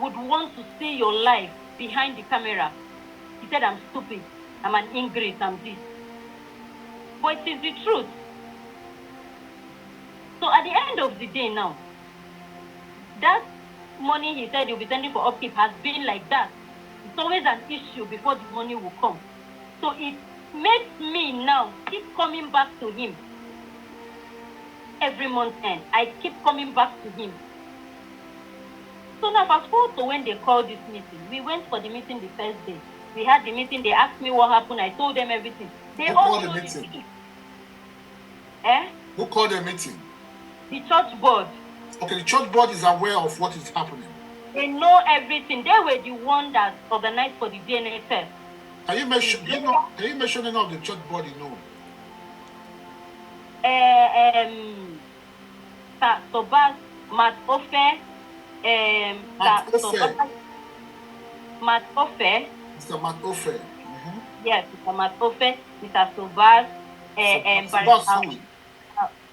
would want to see your life behind the camera. He said, I'm stupid. I'm an ingrate. I'm this. But it is the truth. So at the end of the day now, that money he said he'll be sending for upkeep has been like that. It's always an issue before the money will come. So it makes me now keep coming back to him. Every month end, I keep coming back to him. So now fast forward to when they called this meeting. We went for the meeting the first day. We had the meeting, they asked me what happened, I told them everything. They Who all called the told meeting? me. Who called the meeting? The church board. Okay, the church board is aware of what is happening. They know everything. They were the one that organized for the DNA test. Can you mention? Can you mention any of the church board you know? Sobas, Matt Ofe, Matt Ofe. Mr. Matt Ofe. Yes, Mr. Matt Ofe, Mr. Sobas, That's who.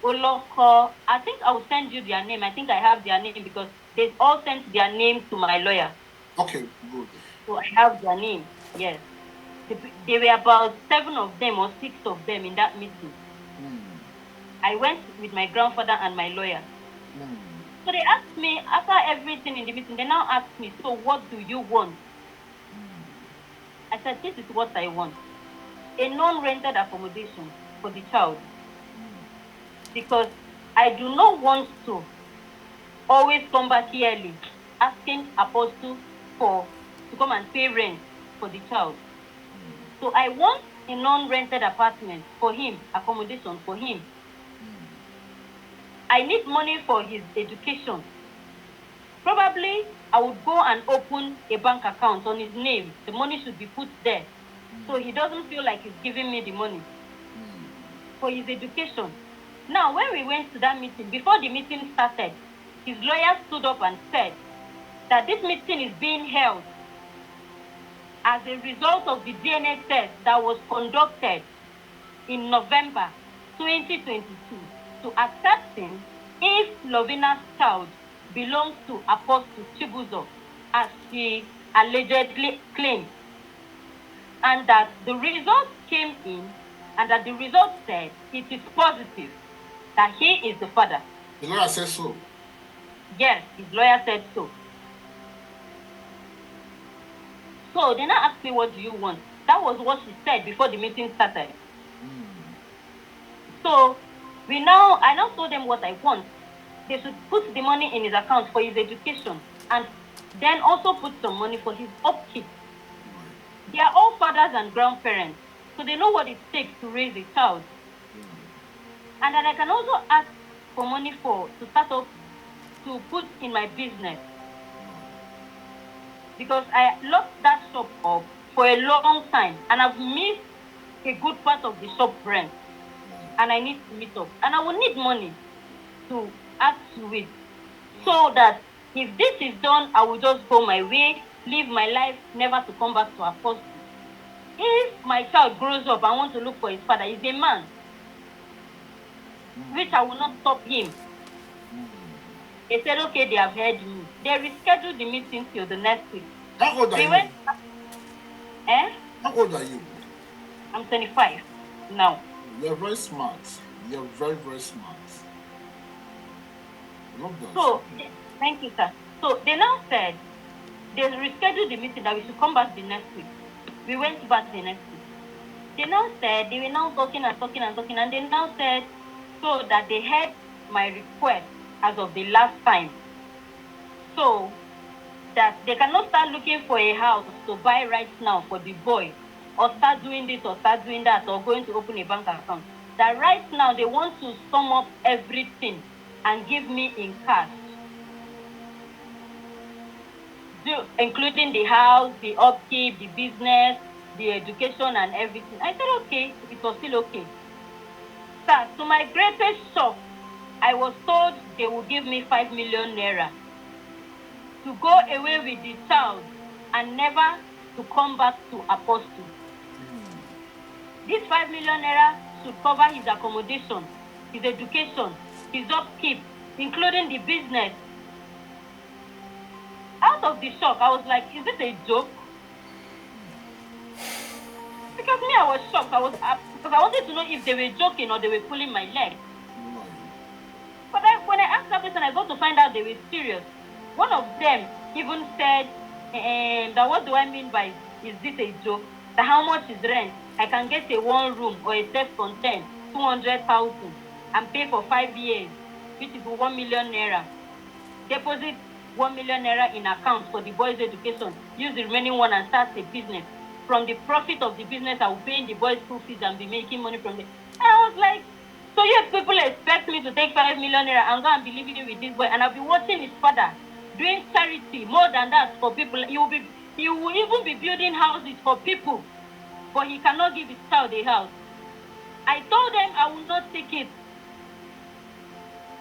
Oloko. I think I will send you their name. I think I have their name because they all sent their name to my lawyer. Okay, good. So I have their name. Yes. There were about 7 of them or 6 of them in that meeting. I went with my grandfather and my lawyer. So they asked me, after everything in the meeting, they now asked me, so what do you want? I said, this is what I want. A non-rented accommodation for the child. Because I do not want to always come back yearly asking Apostle to come and pay rent for the child. So I want a non-rented apartment for him, accommodation for him. I need money for his education. Probably I would go and open a bank account on his name. The money should be put there. So he doesn't feel like he's giving me the money for his education. Now, when we went to that meeting, before the meeting started, his lawyer stood up and said that this meeting is being held as a result of the DNA test that was conducted in November 2022 to ascertain if Lovina's child belongs to Apostle Chibuzor, as she allegedly claimed, and that the results came in, and that the results said it is positive, that he is the father. The lawyer said so. Yes, his lawyer said so. So they now asked me, what do you want? That was what she said before the meeting started. So I now told them what I want. They should put the money in his account for his education and then also put some money for his upkeep. They are all fathers and grandparents, so they know what it takes to raise a child. And that I can also ask for money to start up, to put in my business. Because I locked that shop up for a long time and I've missed a good part of the shop rent. And I need to meet up. And I will need money to add to it. So that if this is done, I will just go my way, live my life, never to come back to Apostle. If my child grows up and wants to look for his father, he's a man, which I will not stop him. They said, okay, they have heard me. They rescheduled the meeting till the next week. How old are you? How old are you? I'm 25 now. You're very smart. You're very, very smart. I love that. So, thank you, sir. So they now said, they rescheduled the meeting that we should come back the next week. We went back the next week. They now said, they were now talking, and they now said, so that they heard my request as of the last time. So that they cannot start looking for a house to buy right now for the boy, or start doing this or start doing that, or going to open a bank account. That right now they want to sum up everything and give me in cash, including the house, the upkeep, the business, the education, and everything. I said, okay, it was still okay. Sir, to my greatest shock, I was told they would give me 5 million naira to go away with the child and never to come back to Apostle. This 5 million naira should cover his accommodation, his education, his upkeep, including the business. Out of the shock, I was like, is this a joke? Because me, I was shocked. Because I wanted to know if they were joking or they were pulling my leg. But when I asked that person, I got to find out they were serious. One of them even said, that what do I mean by, is this a joke? That how much is rent? I can get a 1 room or a self-contained, 200,000 and pay for 5 years, which is 1 million naira. Deposit 1 million naira in account for the boy's education. Use the remaining one and start a business. From the profit of the business, I will pay the boys' school fees and be making money from it. I was like, so you people expect me to take 5 million naira and go and be living with this boy, and I'll be watching his father doing charity more than that for people. He will even be building houses for people, but he cannot give his child a house. I told them I will not take it.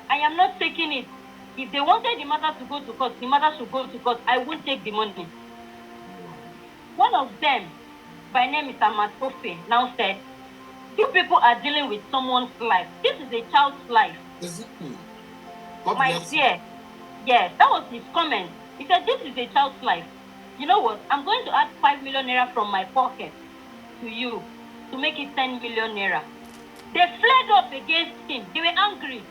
I am not taking it. If they wanted the matter to go to court, the matter should go to court. I won't take the money. One of them, by name Mr. Matofe, now said, You people are dealing with someone's life. This is a child's life. Exactly. God My bless you. dear. Yes, that was his comment. He said, this is a child's life. You know what? I'm going to add 5 million naira from my pocket to you to make it 10 million naira. They fled up against him. They were angry.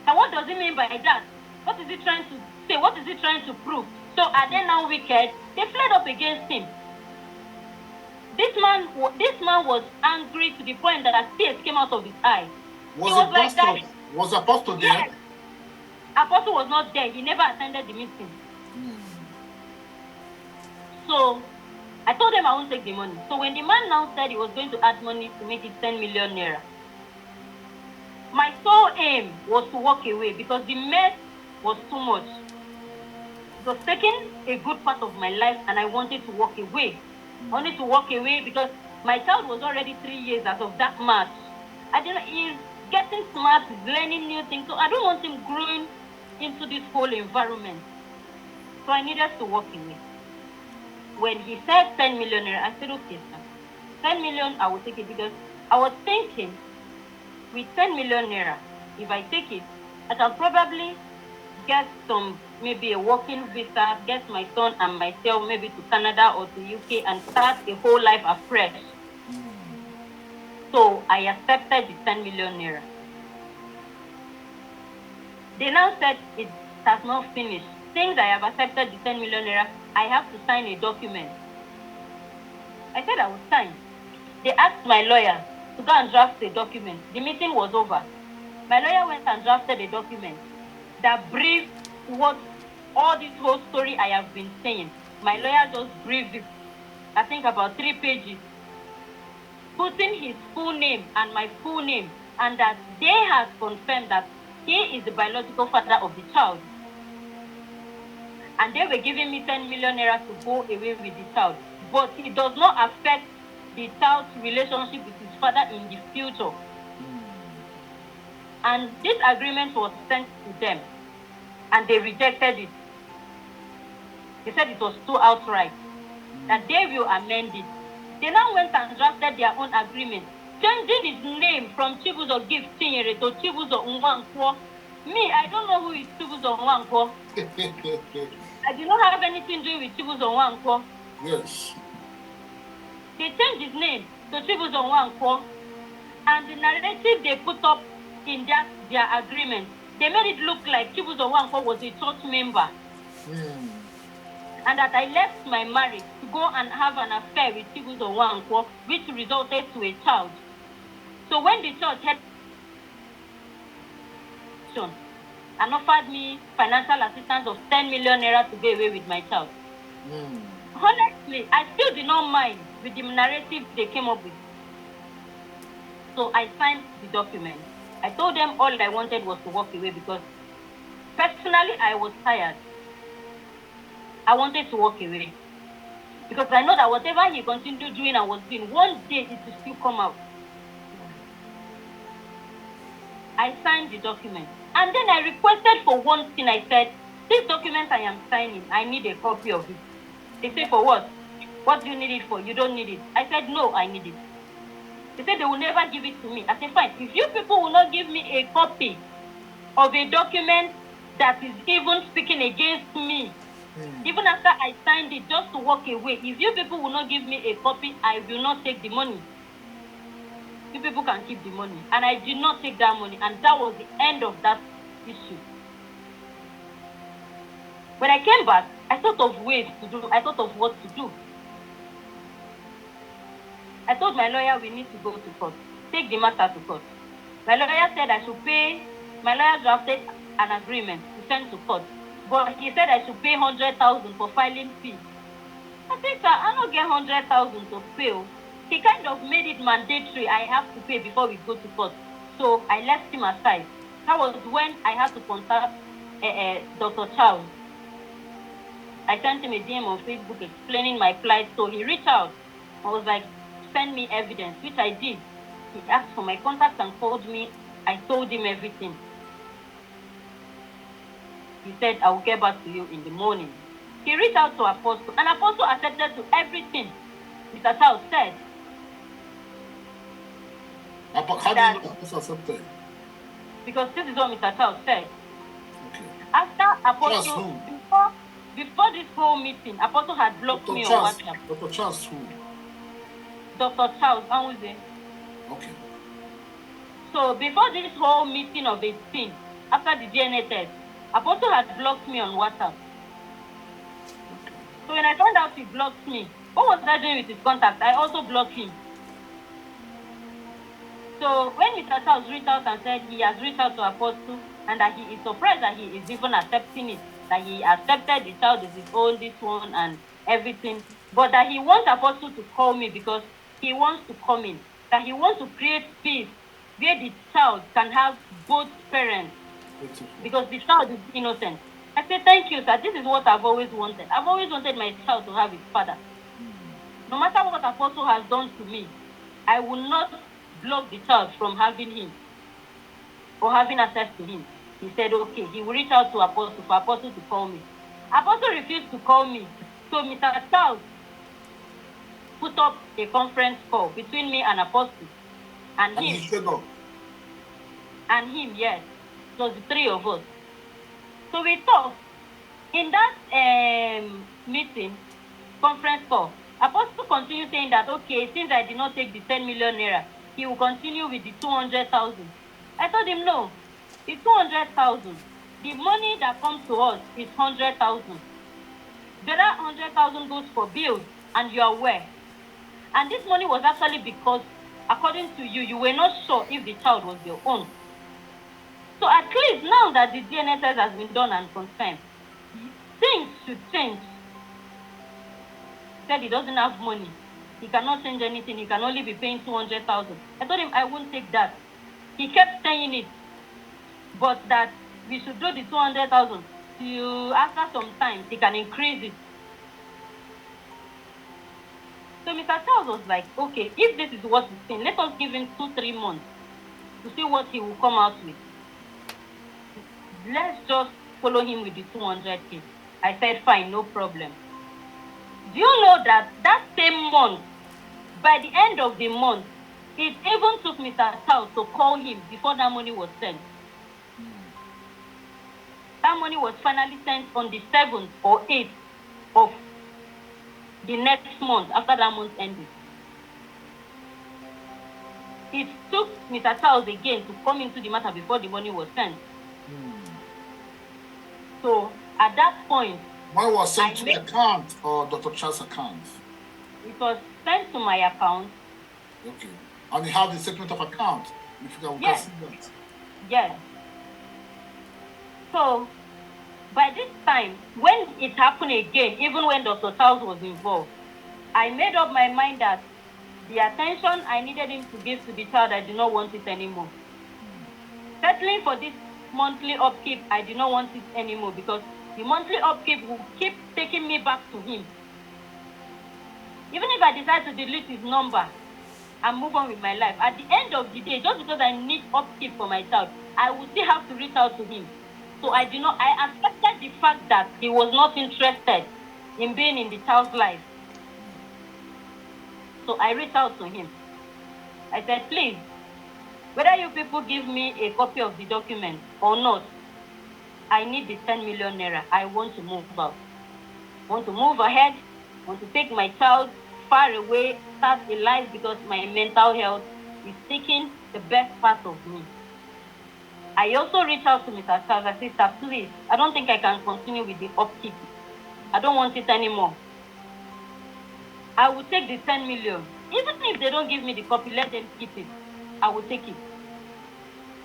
And what does he mean by that? What is he trying to say? What is he trying to prove? So are they now wicked? They fled up against him. This man was angry to the point that tears came out of his eyes. Was Apostle there? Yes. Apostle was not there. He never attended the meeting. So I told them I won't take the money. So when the man now said he was going to add money to make it 10 million naira, my sole aim was to walk away because the mess was too much. It was taking a good part of my life and I wanted to walk away. I wanted to walk away because my child was already 3 years as of that March. He's getting smart, he's learning new things, so I don't want him growing into this whole environment. So I needed to walk away. When he said 10 million naira, I said, okay, sir. 10 million, I will take it because I was thinking with 10 million naira, if I take it, I can probably get maybe a working visa, get my son and myself maybe to Canada or to UK and start a whole life afresh. So I accepted the 10 million naira. They now said it has not finished. Since I have accepted the 10 million naira, I have to sign a document. I said I would sign. They asked my lawyer to go and draft a document. The meeting was over. My lawyer went and drafted a document that briefed what all this whole story I have been saying. My lawyer just briefed it, I think about 3 pages, putting his full name and my full name, and that they have confirmed that he is the biological father of the child. And they were giving me 10 million naira to go away with the child. But it does not affect the child's relationship with his father in the future. And this agreement was sent to them, and they rejected it. They said it was too outright, that they will amend it. They now went and drafted their own agreement, changing his name from Chibuzor Chinyere to Chibuzor Nwankwo. Me, I don't know who is Chibuzor Nwankwo. I do not have anything to do with Chibuzor Nwankwo. Yes. They changed his name to Chibuzor Nwankwo, and the narrative they put up in their agreement, they made it look like Chibuzor Nwankwo was a church member. And that I left my marriage to go and have an affair with Chibuzor Nwankwo, which resulted to a child. So when the church had and offered me financial assistance of 10 million naira to go away with my child, honestly, I still did not mind with the narrative they came up with. So I signed the document. I told them all I wanted was to walk away because personally I was tired. I wanted to walk away because I know that whatever he continued doing and was doing, one day it will still come out. I signed the document. And then I requested for one thing. I said, this document I am signing, I need a copy of it. They said, for what? What do you need it for? You don't need it. I said, no, I need it. They said they will never give it to me. I said, fine. If you people will not give me a copy of a document that is even speaking against me, even after I signed it just to walk away, if you people will not give me a copy, I will not take the money. You people can keep the money. And I did not take that money. And that was the end of that issue. When I came back, I thought of ways to do. I thought of what to do. I told my lawyer we need to go to court. Take the matter to court. My lawyer said I should pay. My lawyer drafted an agreement to send to court. But he said I should pay 100,000 for filing fee. I said, sir, I don't get 100,000 to pay. He kind of made it mandatory. I have to pay before we go to court. So I left him aside. That was when I had to contact Dr. Charles. I sent him a DM on Facebook explaining my plight. So he reached out. I was like, send me evidence, which I did. He asked for my contact and called me. I told him everything. He said, I will get back to you in the morning. He reached out to Apostle, and Apostle accepted to everything Mr. Charles said. How do you know Apostle accepted? Because this is what Mr. Charles said. Okay. After Charles Apostle, who? before this whole meeting, Apostle had blocked Dr. me Charles. on WhatsApp. Dr. Charles who? Dr. Charles Anwuze. Okay. So before this whole meeting of 18, after the DNA test, Apostle had blocked me on WhatsApp. So when I found out he blocked me, what was I doing with his contact? I also blocked him. So when Mr. Charles reached out and said he has reached out to Apostle and that he is surprised that he is even accepting it, that he accepted the child is his own, this one and everything, but that he wants Apostle to call me because he wants to come in, that he wants to create peace where the child can have both parents because the child is innocent. I said, thank you, sir. This is what I've always wanted. I've always wanted my child to have his father. No matter what Apostle has done to me, I will not block the child from having him or having access to him. He said, okay, he will reach out to Apostle for Apostle to call me. Apostle refused to call me. So Mr. Charles put up a conference call between me and Apostle and him. He showed up. And him, yes. It was the three of us. So we talked. In that meeting, conference call, Apostle continued saying that, okay, since I did not take the 10 million naira, he will continue with the 200,000. I told him, no, the 200,000, the money that comes to us is 100,000. The other 100,000 goes for bills, and you are aware. And this money was actually because, according to you, you were not sure if the child was your own. So at least now that the DNA test has been done and confirmed, things should change. He said he doesn't have money. He cannot change anything. He can only be paying 200,000. I told him I won't take that. He kept saying it, but that we should do the 200,000. After some time, he can increase it. So Mr. Charles was like, okay, if this is what he's saying, let us give him 2-3 months to see what he will come out with. Let's just follow him with the 200K. I said, fine, no problem. Do you know that that same month, by the end of the month, it even took Mr. Charles to call him before that money was sent. That money was finally sent on the 7th or 8th of the next month after that month ended. It took Mr. Charles again to come into the matter before the money was sent. So at that point, money was sent to the account or Dr. Charles' account? It was sent to my account. Okay. And you have the statement of account. If you can Yes. see that. Yes. So by this time, when it happened again, even when Dr. Charles was involved, I made up my mind that the attention I needed him to give to the child, I do not want it anymore. Settling for this monthly upkeep, I do not want it anymore because the monthly upkeep will keep taking me back to him. Even if I decide to delete his number and move on with my life, at the end of the day, just because I need upkeep for my child, I will still have to reach out to him. So I accepted the fact that he was not interested in being in the child's life. So I reached out to him. I said, please, whether you people give me a copy of the document or not, I need the 10 million naira. I want to move out. I want to move ahead. I want to take my child far away, start a life because my mental health is taking the best part of me. I also reached out to Mr. Charles. I said, sir, please, I don't think I can continue with the upkeep. I don't want it anymore. I will take the 10 million. Even if they don't give me the copy, let them keep it. I will take it.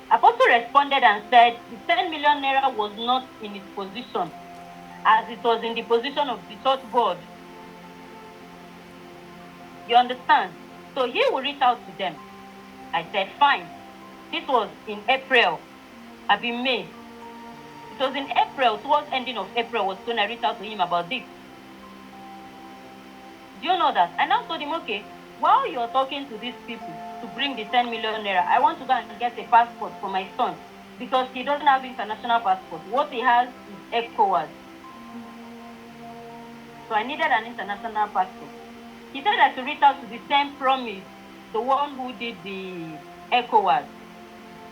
Apostle responded and said the 10 million naira was not in his position, as it was in the position of the church board. You understand? So he will reach out to them. I said, fine. This was in April. I've been May. It was in April, towards ending of April, was when I reached out to him about this. Do you know that? I now told him, okay, while you're talking to these people to bring the 10 million naira, I want to go and get a passport for my son because he doesn't have international passport. What he has is ECOWAS. So I needed an international passport. He said I should reach out to the same promise, the one who did the ECOWAS.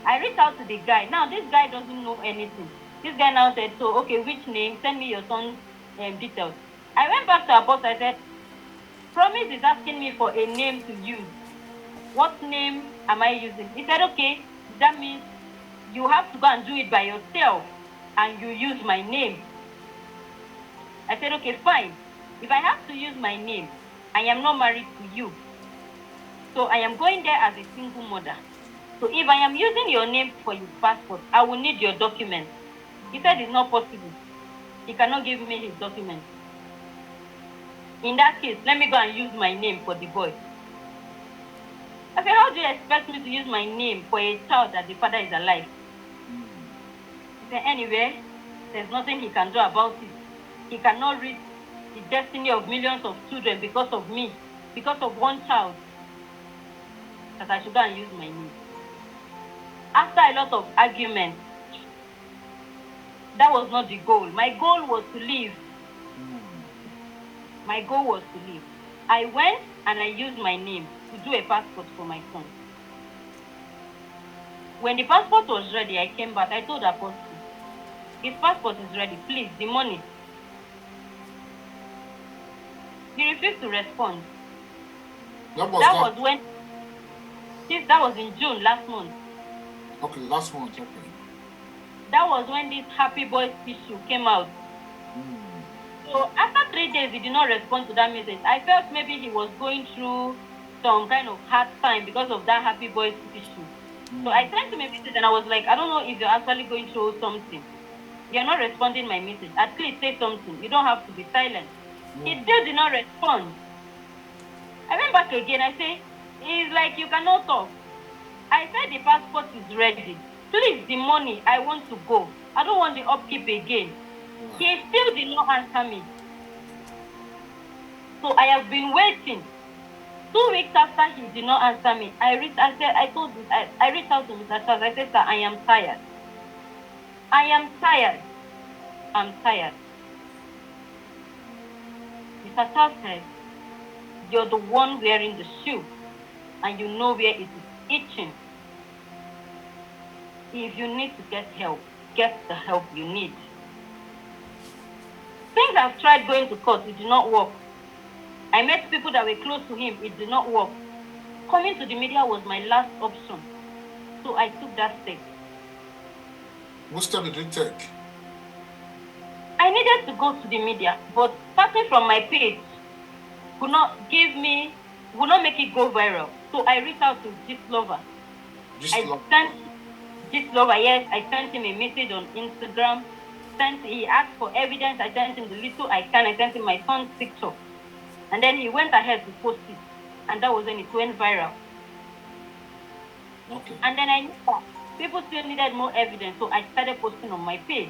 I reached out to the guy. Now this guy doesn't know anything. This guy now said, so okay, which name? Send me your son's details. I went back to our boss. I said, Promise is asking me for a name to use. What name am I using? He said, okay, that means you have to go and do it by yourself and you use my name. I said, okay, fine. If I have to use my name, I am not married to you. So I am going there as a single mother. So if I am using your name for your passport, I will need your documents. He said it's not possible. He cannot give me his documents. In that case, let me go and use my name for the boy. I said, how do you expect me to use my name for a child that the father is alive? He said, anyway, there's nothing he can do about it. He cannot reach the destiny of millions of children because of me, because of one child, that I should go and use my name. After a lot of arguments, that was not the goal. My goal was to leave. My goal was to leave. I went and I used my name to do a passport for my son. When the passport was ready, I came back. I told Apostle, his passport is ready. Please, the money. He refused to respond. That was when. That was in June last month. Okay, last month. Okay. That was when this Happy Boys issue came out. So after 3 days, he did not respond to that message. I felt maybe he was going through some kind of hard time because of that Happy Boys issue. So I sent him a message and I was like, I don't know if you're actually going through something. You're not responding my message. At least say something. You don't have to be silent. He still did not respond. I went back again. I say, it's like you cannot talk. I said the passport is ready. Please, the money, I want to go. I don't want the upkeep again. He still did not answer me. So I have been waiting. 2 weeks after he did not answer me, I reached out to Mr. Charles. I said, sir, I am tired. I am tired. I'm tired. Mr. Charles said, you're the one wearing the shoe and you know where it is itching. If you need to get help, get the help you need. Things I've tried going to court, it did not work. I met people that were close to him, it did not work. Coming to the media was my last option. So I took that step. What step did you take? I needed to go to the media, but starting from my page would not make it go viral. So I reached out to Gistlover. Gistlover, yes, I sent him a message on Instagram. He asked for evidence. I sent him the little I can. I sent him my son's picture. And then he went ahead to post it. And that was when it went viral. Okay. And then I knew that people still needed more evidence. So I started posting on my page.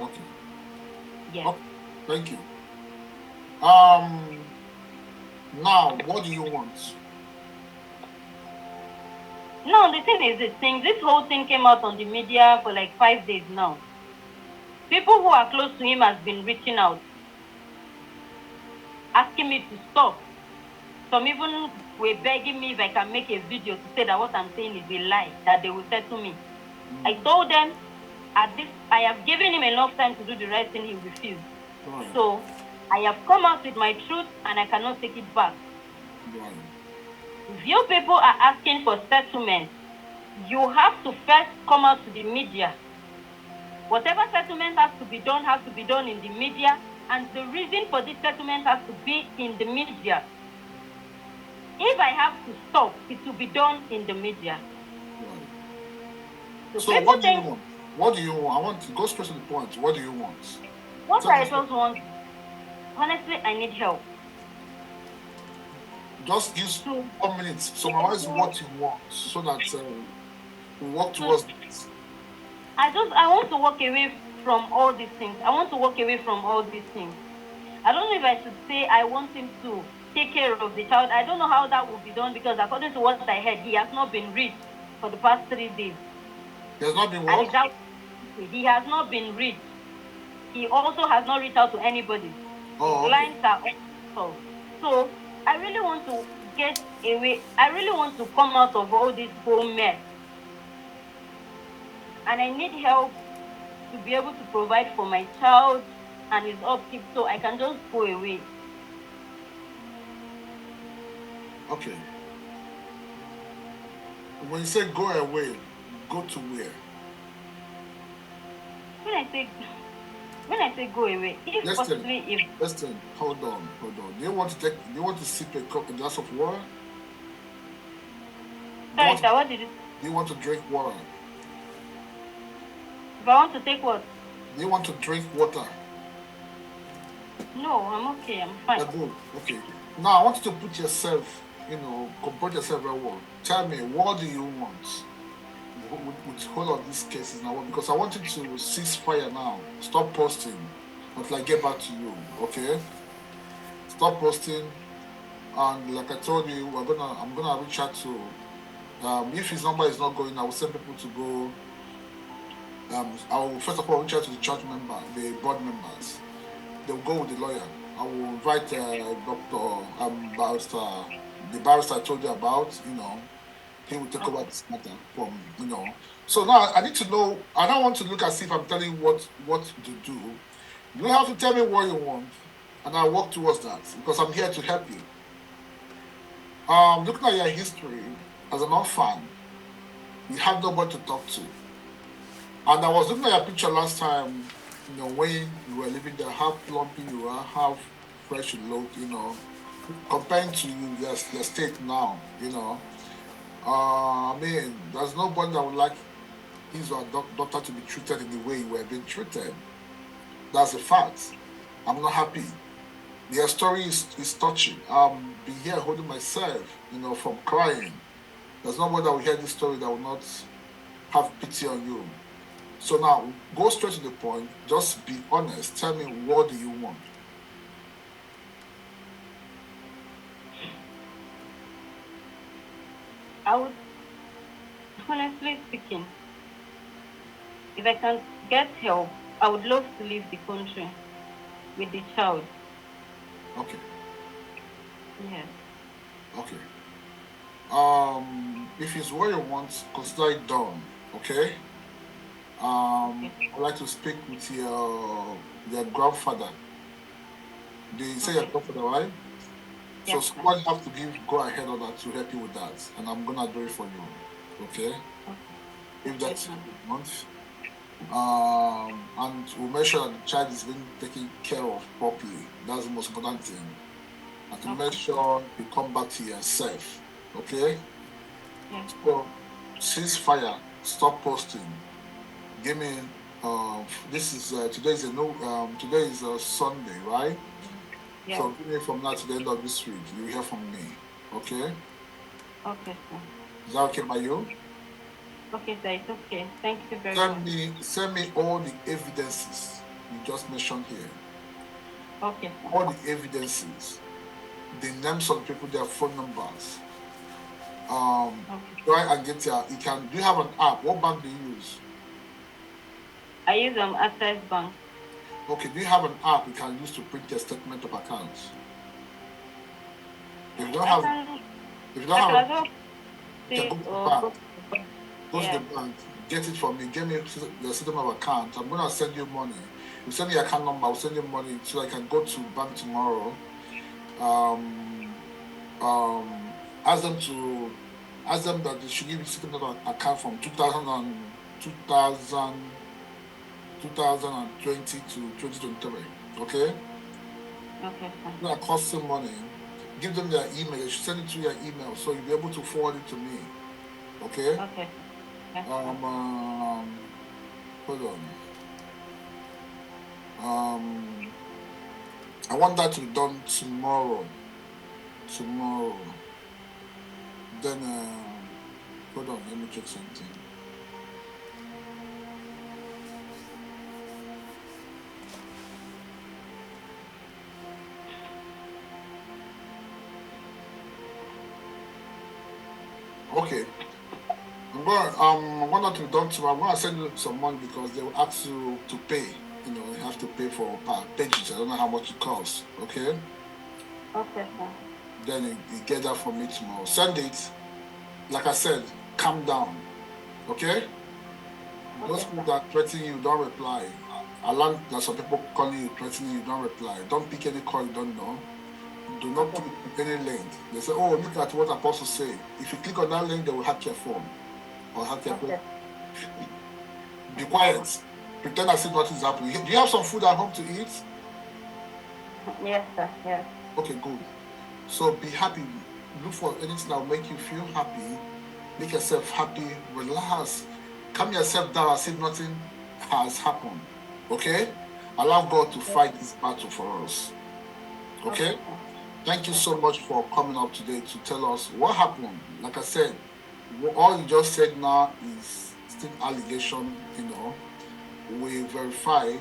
Okay. Yes. Okay. Thank you. Now, what do you want? No, the thing is, this whole thing came out on the media for like 5 days now. People who are close to him has been reaching out, asking me to stop. Some even were begging me if I can make a video to say that what I'm saying is a lie, that they will settle me. I told them, I have given him enough time to do the right thing, he refused. Right. So I have come out with my truth and I cannot take it back. Right. If you people are asking for settlement, you have to first come out to the media. Whatever settlement has to be done in the media, and the reason for this settlement has to be in the media. If I have to stop, it will be done in the media. Right. So what do you want? What do you want? I want to go straight to the point. What do you want? What I just want, honestly, I need help. Just use 1 minute. Summarize what you want so that we work towards this. I want to walk away from all these things. I don't know if I should say I want him to take care of the child. I don't know how that will be done because according to what I heard, he has not been reached for the past 3 days. He has not been what? He has not been reached. He also has not reached out to anybody. Oh, Lines are off. So I really want to get away. I really want to come out of all this whole mess. And I need help to be able to provide for my child and his upkeep so I can just go away. Okay. When you say go away, go to where? When I say go away, if Listen, possibly if listen, hold on. Do you want to sip a glass of water? sorry, sir, what did you Do you want to drink water? if I want to take what? Do you want to drink water? No, I'm okay, I'm fine. Good. Okay. Now I want you to put yourself, comport yourself very well. Tell me, what do you want with all of these cases now? Because I want you to cease fire now. Stop posting until I get back to you. Okay? Stop posting, and like I told you, I'm gonna reach out to. If his number is not going, I will send people to go. I will first of all reach out to the church member, the board members. They'll go with the lawyer. I will invite Dr. Barrister, the barrister I told you about. He will take over this matter from. So now I need to know. I don't want to look as if I'm telling you what to do. You have to tell me what you want, and I'll work towards that because I'm here to help you. Looking at your history as an orphan, you have nobody to talk to. And I was looking at your picture last time, when you were living there, how plumpy you are, how fresh you look, comparing to your state now, I mean, there's nobody that would like his or her daughter to be treated in the way you were being treated. That's a fact. I'm not happy. Their story is touching. Be here holding myself, from crying. There's nobody that will hear this story that will not have pity on you. So now, go straight to the point. Just be honest. Tell me, what do you want? I would, honestly speaking, if I can get help, I would love to leave the country with the child. Okay. Yes. Okay. If it's what you want, consider it done. Okay. I'd like to speak with your grandfather. They say your grandfather, right? So Yes, sir. someone have to give go ahead on that to help you with that, and I'm gonna do it for you. Okay. If that's what you want. And we'll make sure that the child is being taken care of properly. That's the most important thing. And to make sure you come back to yourself. Okay? Yes. So cease fire, stop posting. Give me this is today is Sunday, right? Yes. So give me from now to the end of this week. You will hear from me. Okay? Okay, sir. Is that okay by you? Okay, sir, it's okay. Thank you very much. Send me all the evidences you just mentioned here. Okay, sir. All the evidences, the names of the people, their phone numbers. Try and get your. Do you have an app? What bank do you use? I use Access Bank. Okay, do you have an app you can use to print your statement of accounts? If you don't have, you can go to the bank. Go to the bank, get it from me, get me the statement of account. I'm gonna send you money. You send me your account number, I'll send you money so I can go to bank tomorrow. Ask them that they should give you statement of account from 2020 to 2023. Okay? Okay, sir. It's gonna cost them money. Give them their email. They should send it to your email so you'll be able to forward it to me. Okay? Okay. Yes, Hold on. I want that to be done tomorrow. Then hold on, let me check something. Okay. I'm going to be done tomorrow. I'm going to send you some money because they will ask you to pay. You have to pay for pages. I don't know how much it costs. Okay? Okay, sir. then you get that from me tomorrow. Send it. Like I said, calm down. Okay? Those people that threaten you, don't reply. I learned that some people calling you, threatening you, don't reply. Don't pick any call you don't know. Do not click any link. They say, oh, look at what Apostle say. If you click on that link, they will hack your phone. Or hack your phone. Be quiet. Pretend as if nothing's happening. Do you have some food at home to eat? Yes, sir. Yes. Okay, good. So be happy. Look for anything that will make you feel happy. Make yourself happy. Relax. Calm yourself down as if nothing has happened. Okay? Allow God to fight this battle for us. Okay? Thank you so much for coming up today to tell us what happened. Like I said, all you just said now is still allegation, We verify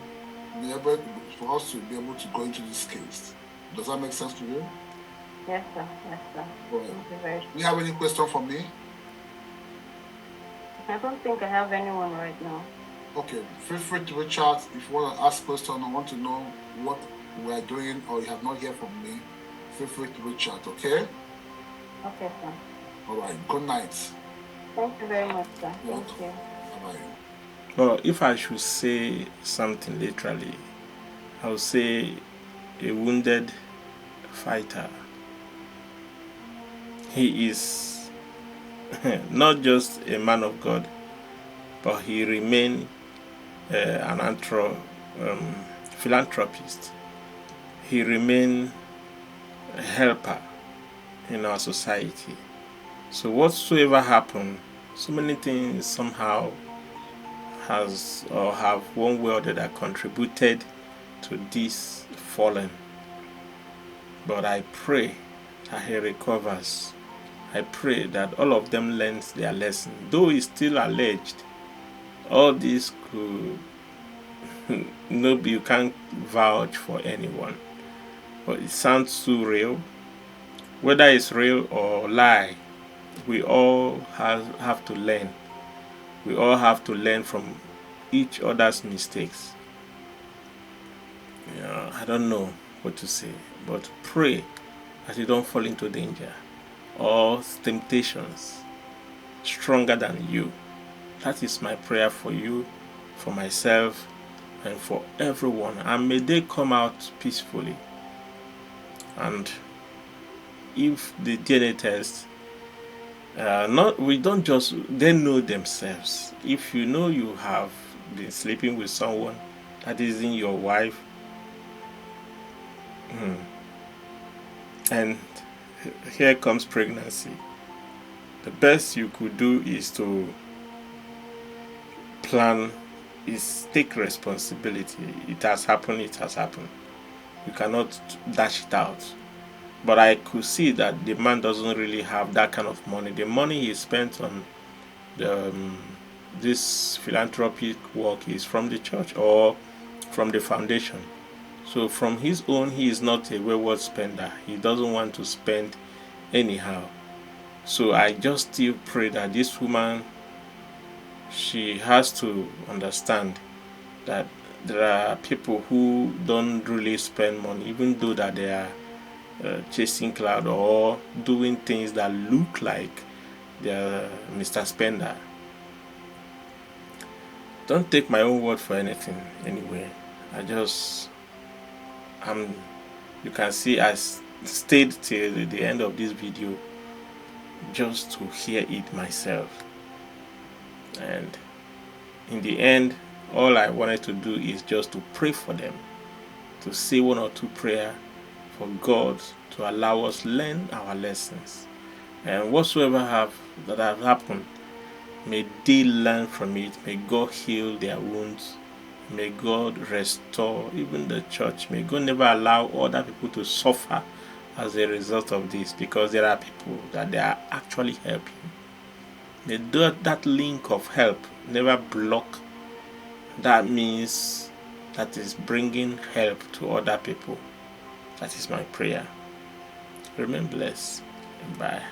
for us to be able to go into this case. Does that make sense to you? Yes, sir. Yes, sir. Right. Do you have any question for me? I don't think I have anyone right now. Okay, feel free to reach out if you want to ask questions or want to know what we are doing or you have not heard from me. Feel free to reach out, okay? Okay, sir. All right, good night. Thank you very much, sir. Thank you. Bye-bye. Well, if I should say something literally, I would say a wounded fighter. He is not just a man of God, but he remained an philanthropist. He remained a helper in our society. So whatsoever happened, so many things somehow has or have one way or the other contributed to this fallen. But I pray that he recovers. I pray that all of them learn their lesson. Though it's still alleged, all this could you can't vouch for anyone. But it sounds too real. Whether it's real or lie, we all have to learn. We all have to learn from each other's mistakes. I don't know what to say, but pray that you don't fall into danger or temptations stronger than you. That is my prayer for you, for myself, and for everyone. And may they come out peacefully. And if the DNA test, they know themselves. If you know you have been sleeping with someone that isn't your wife, and here comes pregnancy, the best you could do is to take responsibility. It has happened. You cannot dash it out. But I could see that the man doesn't really have that kind of money. The money he spent on this philanthropic work is from the church or from the foundation. So from his own, he is not a wayward spender. He doesn't want to spend anyhow. So I just still pray that this woman, she has to understand that there are people who don't really spend money, even though that they are chasing cloud or doing things that look like they're Mr. Spender. Don't take my own word for anything anyway. You can see I stayed till the end of this video just to hear it myself. And in the end, all I wanted to do is just to pray for them, to say one or two prayers for God to allow us learn our lessons. And whatsoever that have happened, may they learn from it. May God heal their wounds. May God restore even the church. May God never allow other people to suffer as a result of this, because there are people that they are actually helping. May that link of help never block. That means that is bringing help to other people. That is my prayer. Remain blessed. Bye.